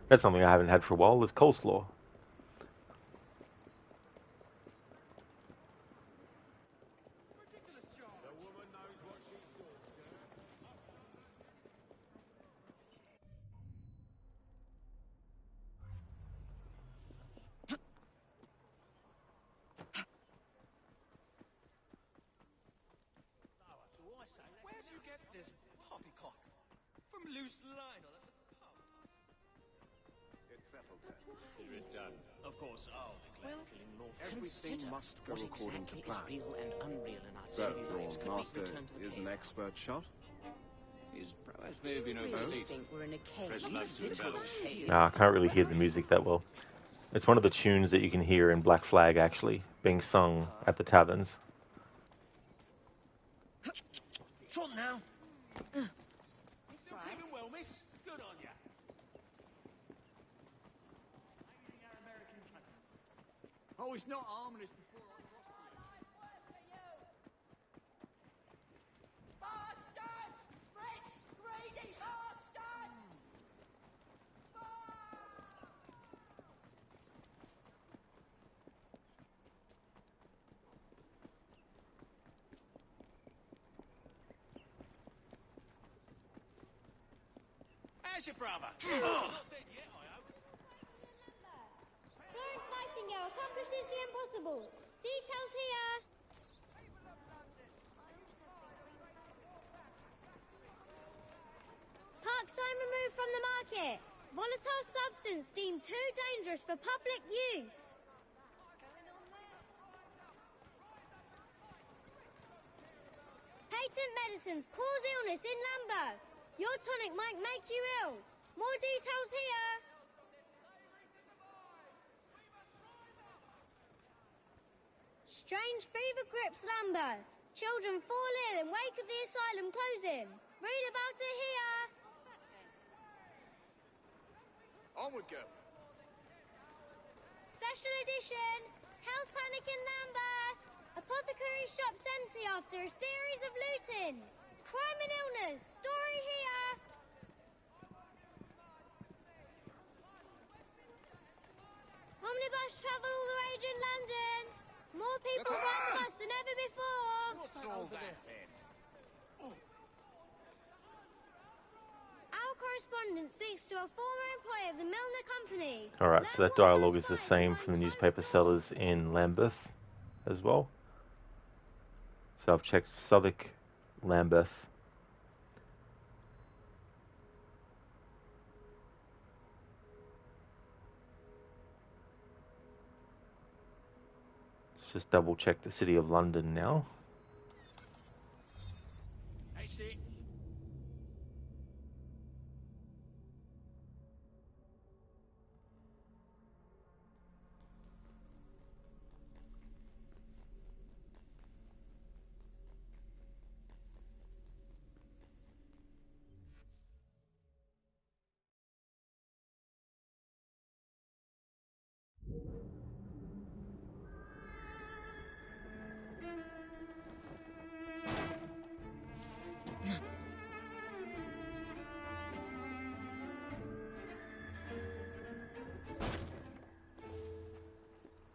That's something I haven't had for a while, is coleslaw. Where do you get this poppycock? From loose line or the pub? It's settled then. Consider it done. Of course, I'll declare killing lawful. Everything must go according to plan. Is real and unreal in our So, daily lives. your Could we master return to the is cave? an expert shot? His prowess may have been overstated. think we're in a cave. Press loves to embellish. I can't really hear the music that well. It's one of the tunes that you can hear in Black Flag, actually, being sung at the taverns. Trot now. Still keeping well, miss. Good on ya. Oh, it's not harmless before I Bastards! Rich, greedy bastards! How's your brother? Florence Nightingale accomplishes the impossible. Details here. Park sign removed from the market. Volatile substance deemed too dangerous for public use. Patent medicines cause illness in Lambeth. Your tonic might make you ill. More details here. Strange fever grips Lambeth. Children fall ill in wake of the asylum closing. Read about it here. Onward, girl. Special edition. Health panic in Lambeth. Apothecary shops empty after a series of lootings. Crime and illness. Story here. Omnibus travel all the rage in London. More people ride the bus than ever before. What's all that then? Our correspondent speaks to a former employee way of the Milner Company. Alright, so that dialogue is the same from the newspaper sellers in Lambeth as well. So I've checked Southwark, Lambeth. Let's just double check the City of London now. That's it.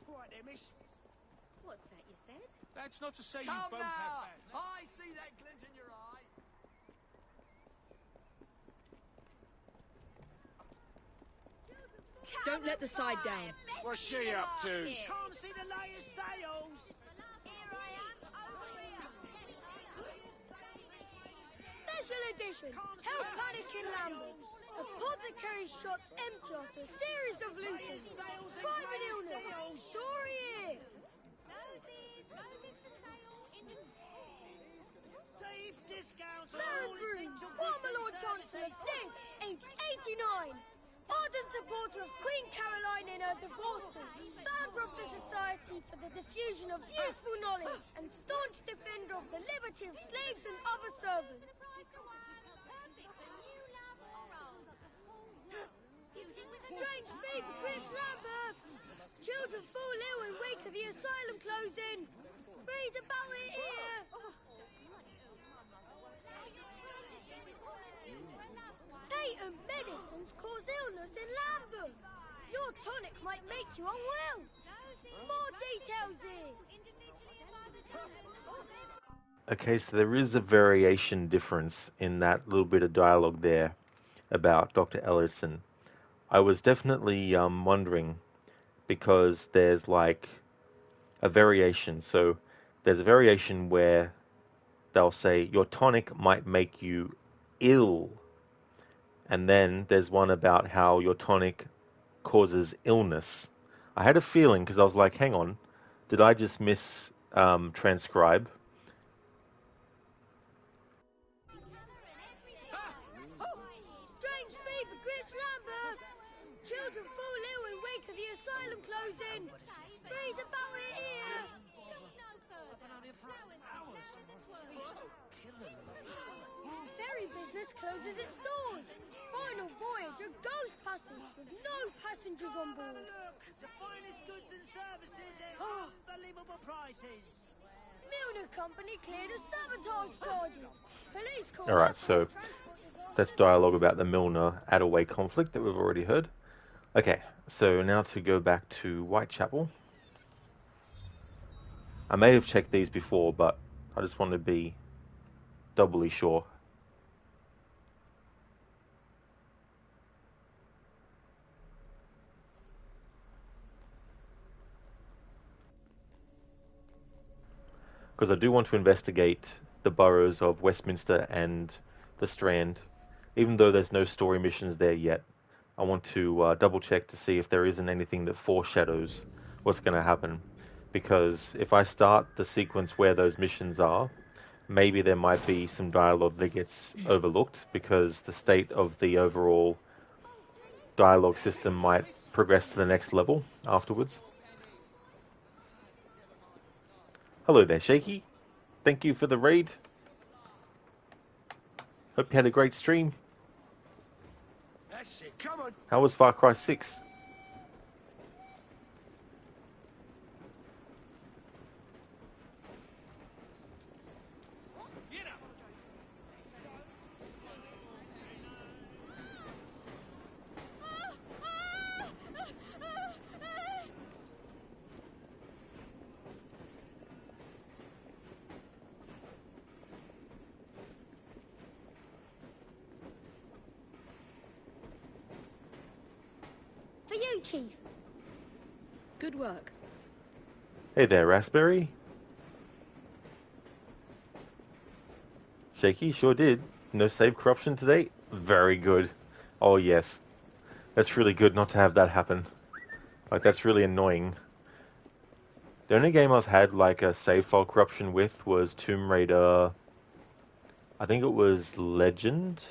Right there, miss. What's that you said? That's not to say you Come both now! have bad. I see that glint in your eye. Don't let the side down. What's she up to? Can't see the latest sales. Special edition. Help Panic in Lambeth. Apothecary shops empty after a series of looters. Private illness. Story here. Deep discounts on Baron all Broom, essential former goods Lord and Chancellor, services. dead, aged 89. Ardent supporter of Queen Caroline in her divorce suit. Founder of the Society for the Diffusion of Useful Knowledge. And staunch defender of the liberty of slaves and other servants. Strange fever grips Lambeth. Children fall ill in wake of the asylum closing. Read about it here. Patent medicines cause illness in Lambeth. Your tonic might make you unwell. More details here. Okay, so there is a variation difference in that little bit of dialogue there about Dr. Ellison. I was definitely wondering because there's like a variation. So there's a variation where they'll say your tonic might make you ill. And then there's one about how your tonic causes illness. I had a feeling because I was like, hang on, did I just miss transcribe? Strange fever grips Lambeth. Children fall ill in wake of the asylum closing. Read about it here. Ferry business closes its doors. Final voyage, a ghost passage with no passengers on board. The finest goods and services at unbelievable prices. Milner Company cleared of sabotage charges. Police call. Alright, so that's dialogue about the Milner-Attaway conflict that we've already heard. Okay, so now to go back to Whitechapel. I may have checked these before, but I just want to be doubly sure. Because I do want to investigate the boroughs of Westminster and the Strand. Even though there's no story missions there yet, I want to double check to see if there isn't anything that foreshadows what's going to happen. Because if I start the sequence where those missions are, maybe there might be some dialogue that gets overlooked because the state of the overall dialogue system might progress to the next level afterwards. Hello there, Shaky. Thank you for the raid. Hope you had a great stream. That's it, come on. How was Far Cry 6? you, Chief. Good work. Hey there, Raspberry. Shaky, sure did. No save corruption today? Very good. Oh yes. That's really good not to have that happen. Like, that's really annoying. The only game I've had, like, a save file corruption with was Tomb Raider... I think it was Legend?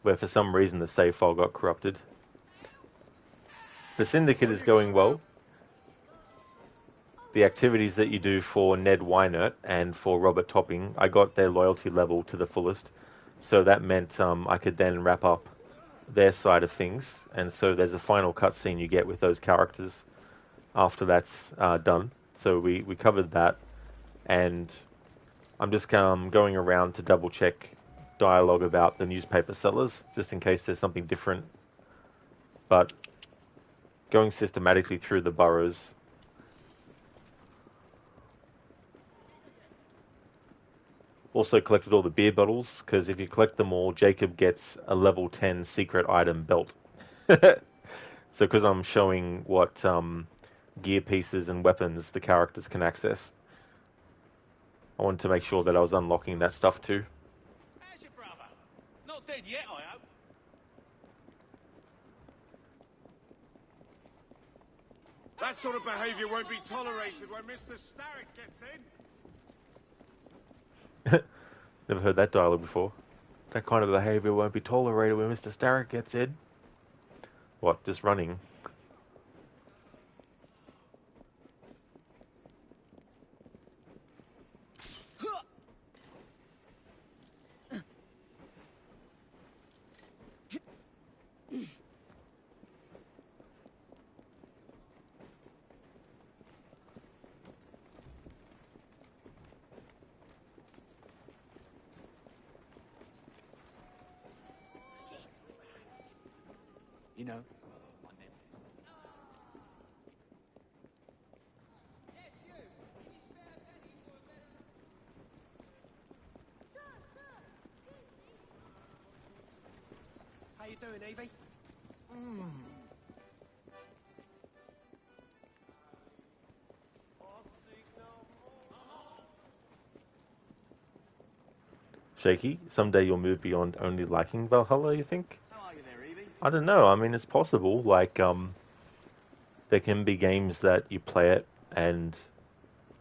Where for some reason the save file got corrupted. The Syndicate is going well. The activities that you do for Ned Weinert and for Robert Topping, I got their loyalty level to the fullest. So that meant I could then wrap up their side of things. And so there's a final cutscene you get with those characters after that's done. So we covered that. And I'm just going around to double check dialogue about the newspaper sellers, just in case there's something different. But going systematically through the boroughs. Also collected all the beer bottles, because if you collect them all, Jacob gets a level 10 secret item belt. So because I'm showing what gear pieces and weapons the characters can access, I wanted to make sure that I was unlocking that stuff too. How's your brother? Not dead yet, I hope. That sort of behaviour won't be tolerated when Mr. Starrick gets in. Never heard that dialogue before. That kind of behaviour won't be tolerated when Mr. Starrick gets in. What, just running? You know, How you doing, Evie? Shaky, someday you'll move beyond only liking Valhalla, you think? I don't know. I mean, it's possible. Like, there can be games that you play it and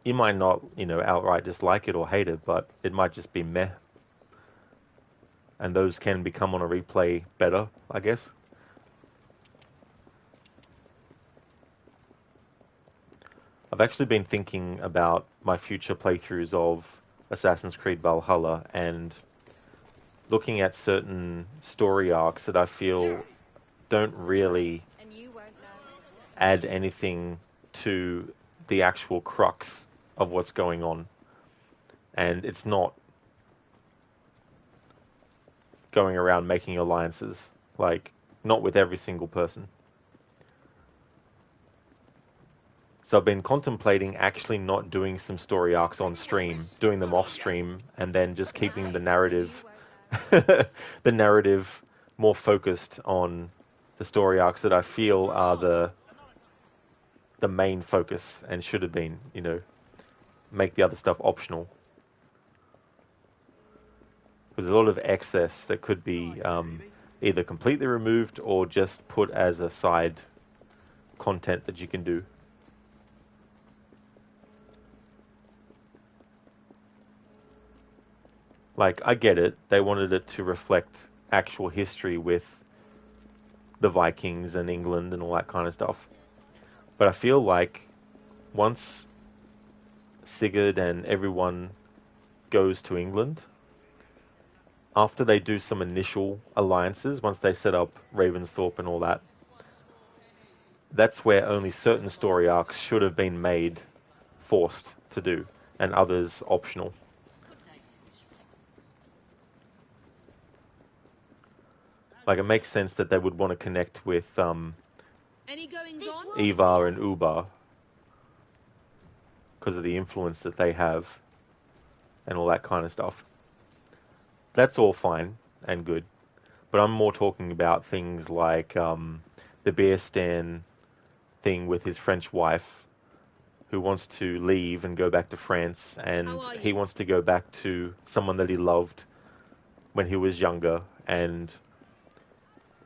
you might not, outright dislike it or hate it, but it might just be meh. And those can become on a replay better, I guess. I've actually been thinking about my future playthroughs of Assassin's Creed Valhalla and looking at certain story arcs that I feel don't really add anything to the actual crux of what's going on. And it's not going around making alliances, like, not with every single person. So I've been contemplating actually not doing some story arcs on stream, doing them off stream, and then just keeping the narrative the narrative more focused on the story arcs that I feel are the main focus and should have been, make the other stuff optional. Because there's a lot of excess that could be either completely removed or just put as a side content that you can do. Like, I get it. They wanted it to reflect actual history with the Vikings and England and all that kind of stuff. But I feel like once Sigurd and everyone goes to England, after they do some initial alliances, once they set up Ravensthorpe and all that, that's where only certain story arcs should have been made forced to do, and others optional. Like, it makes sense that they would want to connect with Any goings on? Ivar and Ubar because of the influence that they have and all that kind of stuff. That's all fine and good. But I'm more talking about things like the beer stand thing with his French wife, who wants to leave and go back to France, and he wants to go back to someone that he loved when he was younger. And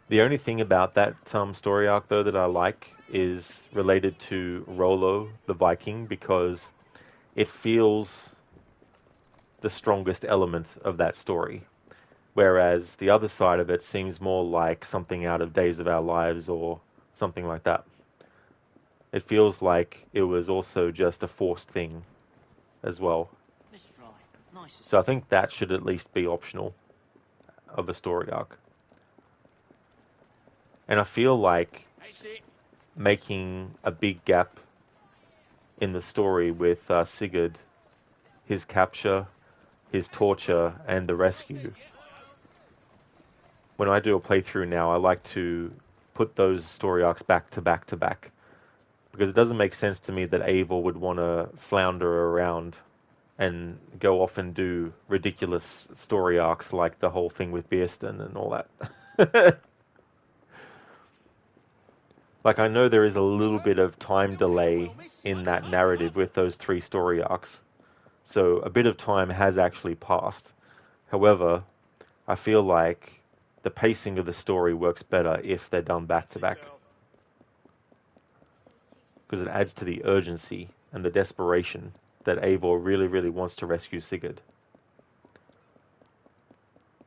the only thing about that story arc, though, that I like is related to Rollo the Viking, because it feels the strongest element of that story. Whereas the other side of it seems more like something out of Days of Our Lives or something like that. It feels like it was also just a forced thing as well. So I think that should at least be optional of a story arc. And I feel like making a big gap in the story with Sigurd, his capture, his torture, and the rescue. When I do a playthrough now, I like to put those story arcs back to back to back. Because it doesn't make sense to me that Eivor would want to flounder around and go off and do ridiculous story arcs like the whole thing with Biersten and all that. Like, I know there is a little bit of time delay in that narrative with those 3 story arcs. So a bit of time has actually passed. However, I feel like the pacing of the story works better if they're done back to back. Because it adds to the urgency and the desperation that Eivor really, really wants to rescue Sigurd.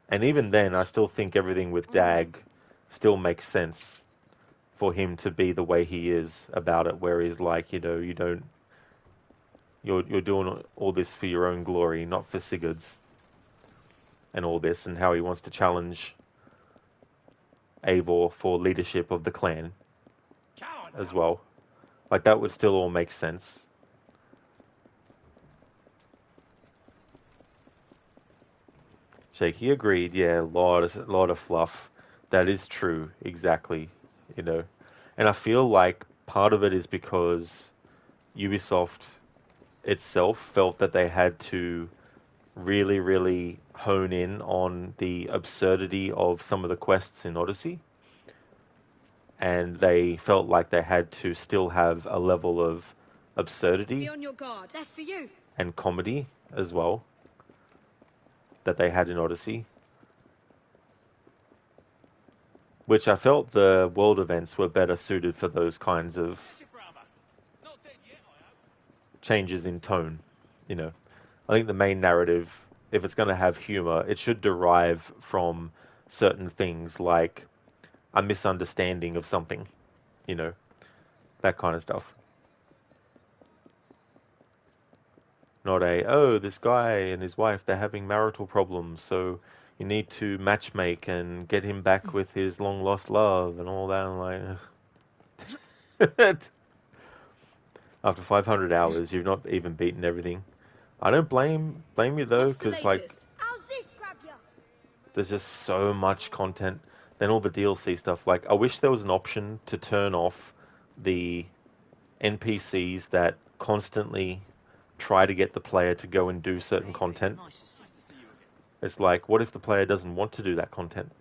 And even then, I still think everything with Dag still makes sense for him to be the way he is about it, where he's like, you're doing all this for your own glory, not for Sigurd's, and all this, and how he wants to challenge Eivor for leadership of the clan as well. Like, that would still all make sense. Shaky agreed. Yeah, a lot of fluff. That is true, exactly. And I feel like part of it is because Ubisoft itself felt that they had to really, really hone in on the absurdity of some of the quests in Odyssey. And they felt like they had to still have a level of absurdity Be on your guard. That's for you. and comedy as well that they had in Odyssey. Which I felt the world events were better suited for those kinds of changes in tone. I think the main narrative, if it's going to have humor, it should derive from certain things like a misunderstanding of something, that kind of stuff. Not this guy and his wife, they're having marital problems, so you need to matchmake and get him back with his long-lost love and all that. I'm like, after 500 hours, you've not even beaten everything. I don't blame you, though, because, like, there's just so much content. Then all the DLC stuff. Like, I wish there was an option to turn off the NPCs that constantly try to get the player to go and do certain content. It's like, what if the player doesn't want to do that content?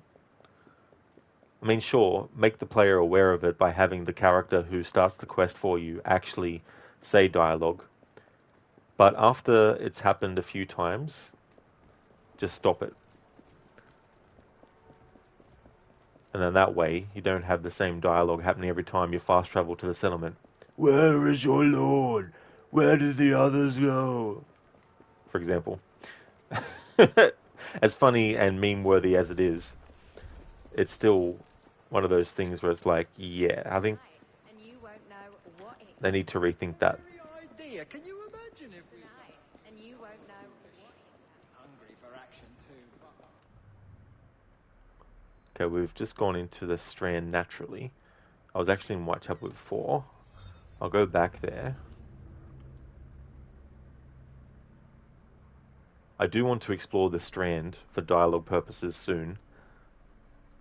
I mean, sure, make the player aware of it by having the character who starts the quest for you actually say dialogue. But after it's happened a few times, just stop it. And then that way, you don't have the same dialogue happening every time you fast travel to the settlement. Where is your lord? Where did the others go? For example. As funny and meme-worthy as it is, it's still one of those things where it's like, yeah, I think they need to rethink that. Can you imagine if we... And you won't know. Hungry for action too. Okay, we've just gone into the Strand naturally. I was actually in Whitechapel before. I'll go back there. I do want to explore the Strand for dialogue purposes soon.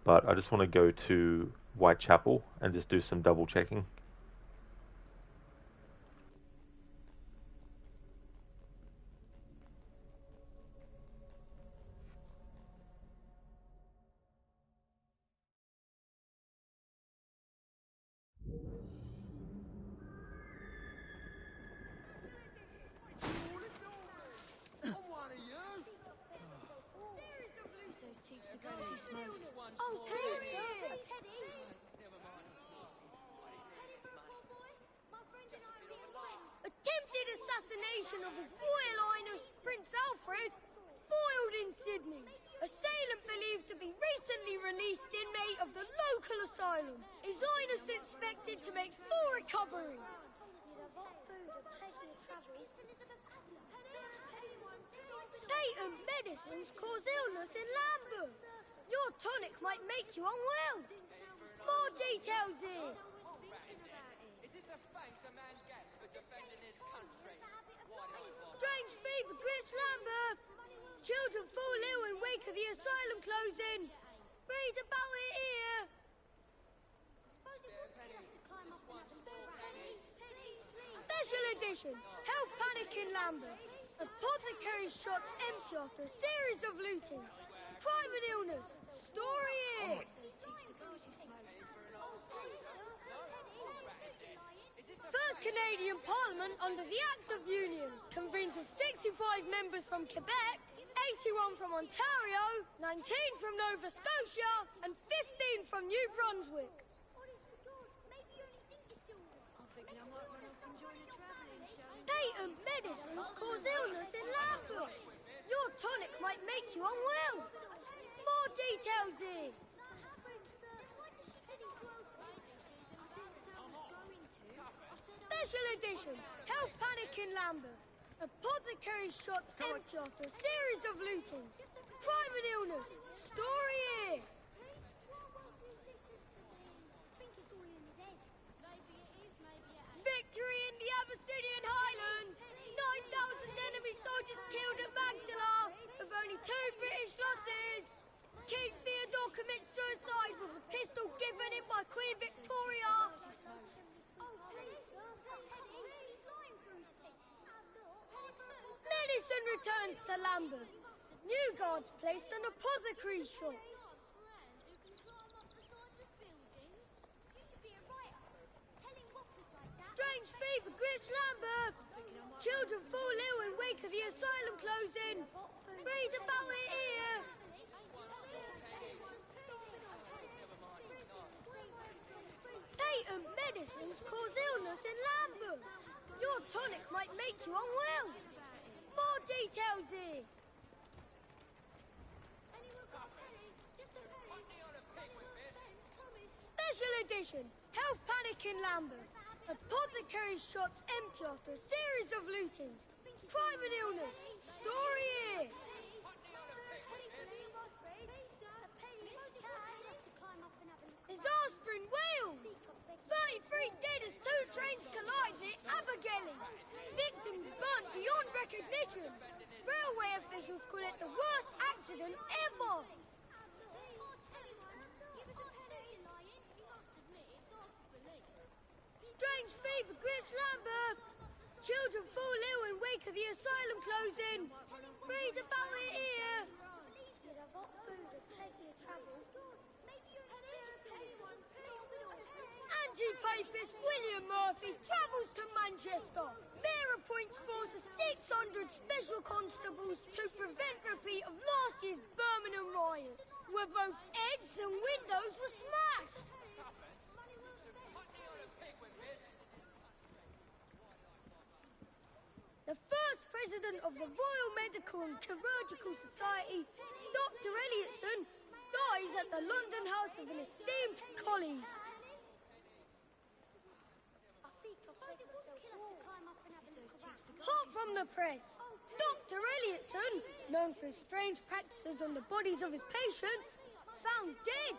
But I just want to go to Whitechapel and just do some double checking. Oh, Teddy! Attempted assassination of His Royal Highness Prince Alfred, foiled in Sydney. Assailant believed to be recently released inmate of the local asylum. His Highness expected to make full recovery. Patent medicines cause illness in Lambeth. Your tonic might make you unwell. More details here. Is this a thanks a man gets for defending his country? Strange fever grips Lambeth. Children fall ill in wake of the asylum closing. Read about it here. Special edition. Health panic in Lambeth. Apothecary shops empty after a series of lootings. Crime and illness. Story here. First Canadian Parliament under the Act of Union convenes with 65 members from Quebec, 81 from Ontario, 19 from Nova Scotia, and 15 from New Brunswick. Patent medicines cause illness in Lambeth. Your tonic might make you unwell. More details here. Special edition. Health panic in Lambeth. Apothecary shops empty after a series of lootings. Crime and illness. Story here. Victory in the Abyssinian Highlands. 9,000 enemy soldiers killed at Magdala, with only 2 British losses. King Theodore commits suicide with a pistol given him by Queen Victoria. Medicine returns to Lambeth. New guards placed on apothecary shops. Strange fever grips Lambeth. Children fall ill in wake of the asylum closing. Read about it here. Patent medicines cause illness in Lambeth. Your tonic might make you unwell. More details here. Special edition. Health panic in Lambeth. Apothecary shops empty after a series of lootings. Crime and illness. Story here. Disaster in Wales. 33 dead as 2 trains collide near Abergele. Victims burnt beyond recognition. Railway officials call it the worst accident ever. Strange fever grips Lambeth. Children fall ill in wake of the asylum closing. Read about it here. Anti-papist William Murphy travels to Manchester. Mayor appoints force of 600 special constables to prevent repeat of last year's Birmingham riots, where both eggs and windows were smashed. The first president of the Royal Medical and Chirurgical Society, Dr. Elliotson, dies at the London house of an esteemed colleague. Hot from the press, Dr. Elliotson, known for his strange practices on the bodies of his patients, found dead.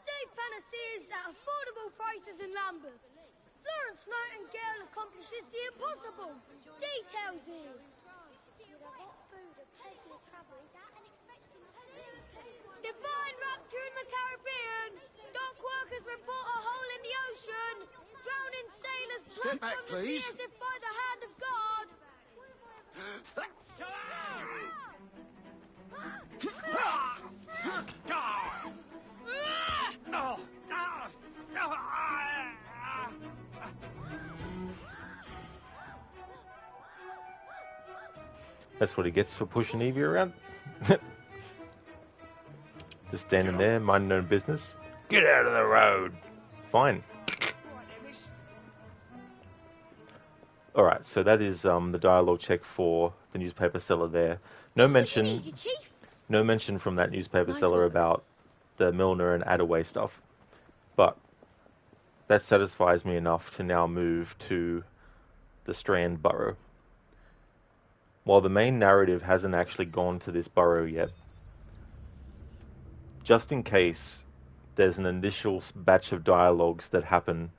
Safe panaceas at affordable prices in Lambeth. Florence Nightingale accomplishes the impossible. Details here. Divine rapture in the Caribbean. Dock workers report a hole in the ocean. Drowning sailors Step back, from the please. sea as if by the hand of God. That's what he gets for pushing Evie around. Just standing there, minding her own business. Get out of the road. Fine. Alright, so that is the dialogue check for the newspaper seller there. No mention from that newspaper seller about the Milner and Attaway stuff. But that satisfies me enough to now move to the Strand Borough. While the main narrative hasn't actually gone to this borough yet, just in case there's an initial batch of dialogues that happen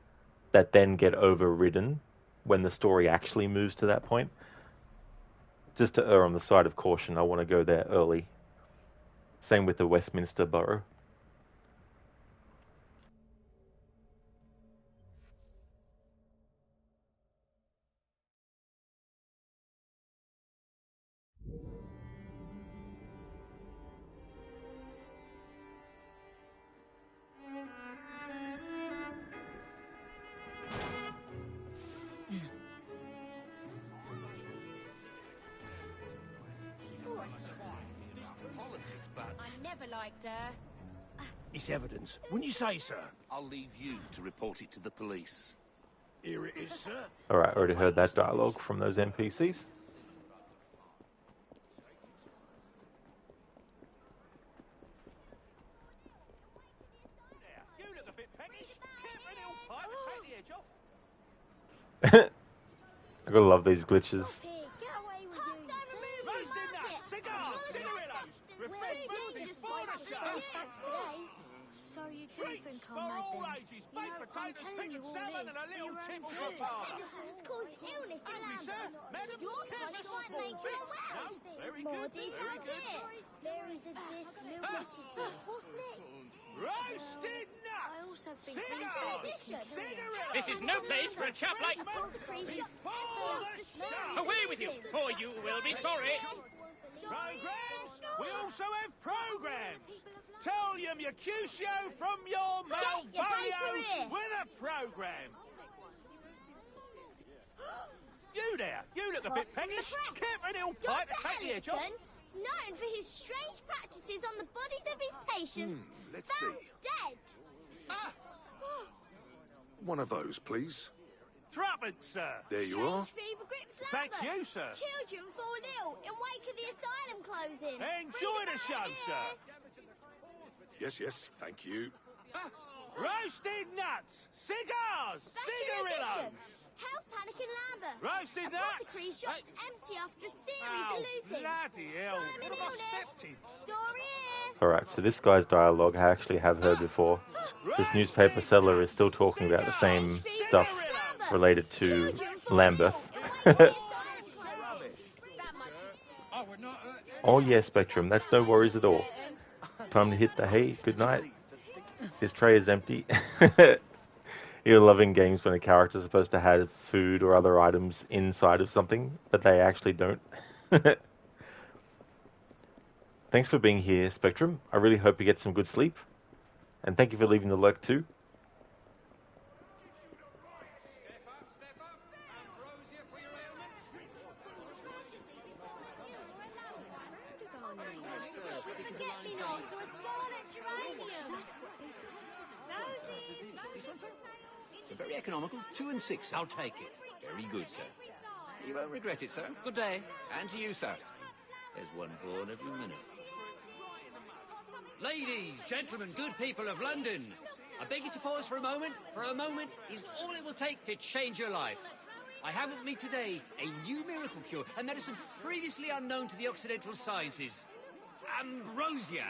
that then get overridden when the story actually moves to that point, just to err on the side of caution, I want to go there early. Same with the Westminster Borough. I never liked her. It's evidence. Wouldn't you say, sir? I'll leave you to report it to the police. Here it is, sir. Alright, already heard that dialogue from those NPCs. You look a bit peckish. Can't an ill pipe to take the edge off. I gotta love these glitches. So you do think I'm mad then? You know, I'm telling you all this for your own good. Medicines cause illness in Lambert. Your tonic might make you well. More details here. Fairies exist, new witches. What's next? Roasted nuts! I also think cigarettes. This is no place for a chap like... Away with you, or you will be sorry. Programs? We also have programs. Tolium Mercutio from your Malvolio with a program. You there, you look a bit peckish. Keep an ill pipe to take the edge off. Known for his strange practices on the bodies of his patients, let's found see. dead. One of those, please. Threepence, sir. There you are. Fever grips Thank Lambert. you, sir. Children fall ill in wake of the asylum closing. Enjoy the show, sir. Yes, yes, thank you. Roasted nuts, cigars, cigarillos. Health panic in Lambert. Roasted nuts. Apothecary shops empty after series of lootings. Bloody hell. Crime and What have I illness. stepped in? Story here. Alright, so this guy's dialogue I actually have heard before. This newspaper seller is still talking about the same stuff related to Lambeth. Oh yeah, Spectrum, that's no worries at all. Time to hit the hay, good night. This tray is empty. You're loving games when a character's supposed to have food or other items inside of something, but they actually don't. Thanks for being here, Spectrum. I really hope you get some good sleep. And thank you for leaving the lurk too. It's a very economical 2 and 6. I'll take it. Very good, sir. You won't regret it, sir. Good day. And to you, sir. There's one born every minute. Ladies, gentlemen, good people of London, I beg you to pause for a moment. For a moment is all it will take to change your life. I have with me today a new miracle cure, a medicine previously unknown to the Occidental sciences. Ambrosia,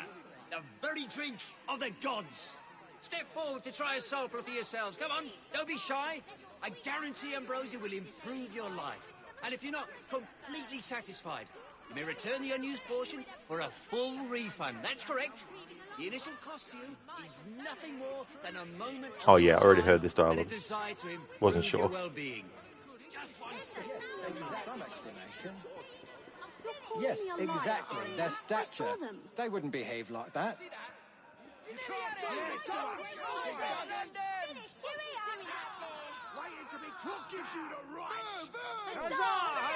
the very drink of the gods. Step forward to try a sample for yourselves. Come on, don't be shy. I guarantee ambrosia will improve your life. And if you're not completely satisfied, you may return the unused portion for a full refund. That's correct. The initial cost to you is nothing more than a moment of Oh yeah, I already time heard this dialogue. and a desire to improve Wasn't sure. your well-being. Just one second. Some explanation. Yes, exactly. Their stature. They wouldn't behave like that. What gives you the right? Huzzah!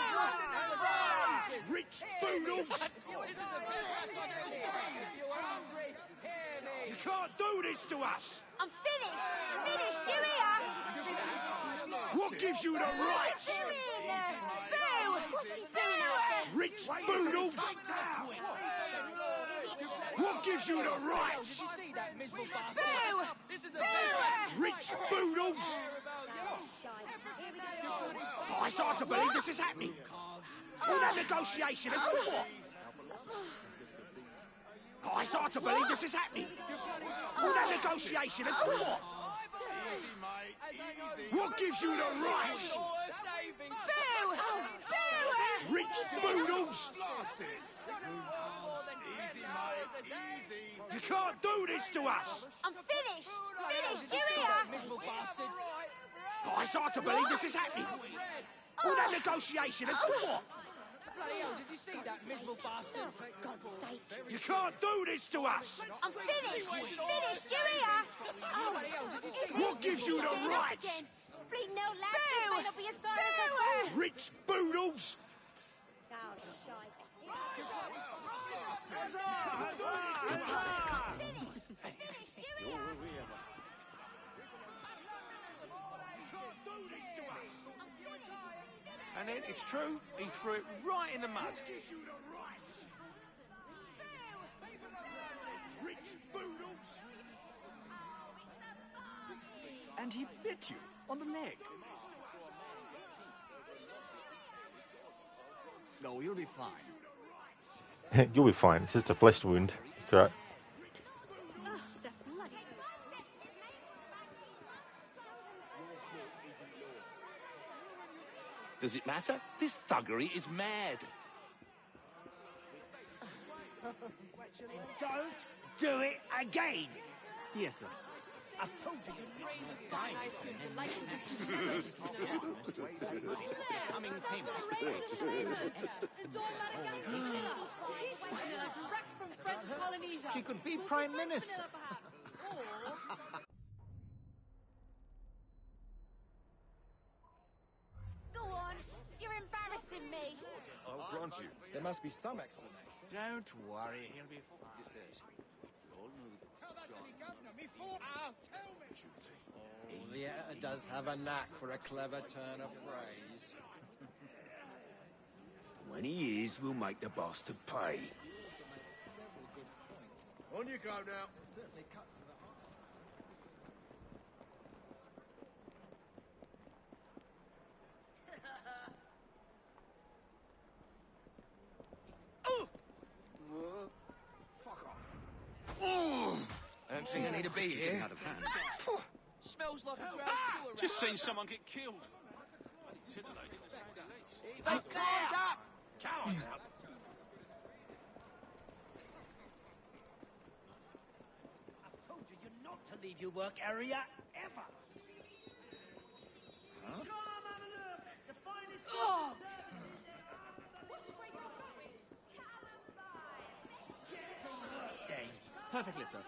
Rich boodles! This is the best match I've ever seen! You're hungry? Hear me! You can't do this to us! I'm finished! Finished, you hear? What gives you the right? Come here! Boo! What's he doing out there? Rich boodles! What gives you the right? Did you see that miserable bastard? Boo! This is the best match! Rich boodles! Oh, it's hard to believe this is happening. All that negotiation and for what? Oh, it's hard to believe this is happening. All that negotiation and for what? What gives you the right? Boo! Boo! Rich boodles! You can't do this to us! I'm finished! Finished, you hear? Miserable bastard! Oh, it's hard to believe this is happening. All that negotiation and for what? Bloody hell, did you see that miserable bastard? For God's sake. You can't do this to us! I'm finished! Finished, you hear? Oh, What gives you the right? Bleeding out loud, this may not be as dire as I thought. Rich boodles! Oh, shite. Finished, you hear? And then, it's true, he threw it right in the mud. Rich boodles! And he bit you on the leg. No, you'll be fine. You'll be fine. It's just a flesh wound. It's alright. Does it matter? This thuggery is mad. Don't do it again. Yes, sir. I've told you Coming team. She could be Prime Minister. Go on, you're embarrassing me. I'll grant you. There must be some explanation. Don't worry, he'll be fine. The editor does have a knack for a clever turn of phrase. When he is, we'll make the bastard pay. On you go now. Certainly cuts to the heart. I don't think I need to be here. Smells like a drowned sewer. Just seen someone get killed. They've climbed up! Cowards out. I've told you you're not to leave your work area ever. Come have a look. The finest Oh. then. Perfectly, sir.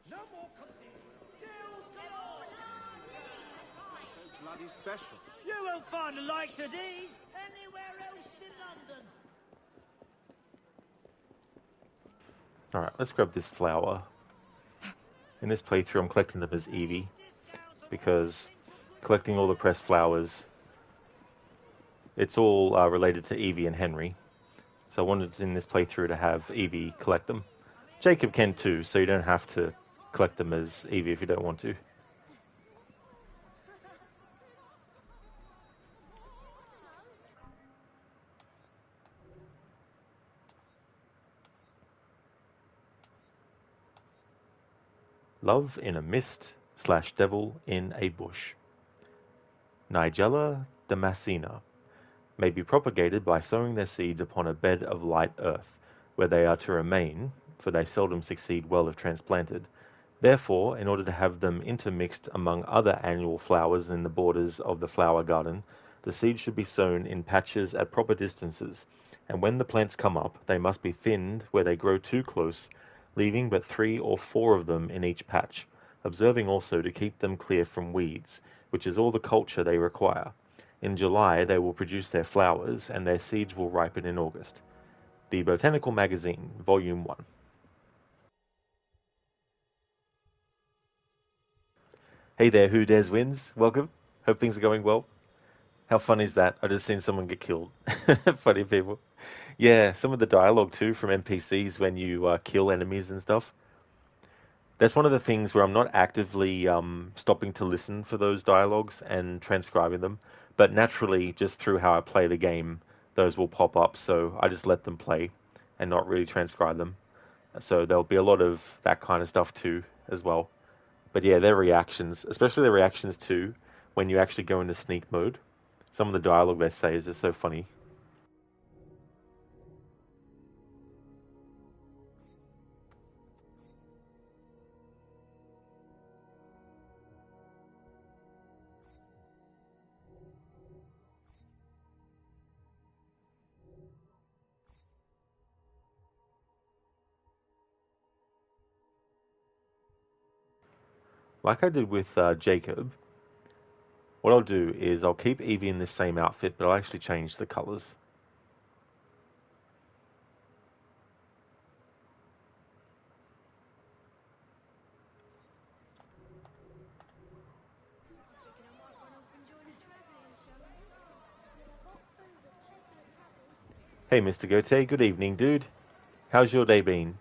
No more coffee. Deals galore. Bloody special. You won't find the likes of these anywhere else in London. Alright, let's grab this flower. In this playthrough, I'm collecting them as Evie, because collecting all the pressed flowers, it's all related to Evie and Henry. So I wanted in this playthrough to have Evie collect them. Jacob can too, so you don't have to collect them as Evie if you don't want to. Love in a mist / devil in a bush. Nigella damascena may be propagated by sowing their seeds upon a bed of light earth, where they are to remain, for they seldom succeed well if transplanted. Therefore, in order to have them intermixed among other annual flowers in the borders of the flower garden, the seeds should be sown in patches at proper distances, and when the plants come up, they must be thinned where they grow too close, leaving but 3 or 4 of them in each patch, observing also to keep them clear from weeds, which is all the culture they require. In July, they will produce their flowers, and their seeds will ripen in August. The Botanical Magazine, Volume 1. Hey there, Who Dares Wins. Welcome. Hope things are going well. How fun is that? I just seen someone get killed. Funny people. Yeah, some of the dialogue too from NPCs when you kill enemies and stuff. That's one of the things where I'm not actively stopping to listen for those dialogues and transcribing them, but naturally, just through how I play the game, those will pop up, so I just let them play and not really transcribe them. So there'll be a lot of that kind of stuff too, as well. But yeah, their reactions, especially their reactions too, when you actually go into sneak mode, some of the dialogue they say is just so funny. Like I did with Jacob, what I'll do is I'll keep Evie in the same outfit, but I'll actually change the colors. Hey, Mr. Gote, good evening, dude. How's your day been?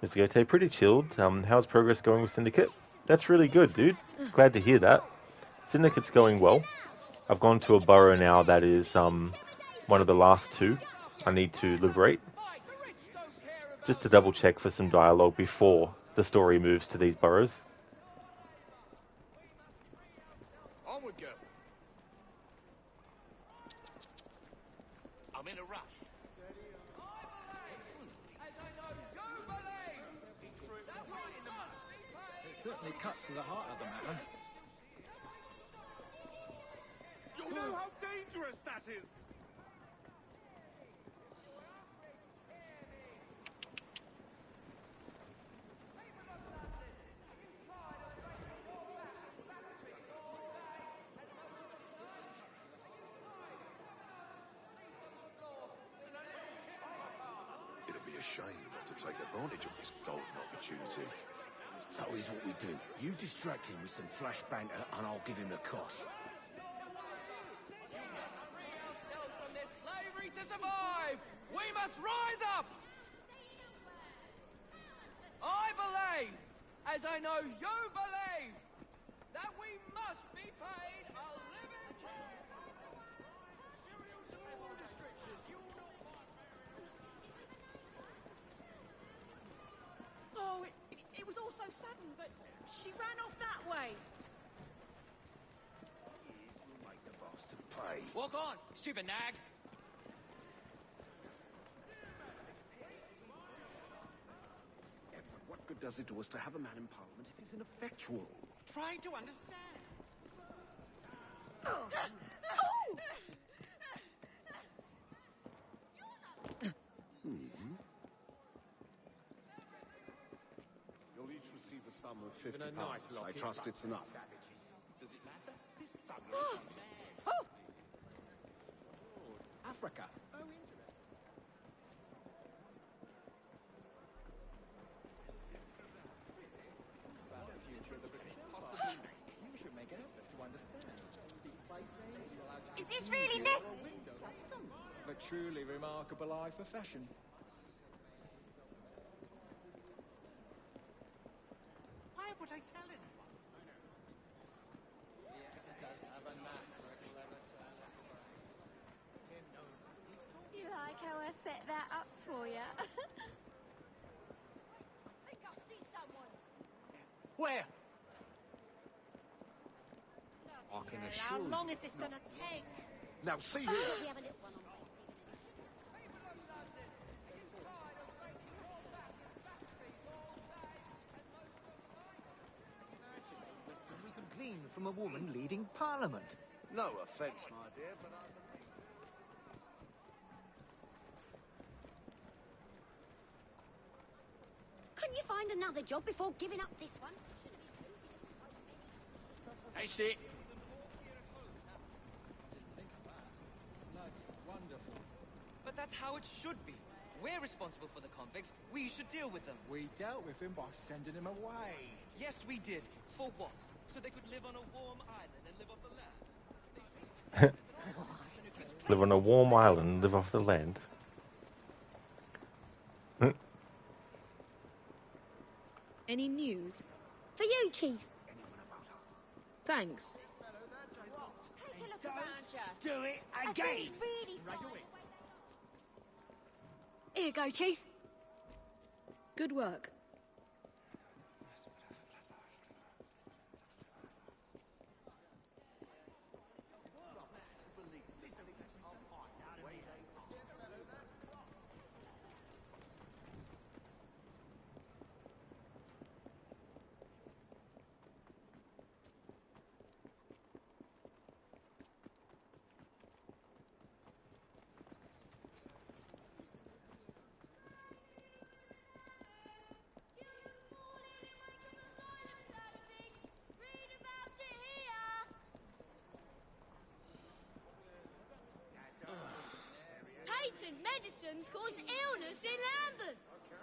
Mr. Gote, pretty chilled. How's progress going with Syndicate? That's really good, dude. Glad to hear that. Syndicate's going well. I've gone to a borough now that is one of the last two I need to liberate. Just to double check for some dialogue before the story moves to these boroughs. Onward, girl. I'm in a rush. It certainly cuts to the heart of the matter. You know how dangerous that is! It'd be a shame not to take advantage of this golden opportunity. So here's what we do. You distract him with some flash banter and I'll give him the cosh. From this slavery to survive, we must rise up! I believe, as I know you believe, that we must be paid a living Oh, it was all so sudden, but she ran off that way. We'll make the bastard pay. Walk on, stupid nag! Edward, what good does it do us to have a man in Parliament if he's ineffectual? Trying to understand. You'll each receive a sum of £50. Even a nice I lot trust of it's enough. Does it matter? This thugger is mad. Africa. Oh, interesting. About the future of the British Empire. You should make an effort to understand. These place names are allowed to... Is this really necessary? Custom. A truly remarkable eye for fashion. Why would I tell anyone? You like how I set that up for you? Where? I can assure you. How long is this gonna take? Now, see here. We have a little one on. We can glean from a woman leading Parliament. No offence, my dear, but I believe... Couldn't you find another job before giving up this one? That's it. Wonderful. But that's how it should be. We're responsible for the convicts. We should deal with them. We dealt with him by sending him away. Yes, we did. For what? So they could live on a warm island and live off the land? Live on a warm island and live off the land. Any news? For you, Chief. Thanks. Take a look around you. Do it again. Really Here you go, Chief. Good work. Patent medicines cause illness in Lambeth.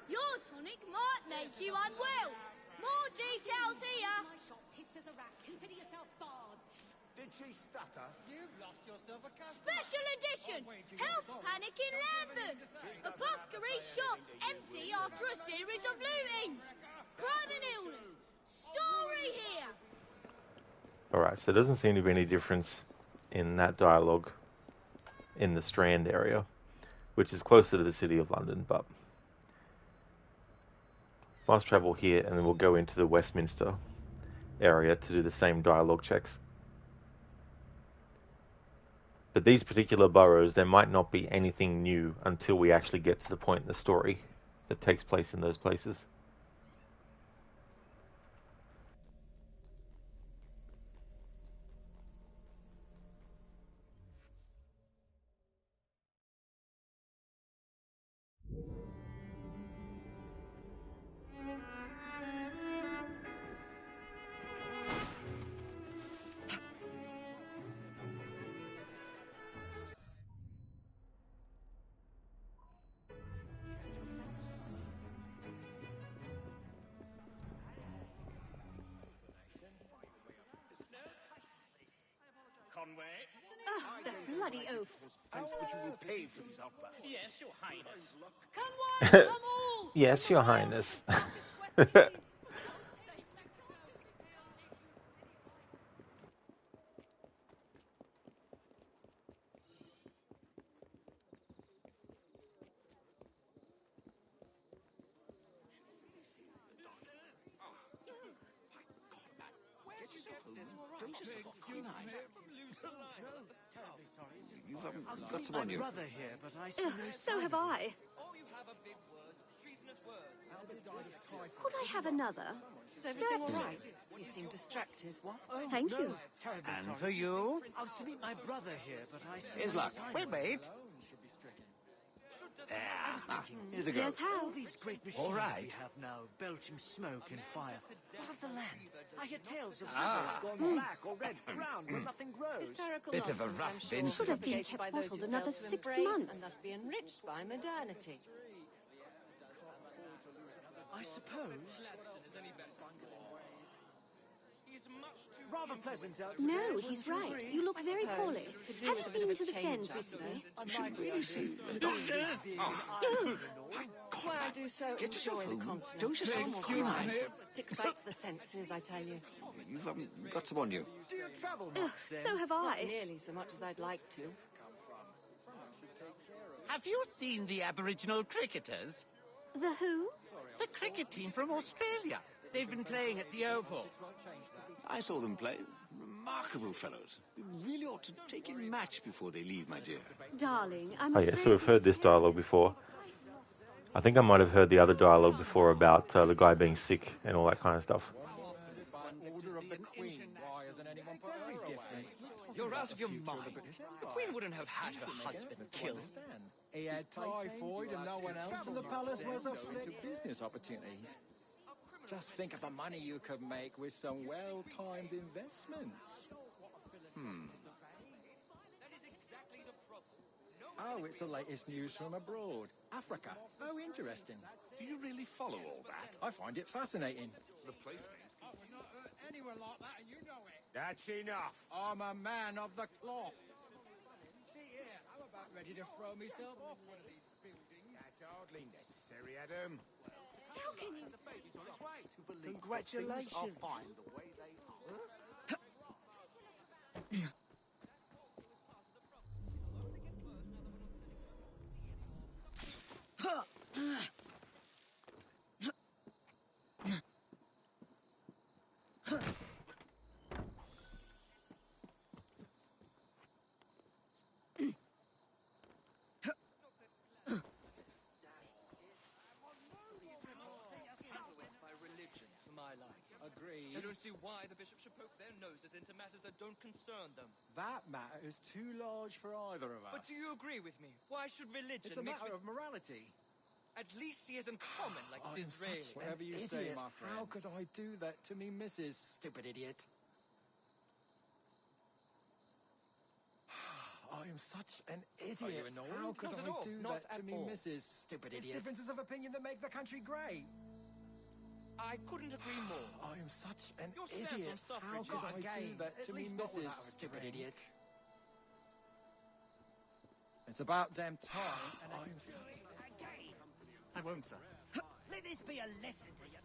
Your tonic might make you unwell. More details here. Pissed as a rat. Consider yourself barred. Did she stutter? You've lost yourself a customer. Special edition. Health panic in Lambeth. Apothecary shops empty after a series of lootings. Crime and illness. Story here. Alright, so there doesn't seem to be any difference in that dialogue in the Strand area, which is closer to the City of London, but fast travel here and then we'll go into the Westminster area to do the same dialogue checks. But these particular boroughs, there might not be anything new until we actually get to the point in the story that takes place in those places. Oh, the bloody oaf. Thanks, but you will pay for these outbursts. Yes, Your Highness. Come on, come all. Yes, Your Highness. You've got some on you. Brother here, but I see So have I. All you have are big words, treasonous words. Could I have another? Is everything all right? You seem distracted. What? Thank you. And for you? I was to meet my brother here, but I see... Here's luck. Wait, wait. Here's a go. Here's how. All these great machines we have now, belching smoke and fire. What of the land? I hear tales of rivers gone black or red, brown, where nothing grows. Bit of a rough bin. Should have been kept bottled another 6 months. And thus be enriched by modernity. I suppose. Rather pleasant out today. No, he's right. You look very poorly. Have you been to the Fens recently? You should really see the doctor. Why I do so enjoy the continent. Do yourself a mind. It excites the senses, I tell you. You've got some on you. Do you travel much, then? So have Not I. nearly so much as I'd like to. Have you seen the Aboriginal cricketers? The who? The cricket team from Australia. They've been playing at the Oval. I saw them play. Remarkable fellows. You really ought to take a match before they leave, my dear. Darling, I'm Oh yeah, so we've heard this dialogue before. I think I might have heard the other dialogue before about the guy being sick and all that kind of stuff. Order of the Queen. Why hasn't anyone put her away? You're out of your mind. The Queen wouldn't have had her husband killed. He had typhoid and no one else, and the palace was aflame to business opportunities. Just think of the money you could make with some well-timed investments. Oh, it's the latest news from abroad. Africa. Oh, interesting. Do you really follow all that? I find it fascinating. The place names. Anyone like that, and you know it. That's enough. I'm a man of the cloth. See here, I'm about ready to throw myself off one of these buildings. That's hardly necessary, Adam. How can you... The baby's on its way to believe. Congratulations. Things are fine the way they are. Agreed. I don't see why the bishop should poke their noses into matters that don't concern them. That matter is too large for either of us. But do you agree with me? Why should religion It's a mix matter with... of morality. At least he isn't common like I'm Disraeli. such whatever you say, my friend. How could I do that to me, Mrs. Stupid idiot? I am such an idiot. Are you annoyed? How could Not at I all. do Not that to at me, all. Mrs. Stupid idiot? It's differences of opinion that make the country great. I couldn't agree more. I am such an Your stance idiot. on suffrage How could is I do again, that at to me, least not Mrs. without a Stupid drink. idiot? It's about damn time. And I won't, sir. Let this be a lesson to you.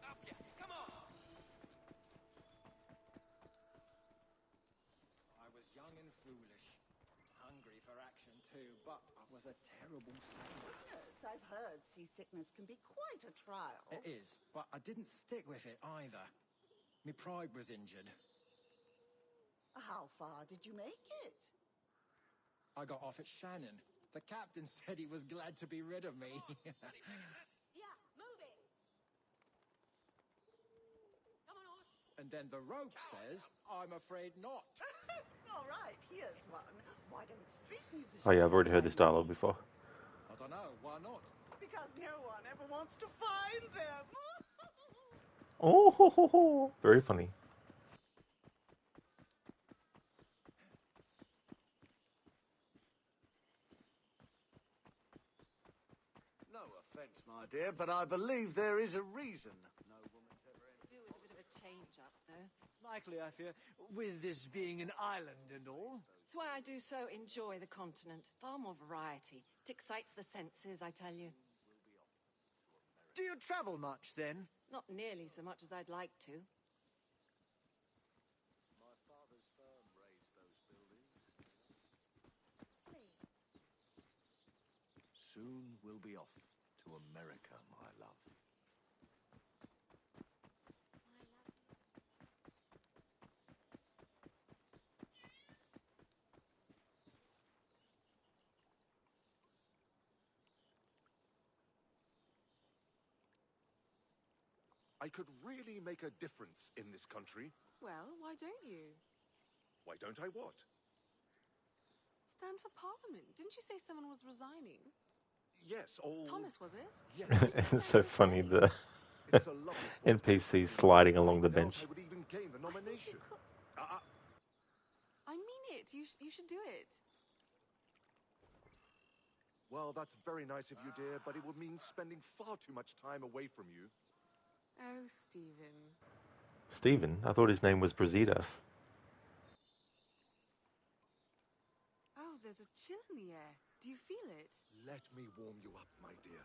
Up ya! Come on! I was young and foolish, hungry for action too, but I was a terrible sailor. Yes, I've heard seasickness can be quite a trial. It is, but I didn't stick with it either. My pride was injured. How far did you make it? I got off at Shannon. The captain said he was glad to be rid of me. Yeah, moving. Come on, horse. And then the rope says, I'm afraid not. All right, here's one. Why don't street musicians... Oh yeah, I've already heard this dialogue before. I don't know, why not? Because no one ever wants to find them. Oh, ho, ho, ho. Very funny. No offence, my dear, but I believe there is a reason no woman's ever entered. Do with a bit of a change-up, though. Likely, I fear, with this being an island and all. That's why I do so enjoy the continent. Far more variety. It excites the senses, I tell you. Do you travel much, then? Not nearly so much as I'd like to. My father's firm raised those buildings. Soon we'll be off to America, my love. I could really make a difference in this country. Well, why don't you? Why don't I what? Stand for Parliament. Didn't you say someone was resigning? Yes, all... Thomas, was it? Yes. It's so funny, the It's a lovely thought. NPCs sliding along the I doubt bench. I would even gain the nomination. I mean it. You should do it. Well, that's very nice of you, dear, but it would mean spending far too much time away from you. Oh, Stephen. Stephen? I thought his name was Brasidas. Oh, there's a chill in the air. Do you feel it? Let me warm you up, my dear.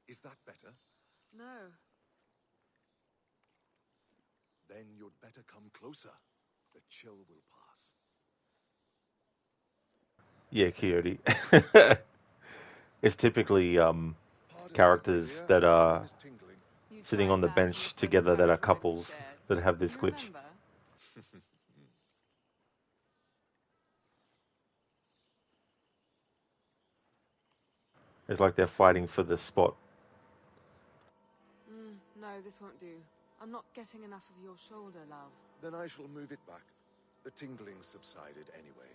Is that better? No. Then you'd better come closer. The chill will pass. Yeah, Coyote. It's typically characters that are sitting on the bench together that are couples that have this glitch. It's like they're fighting for the spot. No, this won't do. I'm not getting enough of your shoulder, love. Then I shall move it back. The tingling subsided anyway.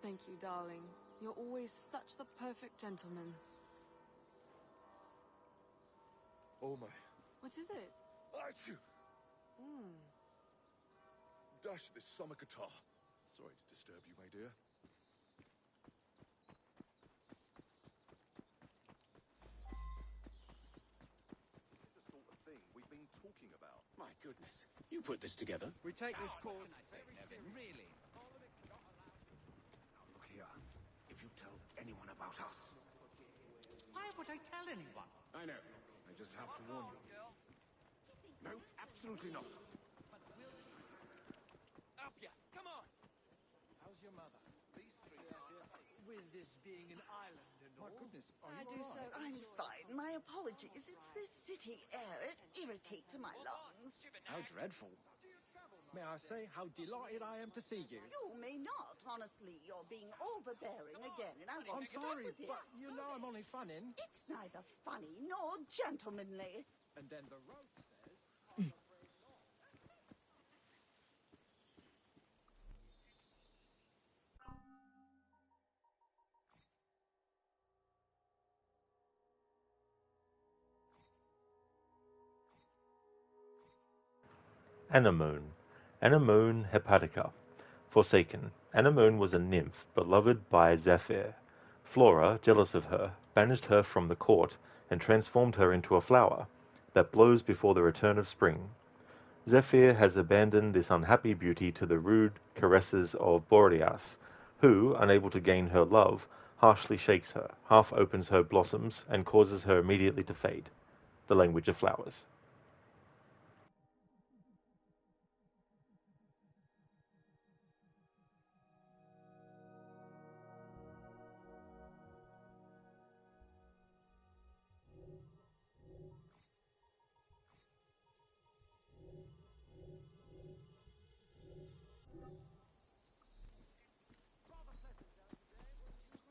Thank you, darling. You're always such the perfect gentleman. Oh my. What is it? Achoo! Dash this summer guitar. Sorry to disturb you, my dear. The sort of thing we've been talking about. My goodness. You put this together? We take this cause Very really. Now look here. If you tell anyone about us... Why would I tell anyone? I know. I just have to warn you. No, absolutely not. Up ya! Come on! How's your mother? With this being an island and all. My goodness, are I you do all so. right? I'm fine. My apologies. It's this city air. It irritates my lungs. How dreadful. May I say how delighted I am to see you? You may not. Honestly, you're being overbearing again, and I want I'm to get sorry, on with it. but you know I'm only funning. It's neither funny nor gentlemanly. And then the road says... Anemone. Anemone hepatica. Forsaken. Anemone was a nymph, beloved by Zephyr. Flora, jealous of her, banished her from the court and transformed her into a flower that blows before the return of spring. Zephyr has abandoned this unhappy beauty to the rude caresses of Boreas, who, unable to gain her love, harshly shakes her, half opens her blossoms, and causes her immediately to fade. The language of flowers.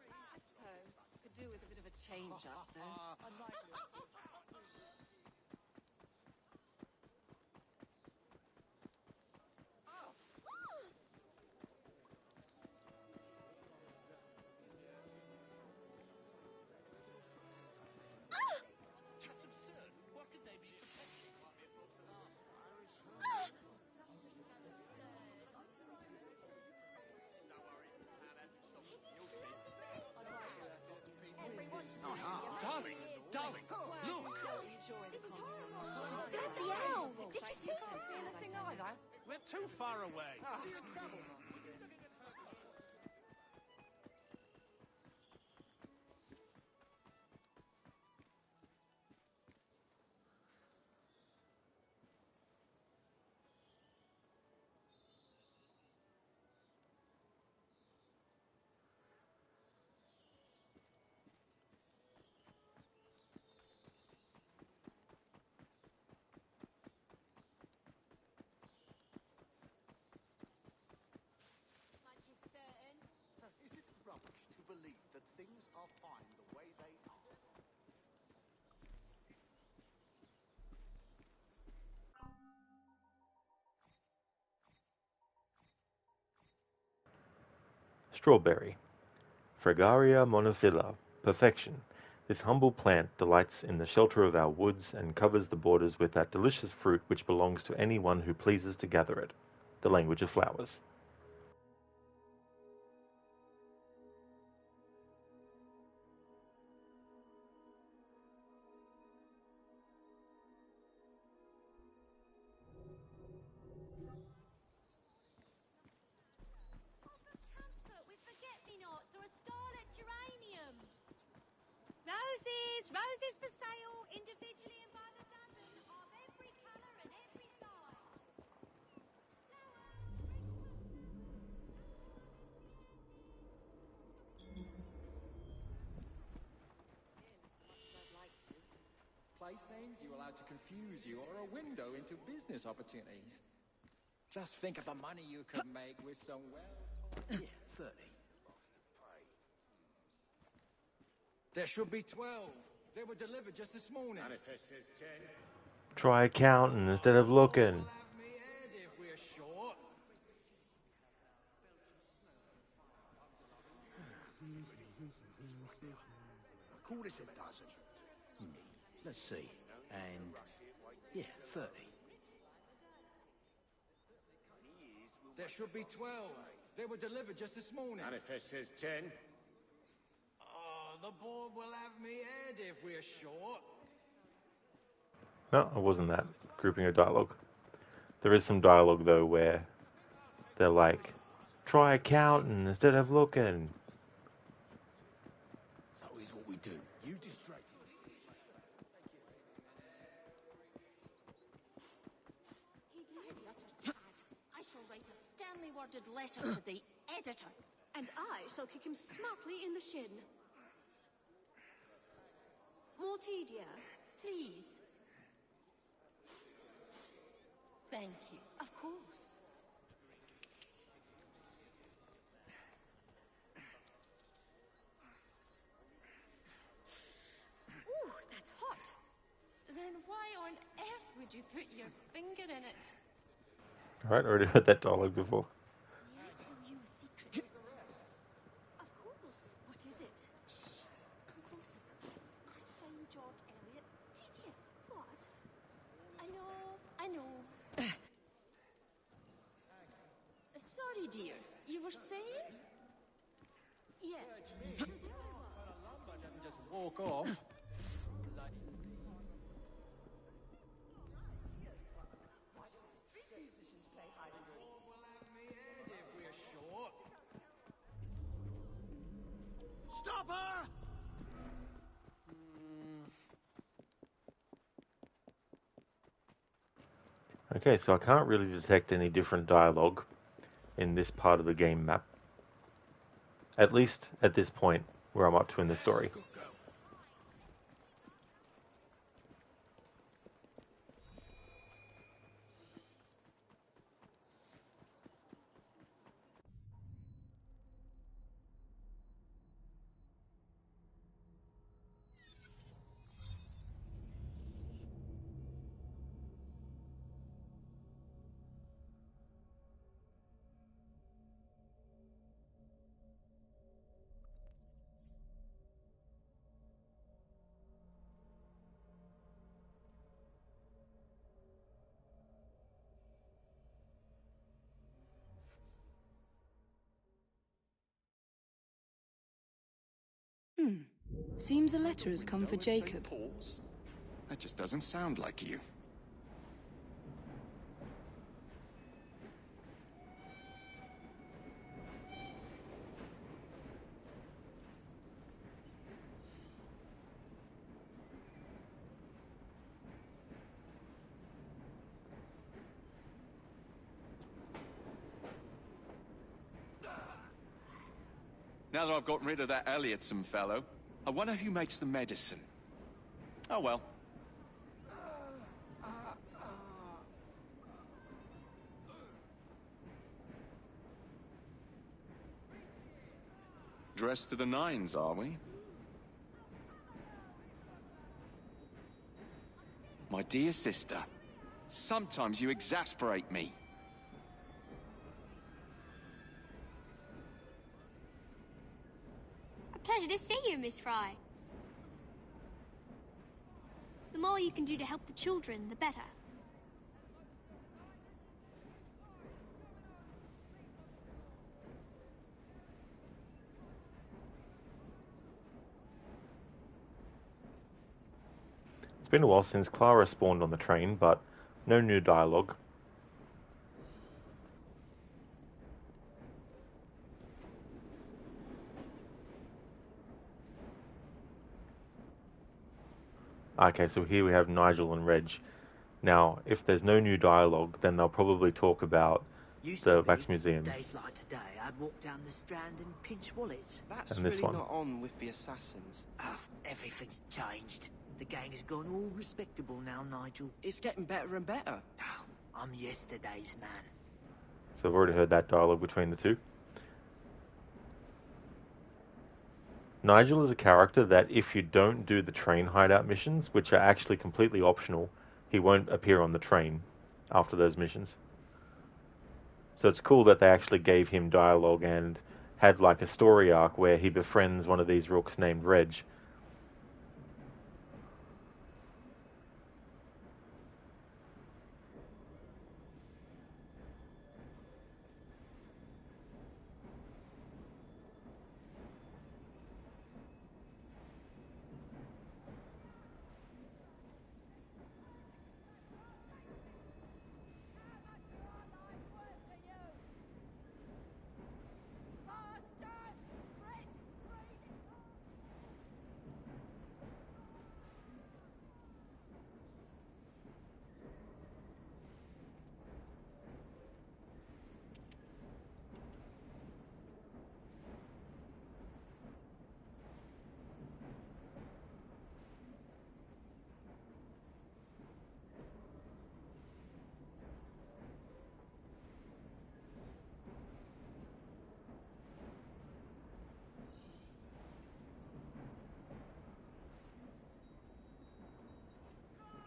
I suppose. Could do with a bit of a change up, though. That's absurd. What could they be protecting? Darling, darling, look! Bloody hell! Did you see anything either? We're too far away. Is it rubbish to believe that things are fine the way they are? Strawberry. Fragaria monophylla. Perfection. This humble plant delights in the shelter of our woods and covers the borders with that delicious fruit which belongs to anyone who pleases to gather it. The language of flowers. There's roses for sale, individually and by the dozen, of every colour and every size. Place names you allow to confuse you, or a window into business opportunities. Just think of the money you could make with some well... Yeah, 30. There should be 12. They were delivered just this morning. Manifest says 10. Try counting instead of looking. Have me head if we're short. Call this a dozen. Let's see. And... yeah, 30. There should be 12. They were delivered just this morning. Manifest says 10. Oh, the board will have me head if we're short. No, it wasn't that grouping of dialogue. There is some dialogue though where they're like, try counting instead of looking. So here's what we do. You distract him. I shall write a Stanley-worded letter to the editor. And I shall kick him smartly in the shin. More tea, dear? Please. Thank you. Of course. Ooh, that's hot. Then why on earth would you put your finger in it? Alright, already heard that dialogue before. May I tell you a secret? Of course. What is it? Shh. Come closer. I find George Eliot tedious. What? I know. Sorry, dear. You were saying? Yes. Just walk off. Stop her! Okay, so I can't really detect any different dialogue in this part of the game map. At least at this point where I'm up to in the story. Seems a letter has come for Jacob. That just doesn't sound like you. Now that I've got rid of that Elliotson fellow, I wonder who makes the medicine. Oh well. Dressed to the nines, are we? My dear sister, sometimes you exasperate me. Pleasure to see you, Miss Fry. The more you can do to help the children, the better. It's been a while since Clara spawned on the train, but no new dialogue. Okay, so here we have Nigel and Reg. Now, if there's no new dialogue, then they'll probably talk about the Wax Museum. Days like today, I'd walk down the Strand and pinch wallets. That's And this really one. not on with the assassins. Oh, everything's changed. The gang's gone all respectable now, Nigel. It's getting better and better. Oh, I'm yesterday's man. So I've already heard that dialogue between the two. Nigel is a character that if you don't do the train hideout missions, which are actually completely optional, he won't appear on the train after those missions. So it's cool that they actually gave him dialogue and had like a story arc where he befriends one of these rooks named Reg.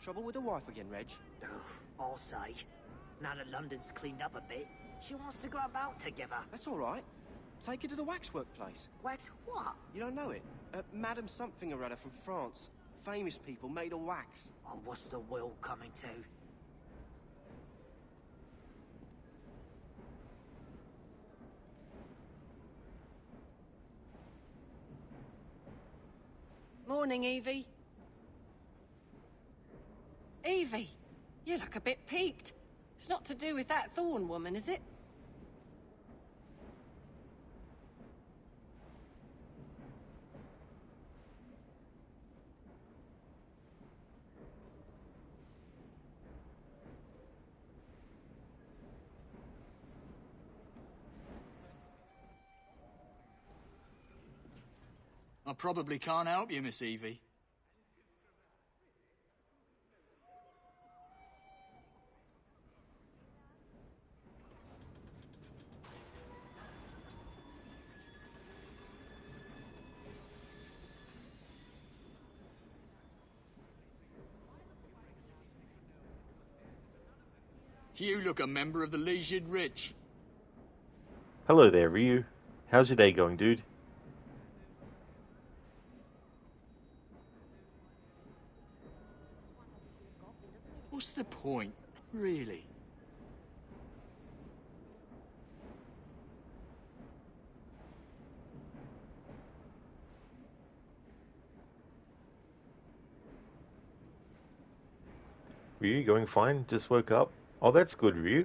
Trouble with the wife again, Reg? I'll say. Now that London's cleaned up a bit, she wants to go about together. That's all right. Take her to the waxwork place. Wax what? You don't know it? Madame something or other from France. Famous people made of wax. Oh, what's the world coming to? Morning, Evie. Evie, you look a bit peaked. It's not to do with that Thorn woman, is it? I probably can't help you, Miss Evie. You look a member of the Leisured Rich. Hello there, Ryu. How's your day going, dude? What's the point, really? Ryu, going fine? Just woke up? Oh, that's good, Ryu.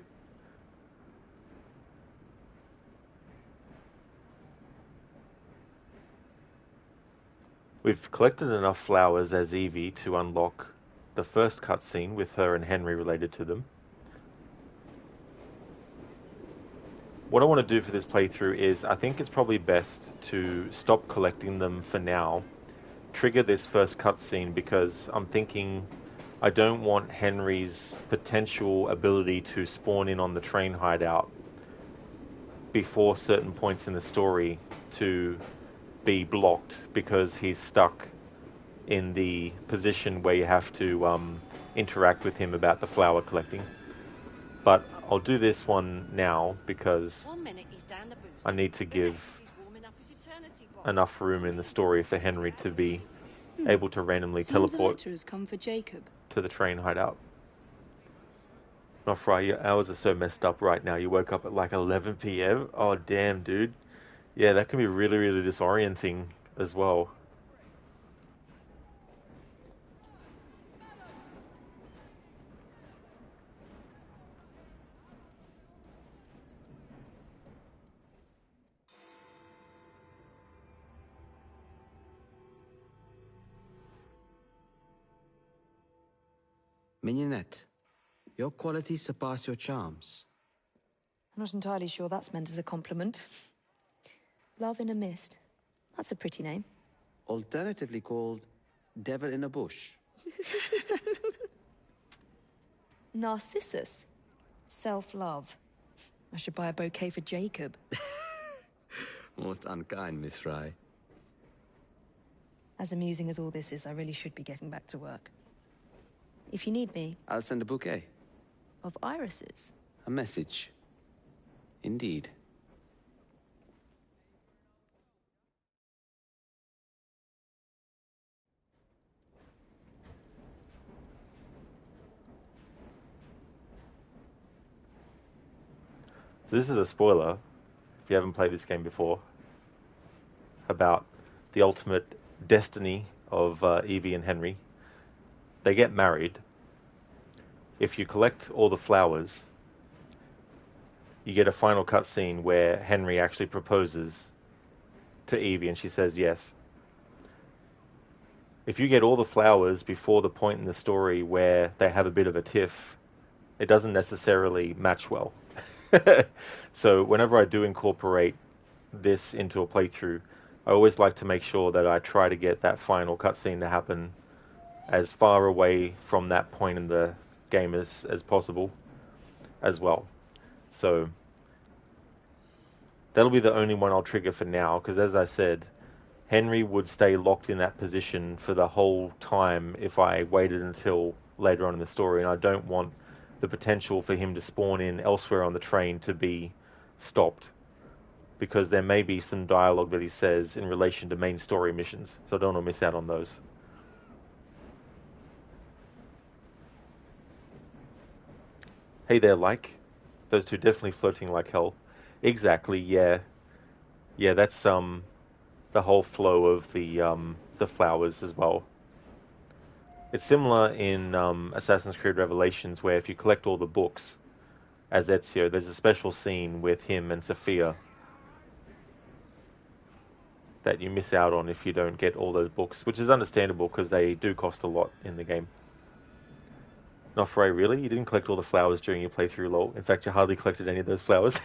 We've collected enough flowers as Evie to unlock the first cutscene with her and Henry related to them. What I want to do for this playthrough is, I think it's probably best to stop collecting them for now, trigger this first cutscene, because I'm thinking I don't want Henry's potential ability to spawn in on the train hideout before certain points in the story to be blocked because he's stuck in the position where you have to interact with him about the flower collecting. But I'll do this one now because I need to give enough room in the story for Henry to be able to randomly teleport has come for Jacob. to the train hideout. Not Fry, your hours are so messed up right now. You woke up at like 11 p.m? Oh, damn, dude. Yeah, that can be really, really disorienting as well. Mignonette, your qualities surpass your charms. I'm not entirely sure that's meant as a compliment. Love in a Mist. That's a pretty name. Alternatively called Devil in a Bush. Narcissus. Self-love. I should buy a bouquet for Jacob. Most unkind, Miss Fry. As amusing as all this is, I really should be getting back to work. If you need me... I'll send a bouquet. Of irises? A message. Indeed. So this is a spoiler, if you haven't played this game before, about the ultimate destiny of Evie and Henry. They get married. If you collect all the flowers, you get a final cutscene where Henry actually proposes to Evie and she says yes. If you get all the flowers before the point in the story where they have a bit of a tiff, it doesn't necessarily match well. So whenever I do incorporate this into a playthrough, I always like to make sure that I try to get that final cutscene to happen as far away from that point in the game as possible as well. So that'll be the only one I'll trigger for now, because as I said, Henry would stay locked in that position for the whole time if I waited until later on in the story, and I don't want the potential for him to spawn in elsewhere on the train to be stopped, because there may be some dialogue that he says in relation to main story missions, so I don't want to miss out on those. Hey there, like. Those two definitely floating like hell. Exactly, yeah. Yeah, that's the whole flow of the flowers as well. It's similar in Assassin's Creed Revelations, where if you collect all the books as Ezio, there's a special scene with him and Sophia that you miss out on if you don't get all those books, which is understandable because they do cost a lot in the game. Not Frey, really? You didn't collect all the flowers during your playthrough, lol. In fact, you hardly collected any of those flowers.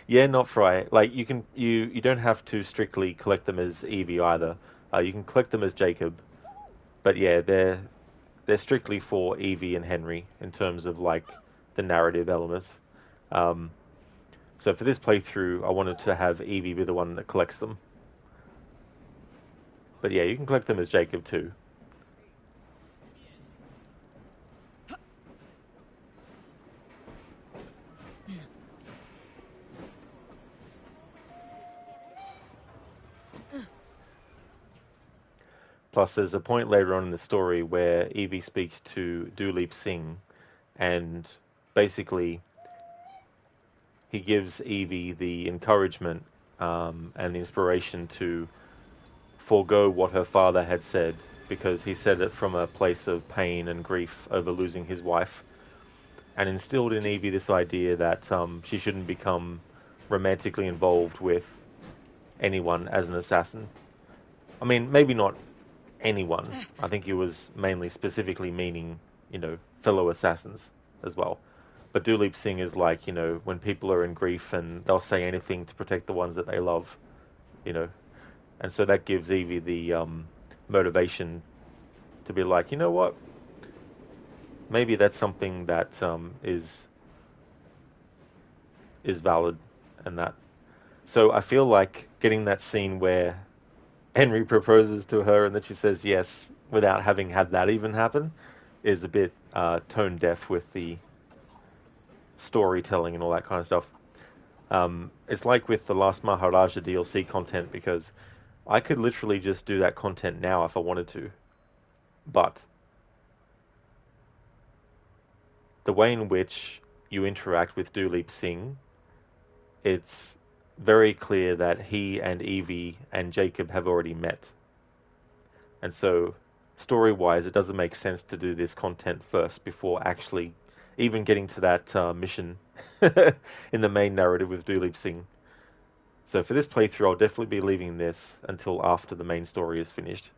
Yeah, not Frey. Like, you don't have to strictly collect them as Evie either. You can collect them as Jacob. But yeah, they're strictly for Evie and Henry in terms of like the narrative elements. So for this playthrough, I wanted to have Evie be the one that collects them. But yeah, you can collect them as Jacob too. Plus, there's a point later on in the story where Evie speaks to Duleep Singh, and basically he gives Evie the encouragement and the inspiration to forego what her father had said, because he said it from a place of pain and grief over losing his wife, and instilled in Evie this idea that she shouldn't become romantically involved with anyone as an assassin. I mean, maybe not anyone. I think he was mainly specifically meaning, fellow assassins as well. But Duleep Singh is like, when people are in grief and they'll say anything to protect the ones that they love, And so that gives Evie the motivation to be like, you know what? Maybe that's something that is valid and that. So I feel like getting that scene where Henry proposes to her and then she says yes without having had that even happen is a bit tone deaf with the storytelling and all that kind of stuff. It's like with the last Maharaja DLC content, because I could literally just do that content now if I wanted to. But the way in which you interact with Duleep Singh, it's very clear that he and Evie and Jacob have already met. And so, story-wise, it doesn't make sense to do this content first before actually even getting to that mission in the main narrative with Duleep Singh. So for this playthrough, I'll definitely be leaving this until after the main story is finished.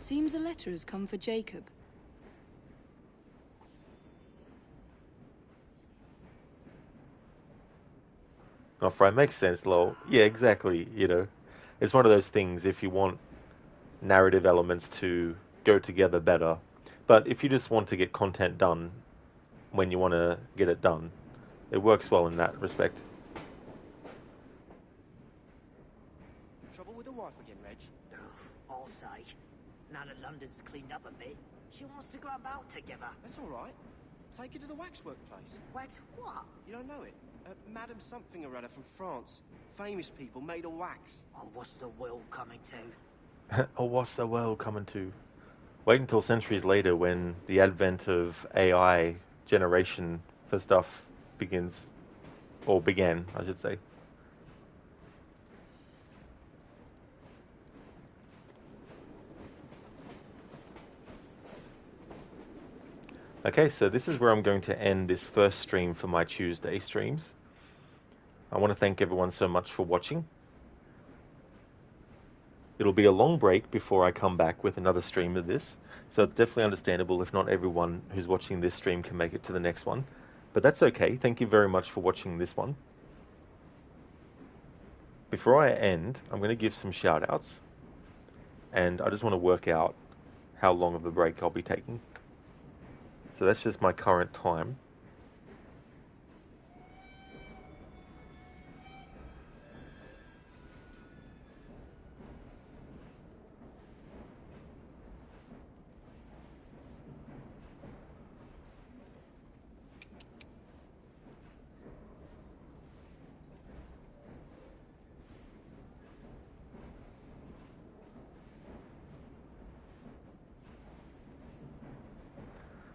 Seems a letter has come for Jacob. Off right, makes sense, lol. Yeah, exactly. You know, it's one of those things. If you want narrative elements to go together better, but if you just want to get content done when you want to get it done, it works well in that respect. Trouble with the wife again, Reg? I'll say. Now that London's cleaned up a bit, she wants to go about together. That's all right. Take her to the waxwork place. Wax what? You don't know it? Madame something or other from France. Famous people made of wax. Oh, what's the world coming to? Oh, what's the world coming to? Wait until centuries later when the advent of AI generation for stuff begins, or began, I should say. Okay, so this is where I'm going to end this first stream for my Tuesday streams. I want to thank everyone so much for watching. It'll be a long break before I come back with another stream of this, so it's definitely understandable if not everyone who's watching this stream can make it to the next one. But that's okay. Thank you very much for watching this one. Before I end, I'm going to give some shout-outs, and I just want to work out how long of a break I'll be taking. So that's just my current time.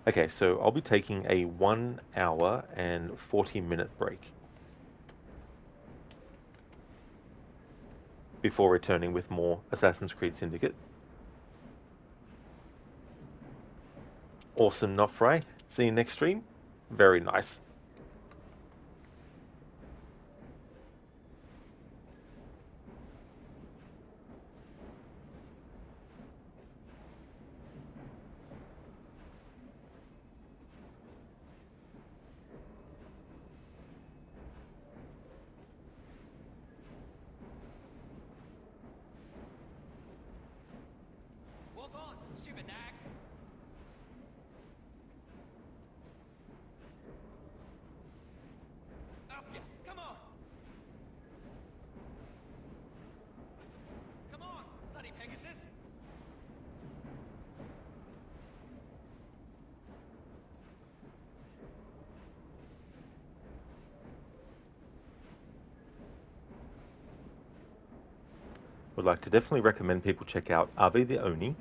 Okay, so I'll be taking a 1 hour and 40-minute break before returning with more Assassin's Creed Syndicate. Awesome, not fry. See you next stream. Very nice. Walk on, stupid nag. Up ya, come on. Come on, bloody Pegasus. Would like to definitely recommend people check out Avi the Oni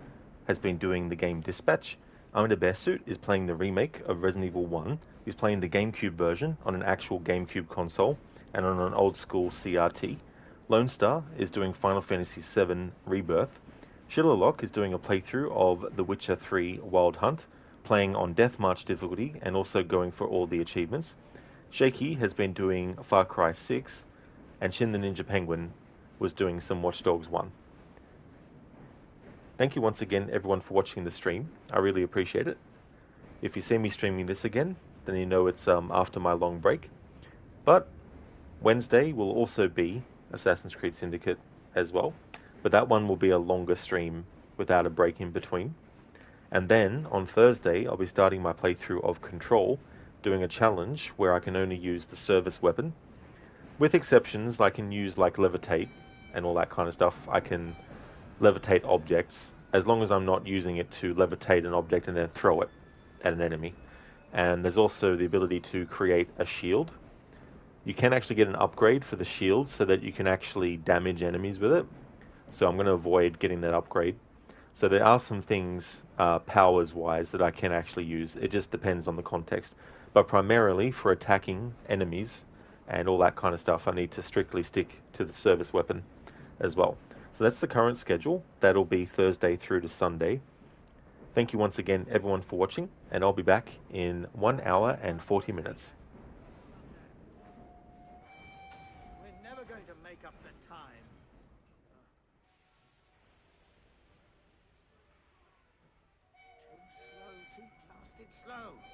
has been doing the game Dispatch. Amanda Bearsuit is playing the remake of Resident Evil 1. He's playing the GameCube version on an actual GameCube console and on an old school CRT. Lone Star is doing Final Fantasy VII Rebirth. Shillerlock is doing a playthrough of The Witcher 3 Wild Hunt, playing on Death March difficulty and also going for all the achievements. Shaky has been doing Far Cry 6, and Shin the Ninja Penguin was doing some Watch Dogs 1. Thank you once again, everyone, for watching the stream. I really appreciate it. If you see me streaming this again, then you know it's after my long break. But Wednesday will also be Assassin's Creed Syndicate as well. But that one will be a longer stream without a break in between. And then on Thursday, I'll be starting my playthrough of Control, doing a challenge where I can only use the service weapon. With exceptions, I can use like levitate and all that kind of stuff. I can levitate objects as long as I'm not using it to levitate an object and then throw it at an enemy. And there's also the ability to create a shield. You can actually get an upgrade for the shield so that you can actually damage enemies with it. So I'm going to avoid getting that upgrade. So there are some things powers-wise that I can actually use. It just depends on the context. But primarily for attacking enemies and all that kind of stuff, I need to strictly stick to the service weapon as well. So that's the current schedule. That'll be Thursday through to Sunday. Thank you once again, everyone, for watching, and I'll be back in 1 hour and 40 minutes. We're never going to make up the time. So,